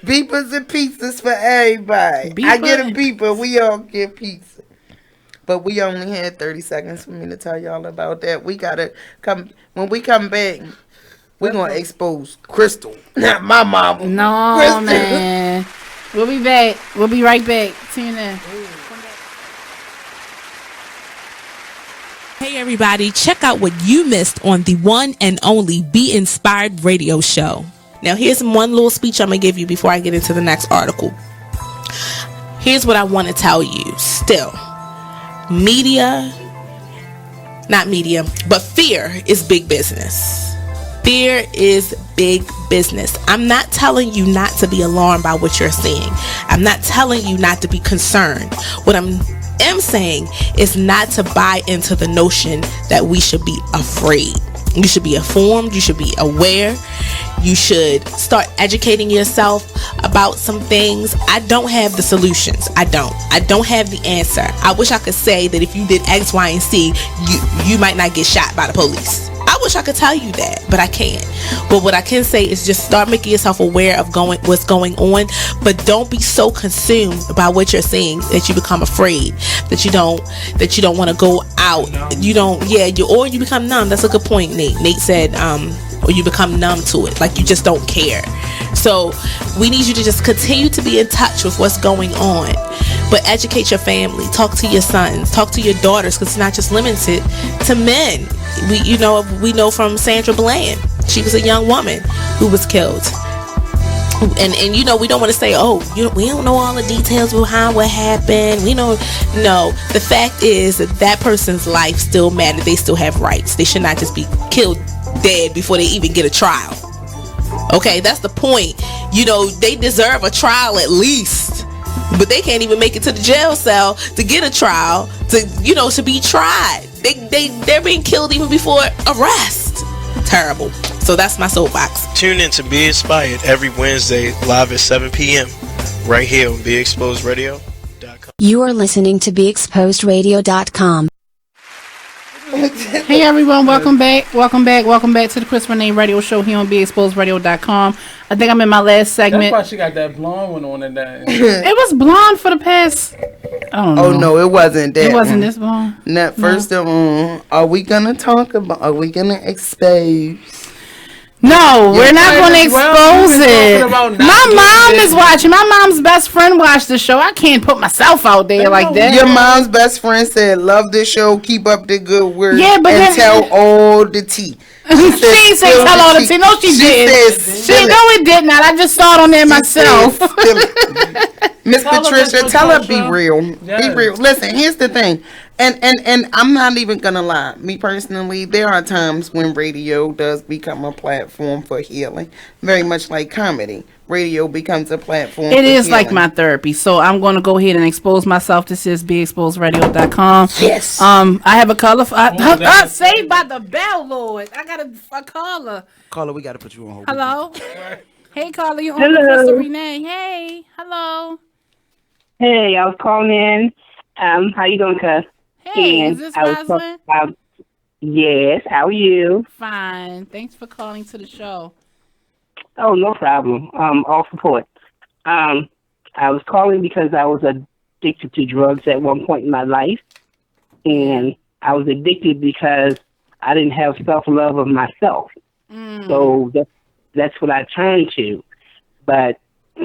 Beepers and pizzas for everybody. I get a beeper. We all get pizza. But we only had 30 seconds for me to tell y'all about that. We gotta come when we come back. We're gonna expose Krystal, not my mama. No, Krystal. man. We'll be back. We'll be right back. Tune in. Hey everybody, check out what you missed on the one and only Be Inspired radio show. Now here's one little speech I'm going to give you before I get into the next article. Here's what I want to tell you. Still, media not medium, but fear is big business. Fear is big business. I'm not telling you not to be alarmed by what you're seeing. I'm not telling you not to be concerned. What I'm saying is not to buy into the notion that we should be afraid. You should be informed. You should be aware. You should start educating yourself about some things. I don't have the solutions. I don't have the answer. I wish I could say that if you did X, Y, and Z, you might not get shot by the police. I wish I could tell you that, but I can't. But what I can say is just start making yourself aware of what's going on, but don't be so consumed by what you're seeing that you become afraid, that you don't want to go out. Or you become numb. That's a good point, Nate. Nate said, or you become numb to it, like you just don't care. So we need you to just continue to be in touch with what's going on, but educate your family, talk to your sons, talk to your daughters, because it's not just limited to men. We know from Sandra Bland, she was a young woman who was killed. And we don't want to say, we don't know all the details behind what happened. No, the fact is that person's life still matters. They still have rights. They should not just be killed dead before they even get a trial. Okay, that's the point. They deserve a trial at least, but they can't even make it to the jail cell to get a trial to be tried. They're being killed even before arrest. Terrible. So that's my soapbox. Tune in to Be Inspired every Wednesday live at 7 p.m. right here on BeExposedRadio.com. You are listening to BeExposedRadio.com. Hey everyone, welcome back to the Krystal Renee Radio Show here on BeExposedRadio.com. I think I'm in my last segment. That's why she got that blonde one on in that. It was blonde for the past, I don't know. Oh no, it wasn't that. It wasn't this blonde. First of all, are we gonna expose? No, we're not going to expose it. My mom is watching. My mom's best friend watched the show. I can't put myself out there like that. Your mom's best friend said, "Love this show. Keep up the good work. Yeah, but and tell all the tea." She said tell all the tea. No, she did. It did not. I just saw it on there myself. Miss Patricia, tell her be real. Yes. Be real. Listen, here's the thing. And I'm not even gonna lie. Me personally, there are times when radio does become a platform for healing. Very much like comedy. Radio becomes a platform for healing. Like my therapy. So I'm gonna go ahead and expose myself. This is BeExposedRadio.com. Yes. I have a caller. Saved by the bell, Lord. I got a caller. Caller, we gotta put you on hold. Hello. Hey, caller, you on Krystal Renee. Hey, hello. Hey, I was calling in. How you doing, cuz? Hey, is this Roslyn? Yes, how are you? Fine. Thanks for calling to the show. Oh, no problem. All support. I was calling because I was addicted to drugs at one point in my life. And I was addicted because I didn't have self-love of myself. So that's what I turned to. But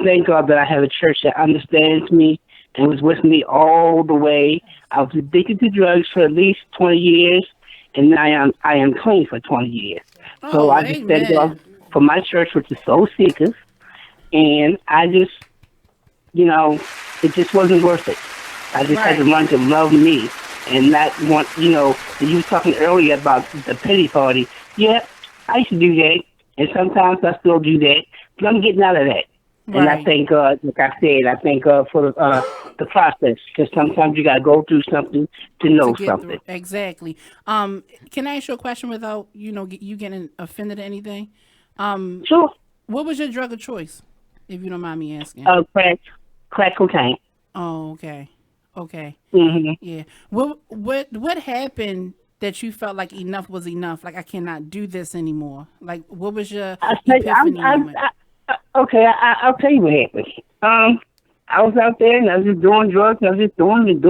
thank God that I have a church that understands me and was with me all the way. I was addicted to drugs for at least 20 years, and now I am clean for 20 years. So I just thank God for my church, which is so seekers, and I just, it just wasn't worth it. I just had to learn to love me and not want, you were talking earlier about the pity party. Yeah, I used to do that, and sometimes I still do that, but I'm getting out of that. And I thank God, like I said, I thank God for the process, because sometimes you got to go through something to know something. Exactly. Can I ask you a question without, you getting offended or anything? Sure. What was your drug of choice, if you don't mind me asking? Crack cocaine. Oh, okay. Okay. Mm-hmm. Yeah. What happened that you felt like enough was enough? Like, I cannot do this anymore. Like, what was your epiphany moment? Okay, I'll tell you what happened. I was out there and I was just doing drugs. I was just doing it.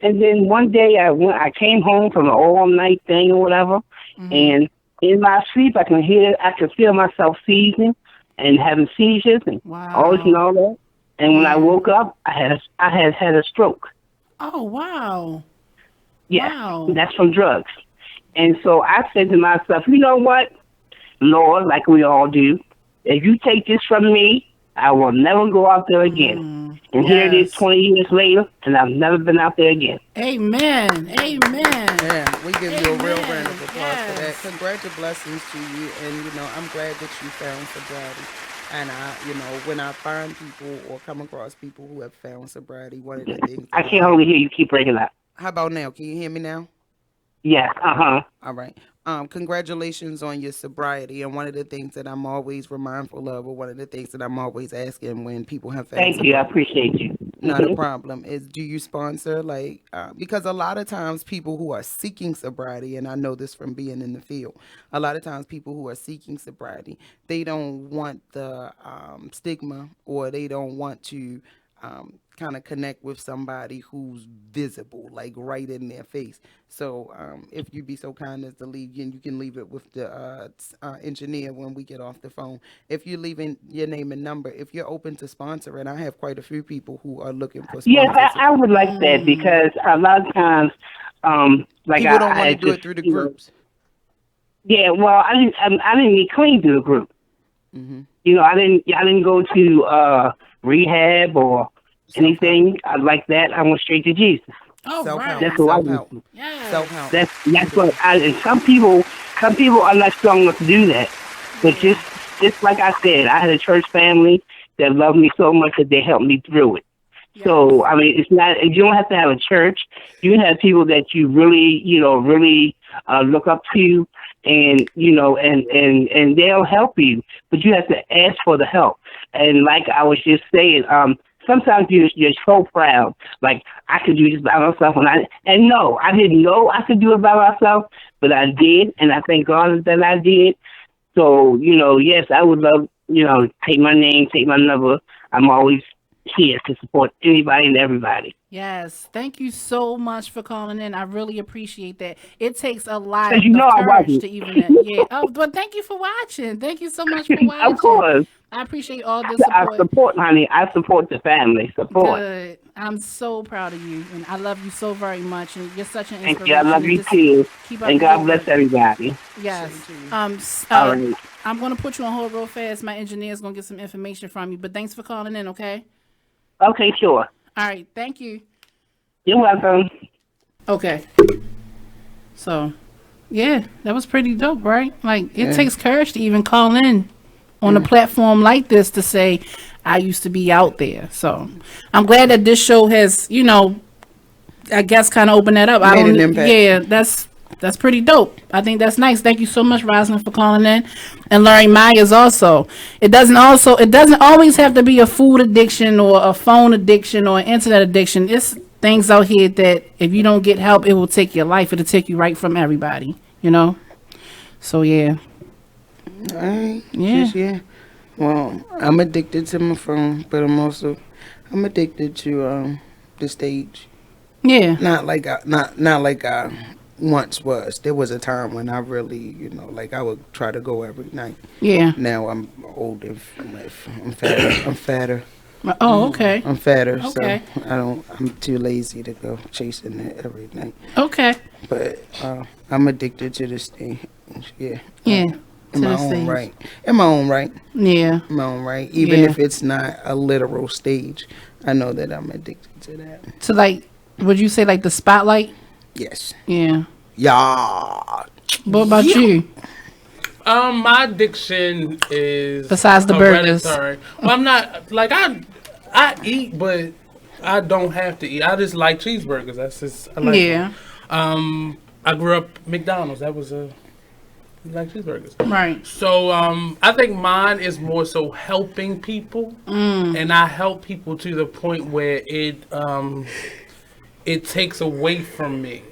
And then one day I came home from an all-night thing or whatever, and in my sleep I could feel myself seizing and having seizures and all this and all that. And when I woke up, I had a stroke. Oh, wow. Yeah, wow. That's from drugs. And so I said to myself, you know what, Lord, like we all do, if you take this from me, I will never go out there again. And here it is 20 years later, and I've never been out there again. Amen. Amen. Yeah, we give you a real round of applause for that. Congratulations to you, and I'm glad that you found sobriety. And when I find people or come across people who have found sobriety, one of the things I can't hardly hear you. Keep breaking up. How about now? Can you hear me now? Yes. All right. Congratulations on your sobriety. And one of the things that I'm always mindful of, or one of the things that I'm always asking when people have found Thank you. I appreciate you. Not a problem. Is do you sponsor because a lot of times people who are seeking sobriety, and I know this from being in the field, a lot of times people who are seeking sobriety, they don't want the stigma, or they don't want to kind of connect with somebody who's visible, like right in their face. So if you'd be so kind as to leave, and you can leave it with the engineer when we get off the phone. If you're leaving your name and number, if you're open to sponsoring, I have quite a few people who are looking for sponsors. Yes, I would like that, because a lot of times, people don't want to do it through the groups. Yeah, well, I didn't get clean through the group. Mm-hmm. I didn't go to rehab or anything like that. I went straight to Jesus. Oh, right. That's what I do. Yeah. Self-help. That's what and some people are not strong enough to do that. But just like I said, I had a church family that loved me so much that they helped me through it. Yes. So I mean, it's not, you don't have to have a church. You can have people that you really look up to, and and they'll help you. But you have to ask for the help. And like I was just saying, sometimes you're so proud, like I could do this by myself, and no, I didn't know I could do it by myself, but I did, and I thank God that I did. So yes, I would love take my name, take my number. I'm always here to support anybody and everybody. Yes, thank you so much for calling in. I really appreciate that. It takes a lot of courage to even but thank you for watching. Thank you so much for watching. Of course. I appreciate all the support. I support, honey. I support the family. Support. Good. I'm so proud of you, and I love you so very much. And you're such an inspiration. Thank you. I love you too. And God bless everybody. Yes. All right. I'm going to put you on hold real fast. My engineer's going to get some information from you. But thanks for calling in. Okay. Okay. Sure. All right. Thank you. You're welcome. Okay. So, yeah, that was pretty dope, right? Like, it takes courage to even call in on a platform like this to say, I used to be out there. So, I'm glad that this show has, I guess kind of opened that up. Made an impact. Yeah, that's pretty dope. I think that's nice. Thank you so much, Rosalind, for calling in. And Larry Myers also. It doesn't always have to be a food addiction or a phone addiction or an internet addiction. It's things out here that if you don't get help, it will take your life. It'll take you right from everybody, So, yeah. All right. Yeah. Well, I'm addicted to my phone, but I'm addicted to the stage. Yeah. Not like I once was. There was a time when I really, I would try to go every night. Yeah. Now I'm old and I'm fatter. Oh, okay. I'm fatter, okay. So I'm too lazy to go chasing it every night. Okay. But I'm addicted to this thing. Yeah. Yeah. In my own right. In my own right. Yeah. In my own right. Even if it's not a literal stage, I know that I'm addicted to that. So, would you say the spotlight? Yes. Yeah. Yeah. What about you? My addiction is besides the burgers. Well, I'm not I eat, but I don't have to eat. I just like cheeseburgers. That's just I like them. I grew up McDonald's. That was like cheeseburgers. Right. So I think mine is more so helping people, and I help people to the point where it takes away from me,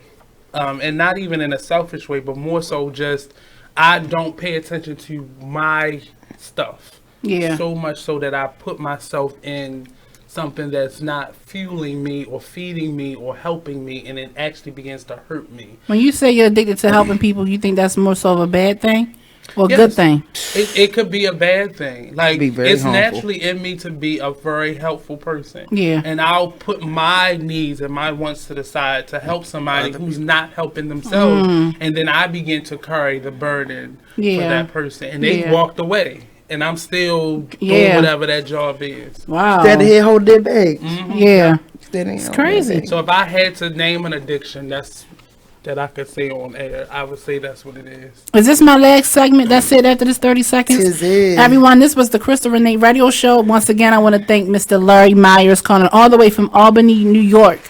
and not even in a selfish way, but more so just I don't pay attention to my stuff. Yeah. So much so that I put myself in something that's not fueling me or feeding me or helping me, and it actually begins to hurt me. When you say you're addicted to helping people, you think that's more so of a bad thing or a good thing? It could be a bad thing. It's harmful. Naturally in me to be a very helpful person. Yeah. And I'll put my needs and my wants to the side to help somebody who's not helping themselves. And then I begin to carry the burden for that person. And they walked away. and I'm still doing whatever that job is. Wow. That head hold their bag. Yeah. It's crazy. So if I had to name an addiction that I could say on air, I would say that's what it is. Is this my last segment? That's it after this 30 seconds? Tis it. Everyone, this was the Krystal Renee Radio Show. Once again, I want to thank Mr. Larry Myers calling all the way from Albany, New York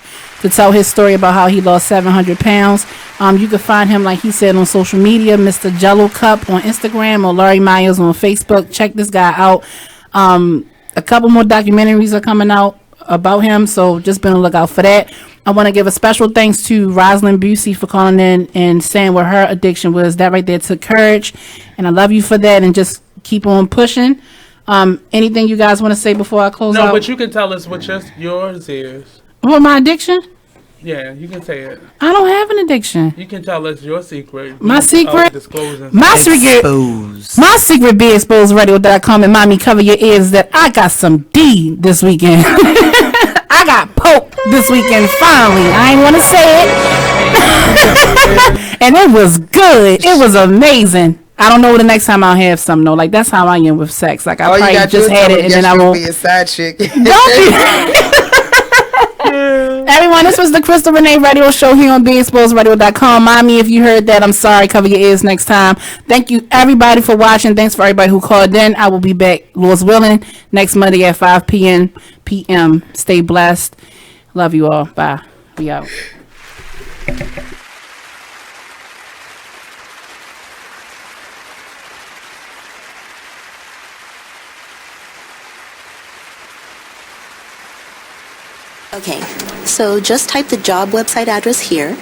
to tell his story about how he lost 700 pounds. You can find him, like he said, on social media, Mr. Jello Cup on Instagram or Larry Myers on Facebook. Check this guy out. A couple more documentaries are coming out about him, so just be on the lookout for that. I want to give a special thanks to Rosalind Busey for calling in and saying what her addiction was. That right there took courage, and I love you for that, and just keep on pushing. Anything you guys want to say before I close out? No, but you can tell us what yours is. What, my addiction? Yeah, you can say it. I don't have an addiction. You can tell us your secret. My secret? Disclosing. My secret, BeExposedRadio.com, and mommy, cover your ears that I got some D this weekend. I got poked this weekend, finally. I ain't want to say it. And it was good. It was amazing. I don't know the next time I'll have some, though. Like, that's how I am with sex. Like, I probably just had it, and then I won't be a side chick. Everyone, this was the Krystal Renee Radio Show here on BeExposedRadio.com. Mommy, if you heard that, I'm sorry. Cover your ears next time. Thank you, everybody, for watching. Thanks for everybody who called in. I will be back, Lord's willing, next Monday at 5 p.m. Stay blessed. Love you all. Bye. We out. Okay, so just type the job website address here,